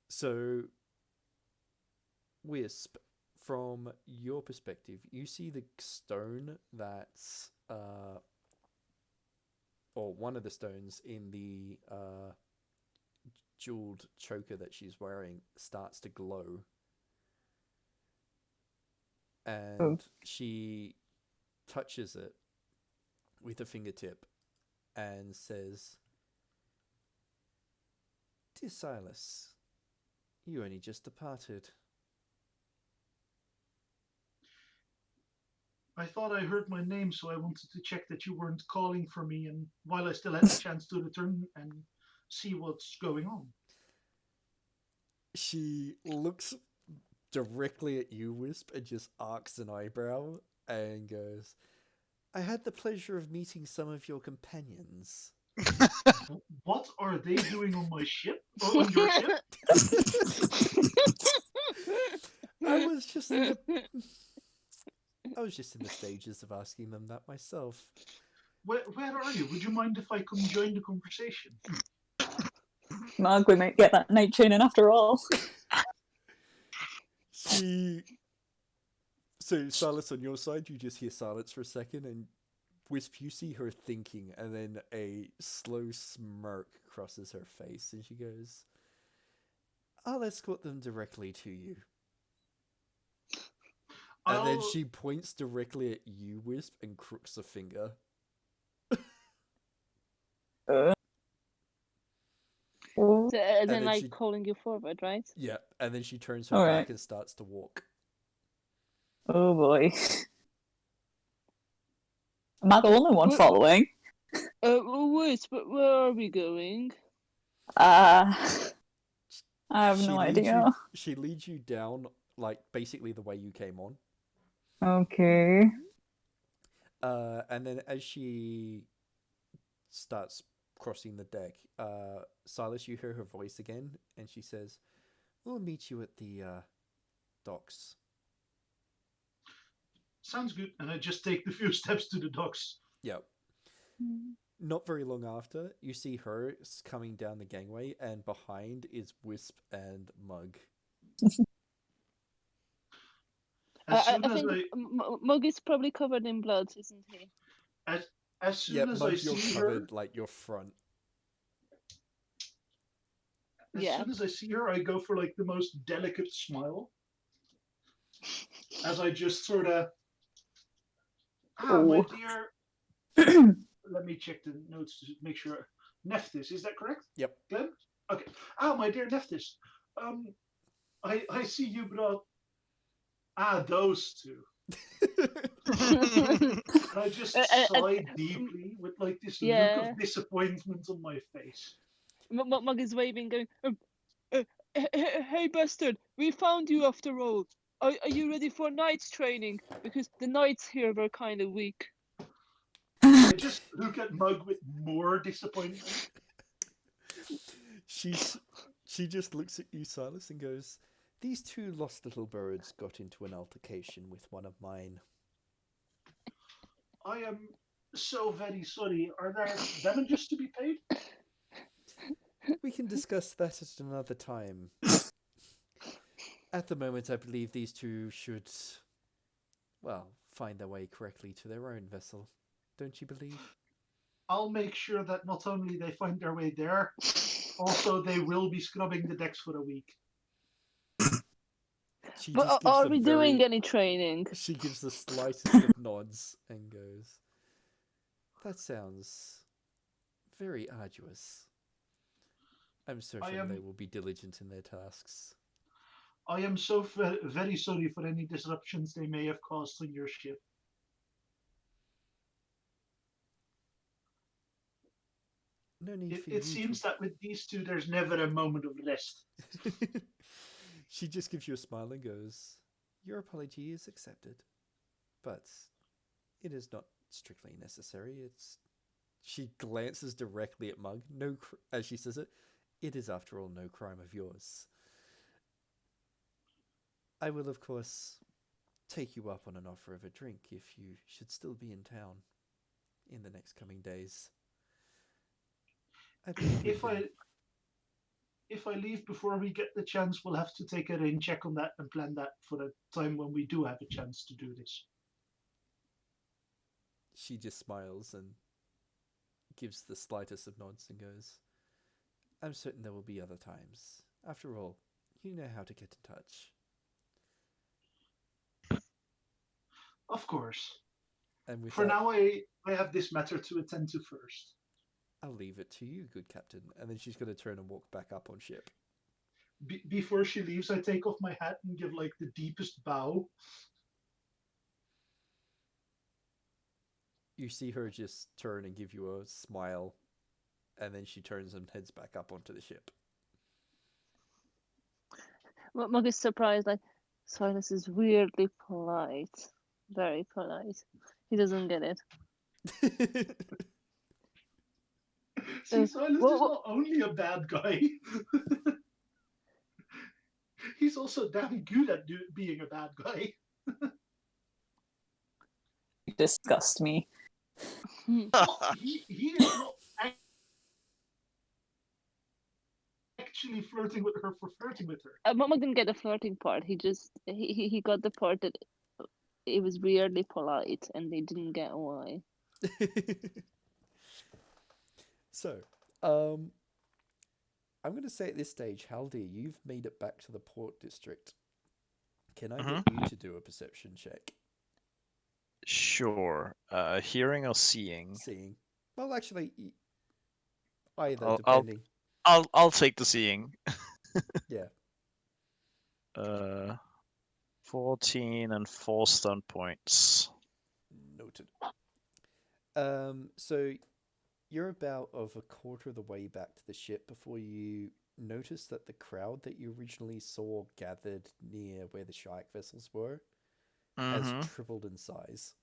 S1: So, Wisp, from your perspective, you see the stone that's, or one of the stones in the jeweled choker that she's wearing starts to glow. And she touches it with a fingertip and says, "Dear Silas, you only just departed."
S5: I thought I heard my name, so I wanted to check that you weren't calling for me, and while I still had the chance to return and see what's going on.
S1: She looks directly at you, Wisp, and just arcs an eyebrow and goes, "I had the pleasure of meeting some of your companions."
S5: What are they doing on my ship? Or on your ship?
S1: I was just in the stages of asking them that myself.
S5: Where are you? Would you mind if I come join the conversation?
S4: Mug, we might get that night training after all.
S1: So Silas, on your side, you just hear silence for a second, and Wisp, you see her thinking, and then a slow smirk crosses her face, and she goes, "I'll escort them directly to you." And then she points directly at you, Wisp, and crooks a finger.
S3: So, as
S1: And
S3: in,
S1: then
S3: like,
S1: she-
S3: calling you forward, right?
S1: Yeah, and then she turns her
S4: Alright.
S1: back and starts to walk.
S4: Oh boy. Am I the only one
S3: Wh-
S4: following?
S3: Wait, but where are we going?
S4: I have
S1: She
S4: no
S1: leads
S4: idea.
S1: She leads you down, like, basically the way you came on.
S4: Okay.
S1: And then as she starts crossing the deck, Silas, you hear her voice again, and she says, "We'll meet you at the docks."
S5: Sounds good. And I just take the few steps to the docks.
S1: Yep. Not very long after, you see her coming down the gangway, and behind is Wisp and Mug.
S5: As soon
S3: I
S5: as
S3: think Mug is probably covered in blood, isn't he?
S5: as soon
S1: Yeah,
S5: as I
S1: Mug, you're
S5: see
S1: covered,
S5: her,
S1: like, your front.
S5: as
S3: Yeah.
S5: soon as I see her, I go for like the most delicate smile. As I just sort of, my
S4: Oh.
S5: dear. Let me check the notes to make sure. Nephthys, is that correct?
S1: Yep.
S5: Glenn? Okay. My dear Nephthys. I see you brought those two. And I just sigh deeply with like this look of disappointment on my face.
S3: Mug is waving, going, hey bastard, we found you after all. Are you ready for night's training? Because the nights here were kind of weak.
S5: I just look at Mug with more disappointment.
S1: She just looks at you, Silas, and goes, "These two lost little birds got into an altercation with one of mine."
S5: I am so very sorry. Are there damages to be paid?
S1: We can discuss that at another time. At the moment, I believe these two should, well, find their way correctly to their own vessel. Don't you believe?
S5: I'll make sure that not only they find their way there, also they will be scrubbing the decks for a week.
S3: But are we doing any training?
S1: She gives the slightest of nods and goes, "That sounds very arduous. I'm certain they will be diligent in their tasks."
S5: I am so very sorry for any disruptions they may have caused on your ship.
S1: No need for
S5: It seems that with these two, there's never a moment of rest.
S1: She just gives you a smile and goes, "Your apology is accepted, but it is not strictly necessary. It's..." She glances directly at Mug. As she says it, "It is, after all, no crime of yours. I will, of course, take you up on an offer of a drink if you should still be in town in the next coming days.
S5: If I leave before we get the chance, we'll have to take a rain check on that and plan that for a time when we do have a chance to do this."
S1: She just smiles and gives the slightest of nods and goes, I'm certain there will be other times. After all, you know how to get in touch.
S5: Of course.
S1: And with
S5: For
S1: that,
S5: now, I have this matter to attend to first.
S1: I'll leave it to you, good captain. And then she's going to turn and walk back up on ship.
S5: Before she leaves, I take off my hat and give like the deepest bow.
S1: You see her just turn and give you a smile, and then she turns and heads back up onto the ship.
S3: Mug is surprised, like, Silas is weirdly polite. Very polite. He doesn't get it.
S5: See, Silas
S3: wha-
S5: is
S3: wha-
S5: not only a bad guy, he's also damn good at being a bad guy.
S4: You disgust me.
S5: He is not actually flirting with her for flirting with her.
S3: Mug didn't get the flirting part. He got the part that it was weirdly polite, and they didn't get why.
S1: So, I'm going to say at this stage, Haldir, you've made it back to the port district. Can I get you to do a perception check?
S2: Sure. Hearing or seeing?
S1: Seeing. Well, actually, either,
S2: I'll-
S1: depending.
S2: I'll take the seeing.
S1: Yeah.
S2: 14 and 4 stun points.
S1: Noted. So you're about of a quarter of the way back to the ship before you notice that the crowd that you originally saw gathered near where the Shiuk vessels were has
S2: Mhm.
S1: tripled in size.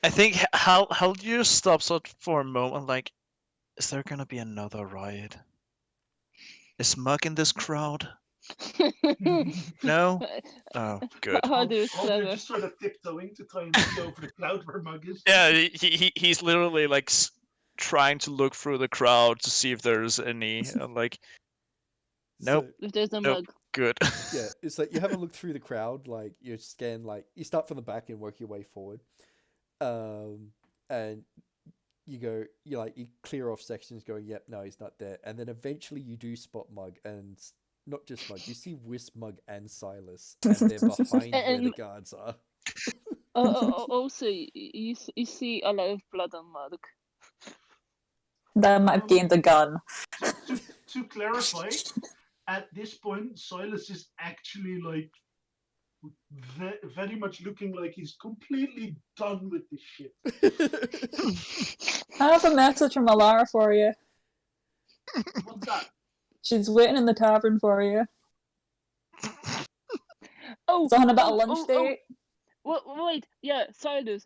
S2: I think Haldir stops out for a moment, like, is there gonna be another riot? Is Mug in this crowd? No? Oh, good.
S3: Haldir is
S5: Haldir
S3: clever.
S5: just sort of tiptoeing to try and see over the cloud where Mug is.
S2: Yeah, he's literally like trying to look through the crowd to see if there's any. Like, nope.
S1: So,
S3: If there's a
S2: Nope.
S3: mug.
S2: Good.
S1: yeah, it's like you have a look through the crowd, like you scan, like you start from the back and work your way forward, and you clear off sections, going, yep, no, he's not there, and then eventually you do spot Mug, and not just Mug, you see Wisp, Mug, and Silas, and they're behind where the guards are.
S3: Also, you see a lot of blood on Mug.
S4: That might have gained a gun.
S5: To clarify, at this point, Silas is actually like very much looking like he's completely done with this shit.
S4: I have a message from Alara for you.
S5: What's that?
S4: She's waiting in the tavern for you.
S3: Oh,
S4: It's on about a lunch date.
S3: Wait, yeah, Silas.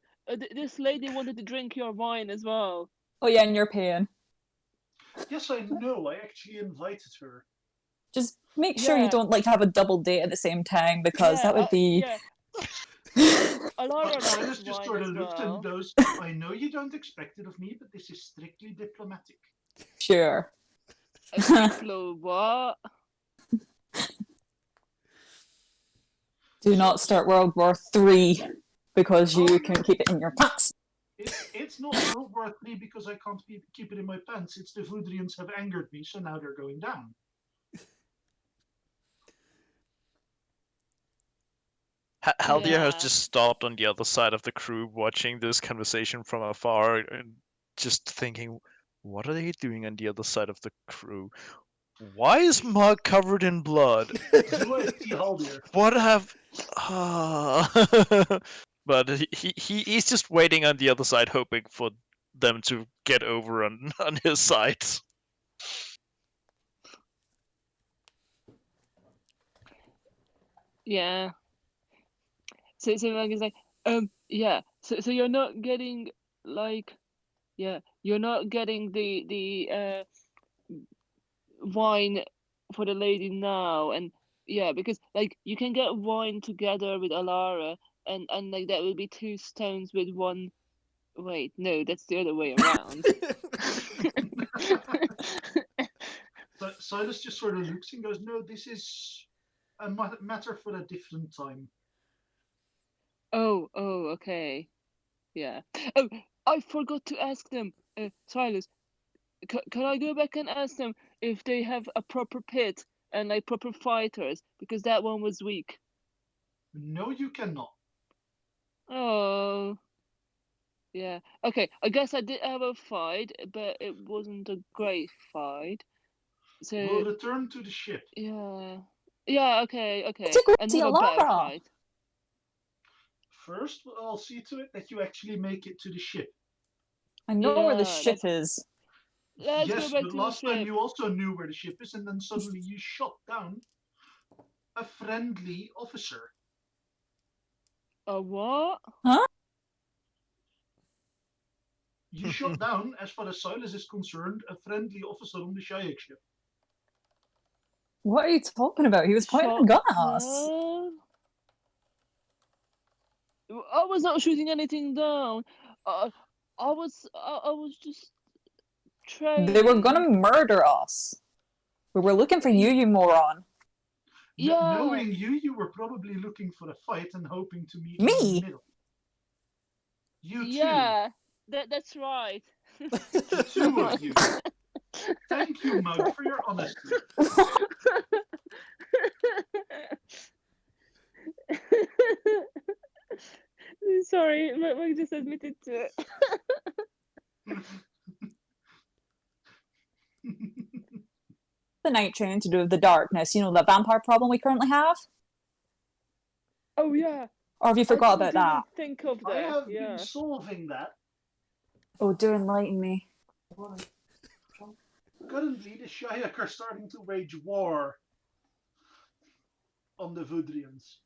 S3: This lady wanted to drink your wine as well.
S4: Oh yeah, and you're paying.
S5: Yes, I know. I actually invited her.
S4: Just make sure you
S3: Yeah.
S4: don't like have a double date at the same time, because that would be.
S3: Yeah. Alara
S5: Silas
S3: likes
S5: just
S3: wine
S5: sort
S3: as
S5: of looked
S3: well.
S5: and goes, I know you don't expect it of me, but this is strictly diplomatic.
S4: Sure.
S3: What?
S4: Do not start World War III because you can keep it in your pants.
S5: It's not World War III because I can't keep it in my pants. It's the Voudrians have angered me, so now they're going down.
S2: Haldir has
S3: Yeah.
S2: just stopped on the other side of the crew, watching this conversation from afar, and just thinking, what are they doing on the other side of the crew? Why is Mug covered in blood?
S5: Do I see Haldir?
S2: What have? But he's just waiting on the other side, hoping for them to get over on his side.
S3: Yeah. So Mug is like, yeah. So you're not getting like, yeah, you're not getting the wine for the lady now, and yeah, because like you can get wine together with Alara, and like that will be 2 stones with 1. Wait, no, that's the other way around.
S5: But Silas just sort of looks and goes, no, this is a matter for a different time.
S3: Oh, okay, yeah. Oh, I forgot to ask them, Silas. Can I go back and ask them if they have a proper pit and like proper fighters? Because that one was weak.
S5: No, you cannot.
S3: Oh. Yeah. Okay. I guess I did have a fight, but it wasn't a great fight. So
S5: We'll return to the ship.
S3: yeah. Yeah. Okay. Okay.
S4: It's a great
S3: And
S4: deal,
S3: not a bad
S4: Lara.
S3: fight.
S5: First, I'll see to it that you actually make it to the ship.
S4: I know where the
S3: Yeah,
S4: ship is.
S3: Let's
S5: Yes,
S3: go back
S5: but
S3: to
S5: last
S3: the
S5: time
S3: ship.
S5: you also knew where the ship is, and then suddenly you shot down a friendly officer.
S3: A what?
S5: You shot down, as far as Silas is concerned, a friendly officer on the Shiuk ship.
S4: What are you talking about? He was pointing a
S3: Shot
S4: gun at us.
S3: down? I was not shooting anything down. I was just training.
S4: They were gonna murder us. We were looking for you, you moron.
S3: Yeah.
S5: Knowing you were probably looking for a fight and hoping to meet
S4: Me?
S5: in the middle. You too.
S3: Yeah, that's right.
S5: The two of you. Thank you, Mug, for your honesty.
S3: Sorry, I just admitted to it.
S4: The night train to do with the darkness. You know, the vampire problem we currently have?
S3: Oh yeah.
S4: Or have you forgot about that?
S3: Think of that.
S5: I have
S3: yeah.
S5: been solving that.
S4: Oh, do enlighten me.
S5: Currently, the Shiuk are starting to wage war on the Vudrians.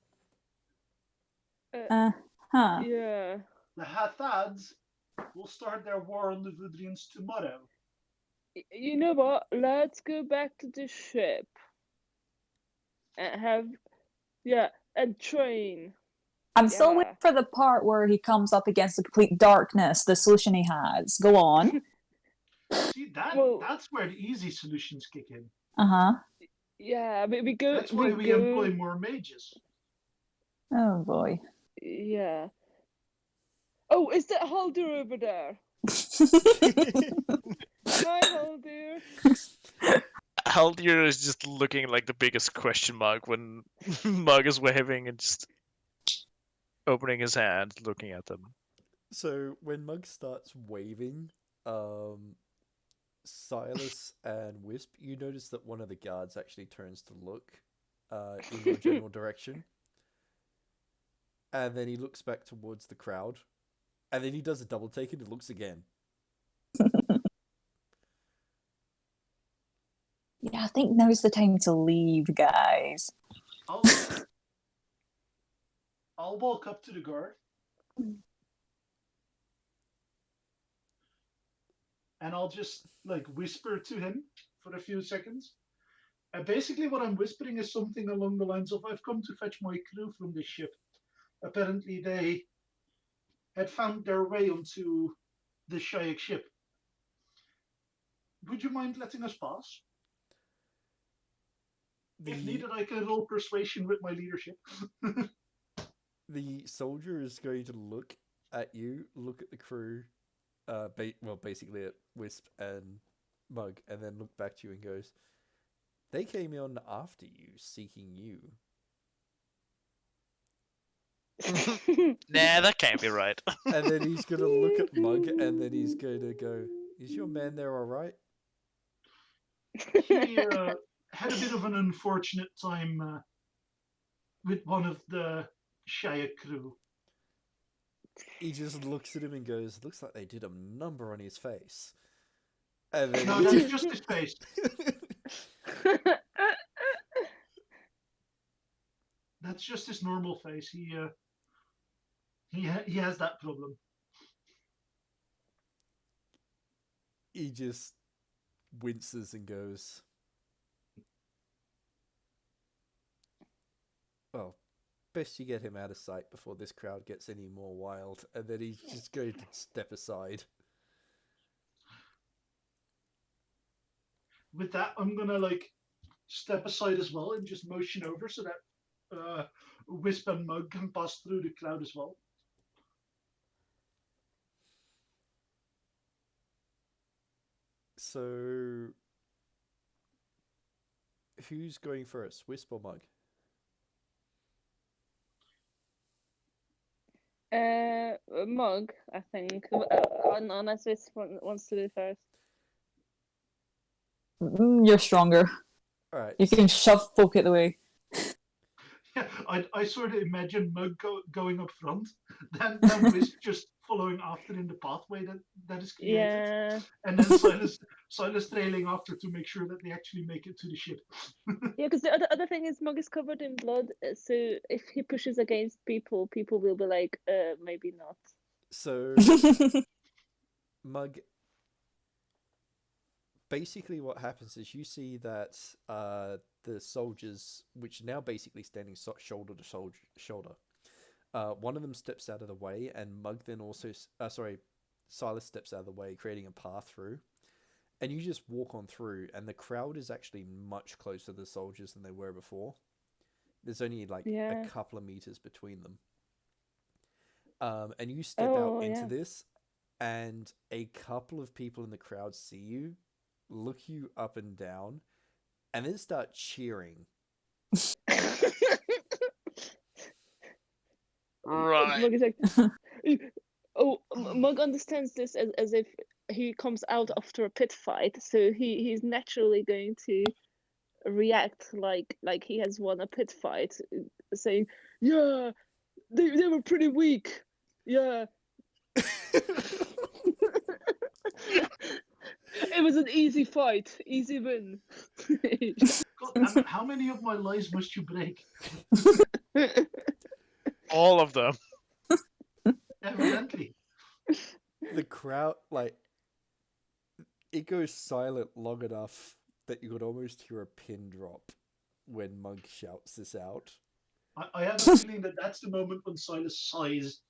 S4: Huh.
S3: Yeah.
S5: The Hathads will start their war on the Vudrians tomorrow.
S3: You know what? Let's go back to the ship and have, and train.
S4: I'm still waiting for the part where he comes up against the complete darkness, the solution he has. Go on.
S5: See, that's where the easy solutions kick in.
S4: Uh-huh.
S3: Yeah, we go.
S5: That's why we employ more mages.
S4: Oh boy.
S3: Yeah. Oh, is that Haldir over there? Hi, Haldir.
S2: Haldir is just looking like the biggest question mark when Mug is waving and just opening his hand, looking at them.
S1: So when Mug starts waving, Silas and Wisp, you notice that one of the guards actually turns to look in your general direction. And then he looks back towards the crowd. And then he does a double take and he looks again.
S4: Yeah, I think now's the time to leave, guys.
S5: I'll walk up to the guard. And I'll just whisper to him for a few seconds. And basically what I'm whispering is something along the lines of, I've come to fetch my crew from this ship. Apparently they had found their way onto the Shiuk ship. Would you mind letting us pass? If needed, I can roll persuasion with my leadership.
S1: The soldier is going to look at you, look at the crew, basically at Wisp and Mug, and then look back to you and goes, "They came on after you, seeking you."
S2: Nah, that can't be right.
S1: And then he's going to look at Mug, and then he's going to go, "Is your man there all right?"
S5: He had a bit of an unfortunate time with one of the Shiuk crew.
S1: He just looks at him and goes, "Looks like they did a number on his face." And then
S5: No, that's just his face. That's just his normal face. He has that problem.
S1: He just winces and goes, "Well, best you get him out of sight before this crowd gets any more wild." And then he's just going to step aside.
S5: With that, I'm gonna step aside as well and just motion over so that Wisp and Mug can pass through the crowd as well.
S1: So, who's going first, Wisp or Mug?
S3: Mug, I think. Unless this one wants to do first.
S4: You're stronger.
S1: All right.
S4: You can shove folk out the way.
S5: Yeah, I sort of imagine Mug going up front, then Wisp just following after in the pathway that is created,
S3: Yeah.
S5: and then Silas trailing after to make sure that they actually make it to the ship.
S3: Yeah, because the other thing is Mug is covered in blood, so if he pushes against people, people will be like, maybe not.
S1: So, Mug. Basically, what happens is you see that the soldiers, which are now basically standing shoulder to shoulder, one of them steps out of the way, and Mug then also, Silas steps out of the way, creating a path through. And you just walk on through, and the crowd is actually much closer to the soldiers than they were before. There's only like a couple of meters between them. And you step out into this, and a couple of people in the crowd see you, look you up and down, and then start cheering.
S2: Right.
S3: Mug is like, Mug understands this as if he comes out after a pit fight, so he's naturally going to react like he has won a pit fight, saying, "Yeah, they were pretty weak. Yeah." It was an easy fight, easy win.
S5: God, how many of my lies must you break?
S2: All of them.
S5: Evidently.
S1: The crowd, like, it goes silent long enough that you could almost hear a pin drop when Mug shouts this out.
S5: I have a feeling that that's the moment when Silas sighs.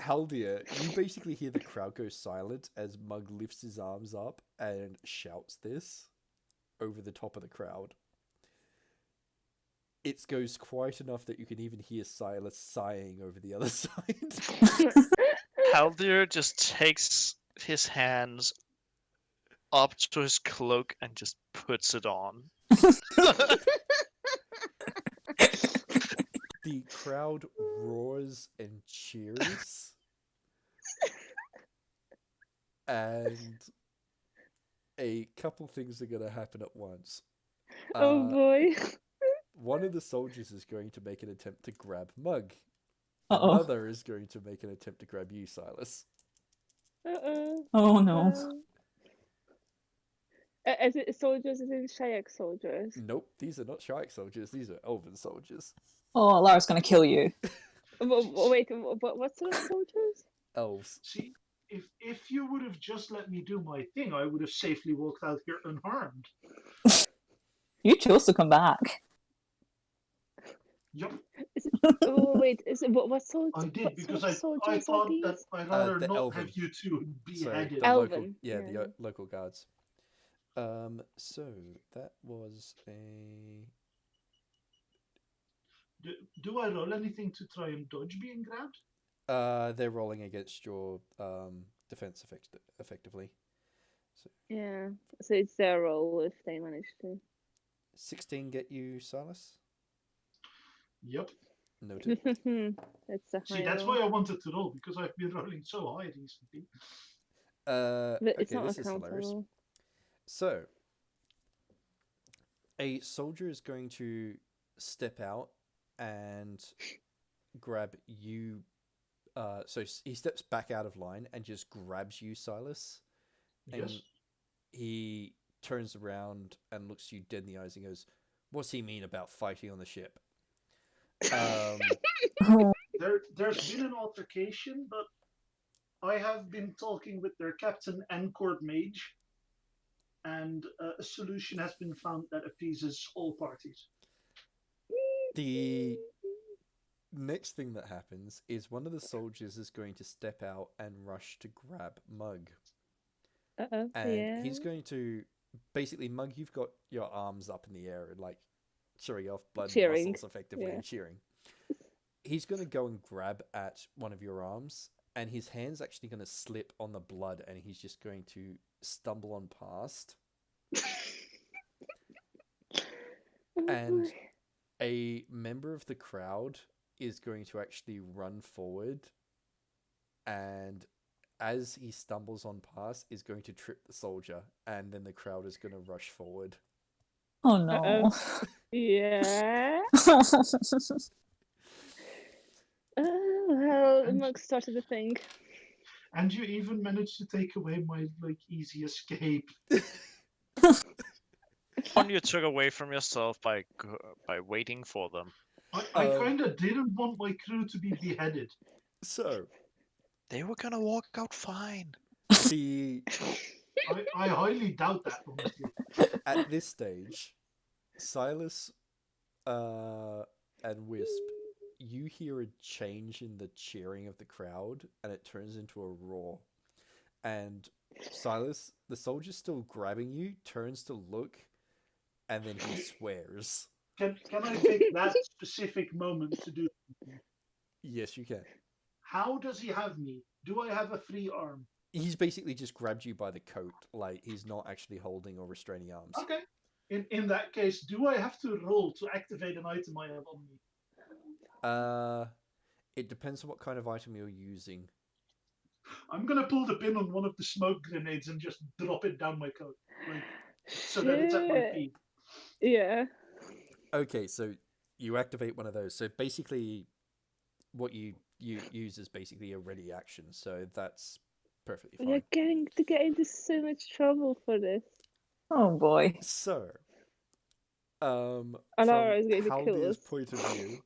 S1: Haldir, you basically hear the crowd go silent as Mug lifts his arms up and shouts this over the top of the crowd. It goes quite enough that you can even hear Silas sighing over the other side.
S2: Haldir just takes his hands up to his cloak and just puts it on.
S1: The crowd roars and cheers. And a couple things are going to happen at once.
S3: Oh boy.
S1: One of the soldiers is going to make an attempt to grab Mug.
S4: Uh-oh.
S1: Another is going to make an attempt to grab you, Silas.
S4: Oh no.
S3: Is it soldiers? Is it Shiuk soldiers?
S1: Nope, these are not Shiuk soldiers. These are Elven soldiers.
S4: Oh, Lara's gonna kill you.
S3: Wait, what sort of soldiers?
S1: Elves.
S5: See, if you would have just let me do my thing, I would have safely walked out here unharmed.
S4: You chose to come back.
S5: Yup.
S3: Wait, is it what soldiers?
S5: I did because
S3: I
S5: I thought that I'd rather
S1: the
S5: not
S1: Elven.
S5: have you two beheaded.
S1: The
S3: Elven.
S1: local, the local guards. So that was a.
S5: Do I roll anything to try and dodge being grabbed?
S1: They're rolling against your defense effectively. So
S3: Yeah, so it's their role if they manage to.
S1: 16 get you, Silas?
S5: Yep.
S1: Noted.
S3: It's a high
S5: See, that's
S3: roll.
S5: why I wanted to roll, because I've been rolling so high recently.
S3: But it's
S1: Okay,
S3: not
S1: this
S3: a
S1: is
S3: counter
S1: hilarious.
S3: roll.
S1: So, a soldier is going to step out and grab you. So he steps back out of line and just grabs you, Silas. And
S5: Yes.
S1: he turns around and looks you dead in the eyes and goes, "What's he mean about fighting on the ship?"
S5: There's been an altercation, but I have been talking with their captain and court mage, and a solution has been found that appeases all parties.
S1: The next thing that happens is one of the soldiers is going to step out and rush to grab Mug. And he's going to basically, Mug, you've got your arms up in the air and like showing off blood
S3: Cheering.
S1: muscles effectively and cheering. He's going to go and grab at one of your arms and his hand's actually going to slip on the blood, and he's just going to stumble on past. And a member of the crowd is going to actually run forward, and as he stumbles on past, is going to trip the soldier, and then the crowd is going to rush forward.
S4: Oh no.
S3: Yeah. Well, Mug started the thing.
S5: And you even managed to take away my easy escape.
S2: One you took away from yourself by waiting for them.
S5: I kind of didn't want my crew to be beheaded.
S1: So
S2: They were gonna walk out fine.
S1: the
S5: I highly doubt that, honestly.
S1: at this stage, Silas and Wisp, you hear a change in the cheering of the crowd, and it turns into a roar. And Silas, the soldier's still grabbing you, turns to look, and then he swears.
S5: Can I take that specific moment to do something?
S1: Yes, you can.
S5: How does he have me? Do I have a free arm?
S1: He's basically just grabbed you by the coat, like he's not actually holding or restraining arms.
S5: Okay. In that case, do I have to roll to activate an item I have on me?
S1: It depends on what kind of item you're using.
S5: I'm gonna pull the pin on one of the smoke grenades and just drop it down my coat, so that it's at my feet.
S3: Yeah.
S1: Okay, so you activate one of those. So basically, what you use is basically a ready action. So that's perfectly fine.
S3: We're getting to get into so much trouble for this.
S4: Oh boy.
S1: So, from
S3: Alara is going to kill
S1: Haldir's
S3: us.
S1: point of view,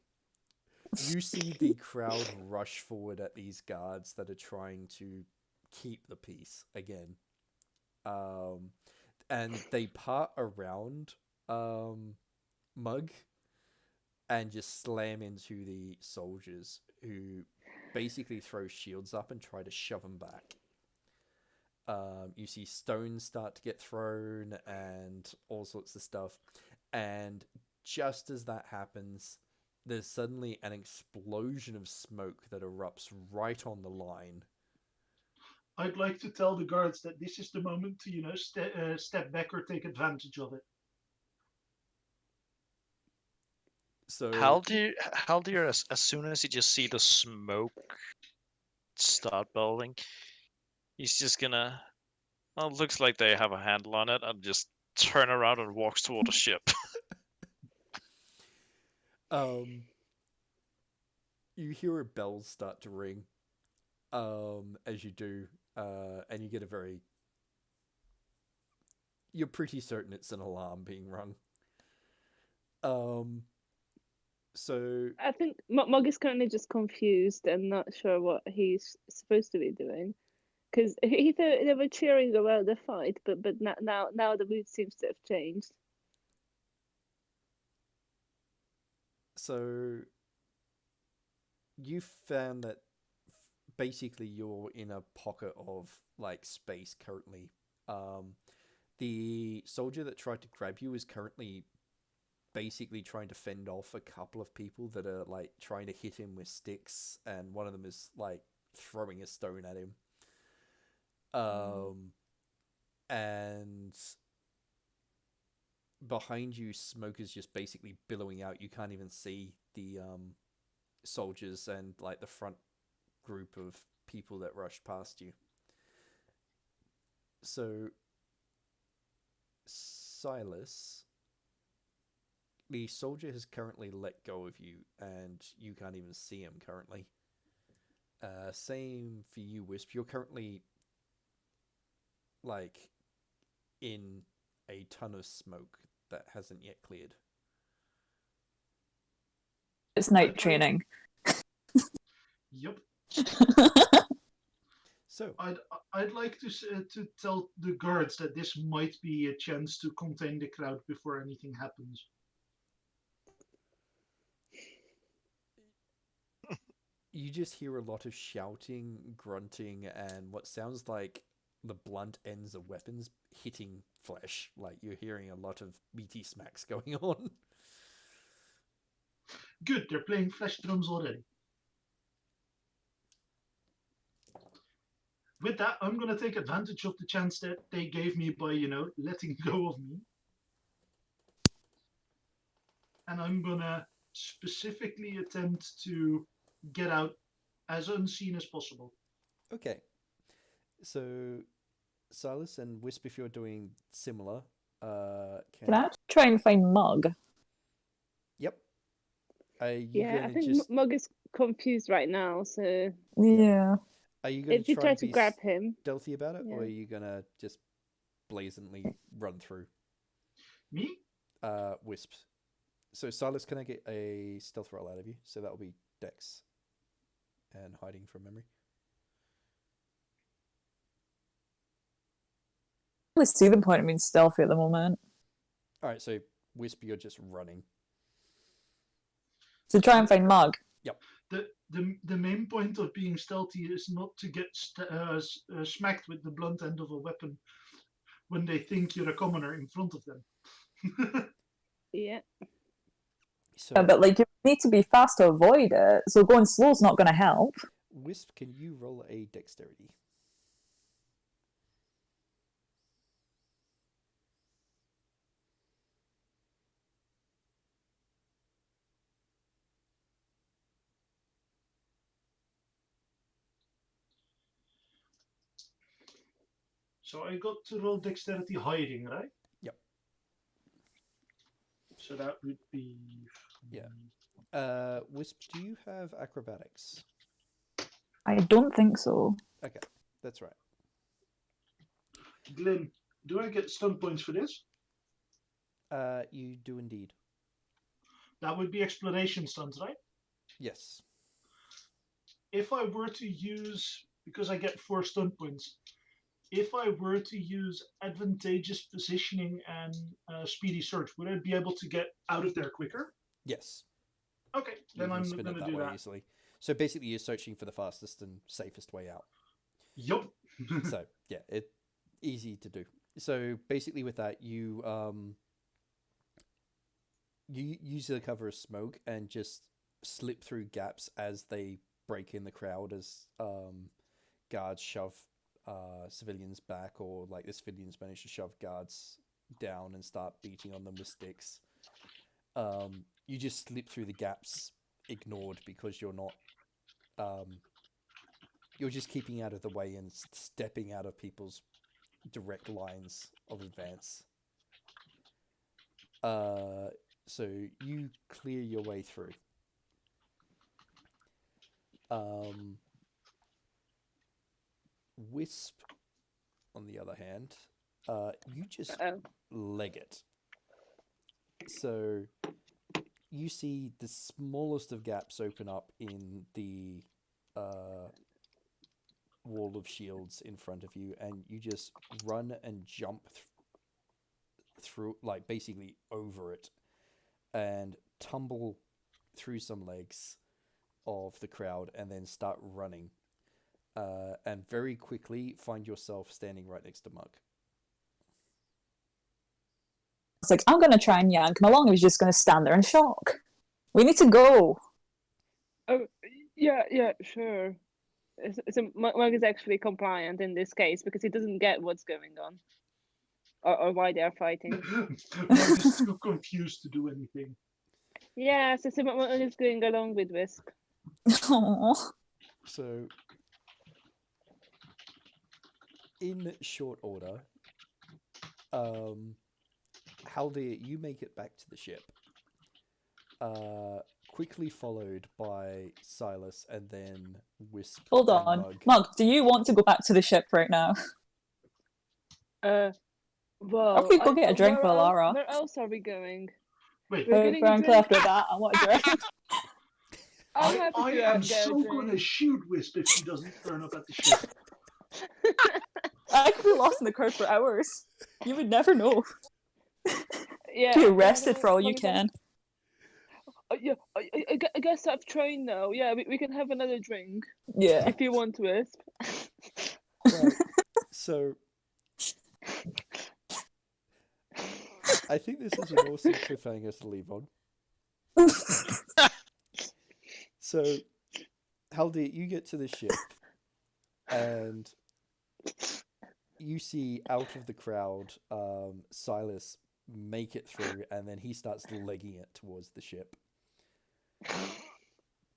S1: you see the crowd rush forward at these guards that are trying to keep the peace again. And they part around Mug and just slam into the soldiers, who basically throw shields up and try to shove them back. You see stones start to get thrown and all sorts of stuff. And just as that happens, there's suddenly an explosion of smoke that erupts right on the line.
S5: I'd like to tell the guards that this is the moment to, step back or take advantage of it.
S1: So
S2: Haldir, as soon as he just see the smoke start building, he's just gonna. Well, it looks like they have a handle on it, and just turn around and walks toward the ship.
S1: you hear a bell start to ring. As you do, and you get a very. You're pretty certain it's an alarm being rung. So
S3: I think Mug is currently just confused and not sure what he's supposed to be doing. Because he thought they were cheering around the fight, but now the mood seems to have changed.
S1: So you found that basically you're in a pocket of space currently. The soldier that tried to grab you is currently basically trying to fend off a couple of people that are trying to hit him with sticks, and one of them is throwing a stone at him. And behind you, smoke is just basically billowing out. You can't even see the soldiers and the front group of people that rushed past you. So, Silas, the soldier has currently let go of you, and you can't even see him currently. Same for you, Wisp. You're currently in a ton of smoke that hasn't yet cleared.
S4: It's night training.
S5: Yep.
S1: So
S5: I'd like to tell the guards that this might be a chance to contain the crowd before anything happens.
S1: You just hear a lot of shouting, grunting, and what sounds like the blunt ends of weapons hitting flesh. You're hearing a lot of meaty smacks going on.
S5: Good, they're playing flesh drums already. with that, I'm gonna take advantage of the chance that they gave me by, letting go of me. And I'm gonna specifically attempt to get out as unseen as possible.
S1: Okay. So, Silas and Wisp, if you're doing similar,
S4: Can I try and find Mug?
S1: Yep. Are you
S3: Yeah, I
S1: gonna
S3: think
S1: just?
S3: Mug is confused right now, so
S4: Yeah.
S1: Are you gonna
S3: if you
S1: try
S3: try
S1: and
S3: to
S1: be
S3: grab him,
S1: stealthy about it, or
S3: Yeah.
S1: are you gonna just blazingly run through?
S5: Me?
S1: Wisp. So Silas, can I get a stealth roll out of you? So that'll be Dex and hiding from memory.
S4: I really see the point of being stealthy at the moment.
S1: All right. So Wisp, you're just running.
S4: So try and find Mug.
S5: The main point of being stealthy is not to get smacked with the blunt end of a weapon when they think you're a commoner in front of them.
S3: yeah.
S1: So
S4: Yeah, but like you need to be fast to avoid it. So going slow is not going to help.
S1: Wisp, can you roll a dexterity?
S5: So I got to roll dexterity hiding, right?
S1: Yep.
S5: So that would be...
S1: Yeah. Wisp, do you have acrobatics?
S4: I don't think so.
S1: Okay, that's right.
S5: Glenn, do I get stun points for this?
S1: You do indeed.
S5: That would be exploration stuns, right?
S1: Yes.
S5: If I were to use, because I get 4 stun points, if I were to use advantageous positioning and speedy search, would I be able to get out of there quicker?
S1: Yes.
S5: Okay,
S1: You
S5: then
S1: can
S5: I'm
S1: spin
S5: going
S1: it
S5: to
S1: that
S5: do
S1: way
S5: that.
S1: easily. So basically, you're searching for the fastest and safest way out.
S5: Yup.
S1: So yeah, it easy to do. So basically, with that, you use the cover of smoke and just slip through gaps as they break in the crowd as guards shove civilians back, or like the civilians manage to shove guards down and start beating on them with sticks. You just slip through the gaps, ignored because you're not. You're just keeping out of the way and stepping out of people's direct lines of advance. So you clear your way through. Wisp, on the other hand, you just leg it. So you see the smallest of gaps open up in the wall of shields in front of you, and you just run and jump through, like basically over it, and tumble through some legs of the crowd, and then start running. And very quickly find yourself standing right next to Mug.
S4: It's like, I'm going to try and yank him along. He's just going to stand there in shock. We need to go.
S3: Oh, yeah, sure. So Mug is actually compliant in this case because he doesn't get what's going on or why they are fighting.
S5: I'm just too confused to do anything.
S3: Yeah, so Mug is going along with Wisp.
S4: Aww.
S1: So, in short order, Haldir, you make it back to the ship. Quickly followed by Silas and then Wisp.
S4: Hold
S1: and
S4: on.
S1: Mug.
S4: Mug, do you want to go back to the ship right now?
S3: Well,
S4: Or we go get a drink for Lara.
S3: Where else are we going?
S5: Wait,
S3: We're getting a
S4: Frankly,
S3: drink.
S4: after that, I want a drink.
S3: I'm happy
S5: I
S3: to
S5: am
S3: get a
S5: so
S3: drink.
S5: going to shoot Wisp if she doesn't turn up at the ship.
S4: I could be lost in the crowd for hours. You would never know.
S3: Yeah,
S4: Be arrested for all you can.
S3: Yeah, I guess I've trained now. Yeah, we can have another drink
S4: Yeah.
S3: if you want, Wisp.
S1: Right. So, I think this is an awesome cliffhanger to leave on. So, Haldir, you get to the ship, and you see out of the crowd, Silas make it through, and then he starts legging it towards the ship.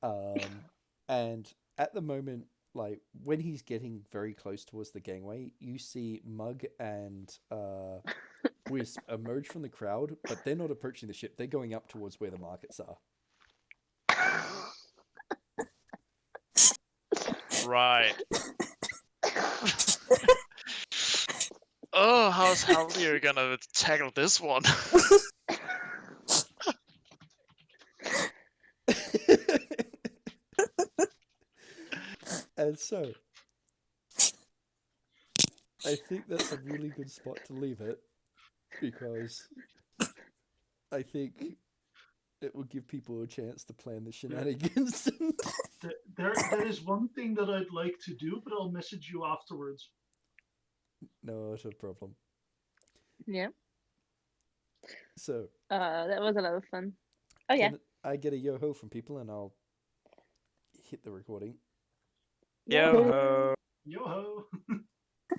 S1: And at the moment, like when he's getting very close towards the gangway, you see Mug and Whisp emerge from the crowd, but they're not approaching the ship. They're going up towards where the markets are.
S2: Right. Oh, how's Haldir gonna tackle this one?
S1: And so, I think that's a really good spot to leave it, because I think it will give people a chance to plan the shenanigans.
S5: There is one thing that I'd like to do, but I'll message you afterwards.
S1: No problem.
S3: Yeah.
S1: So,
S3: That was a lot of fun. Oh yeah.
S1: can I get a yo-ho from people and I'll hit the recording?
S2: Yo ho.
S5: Yo ho!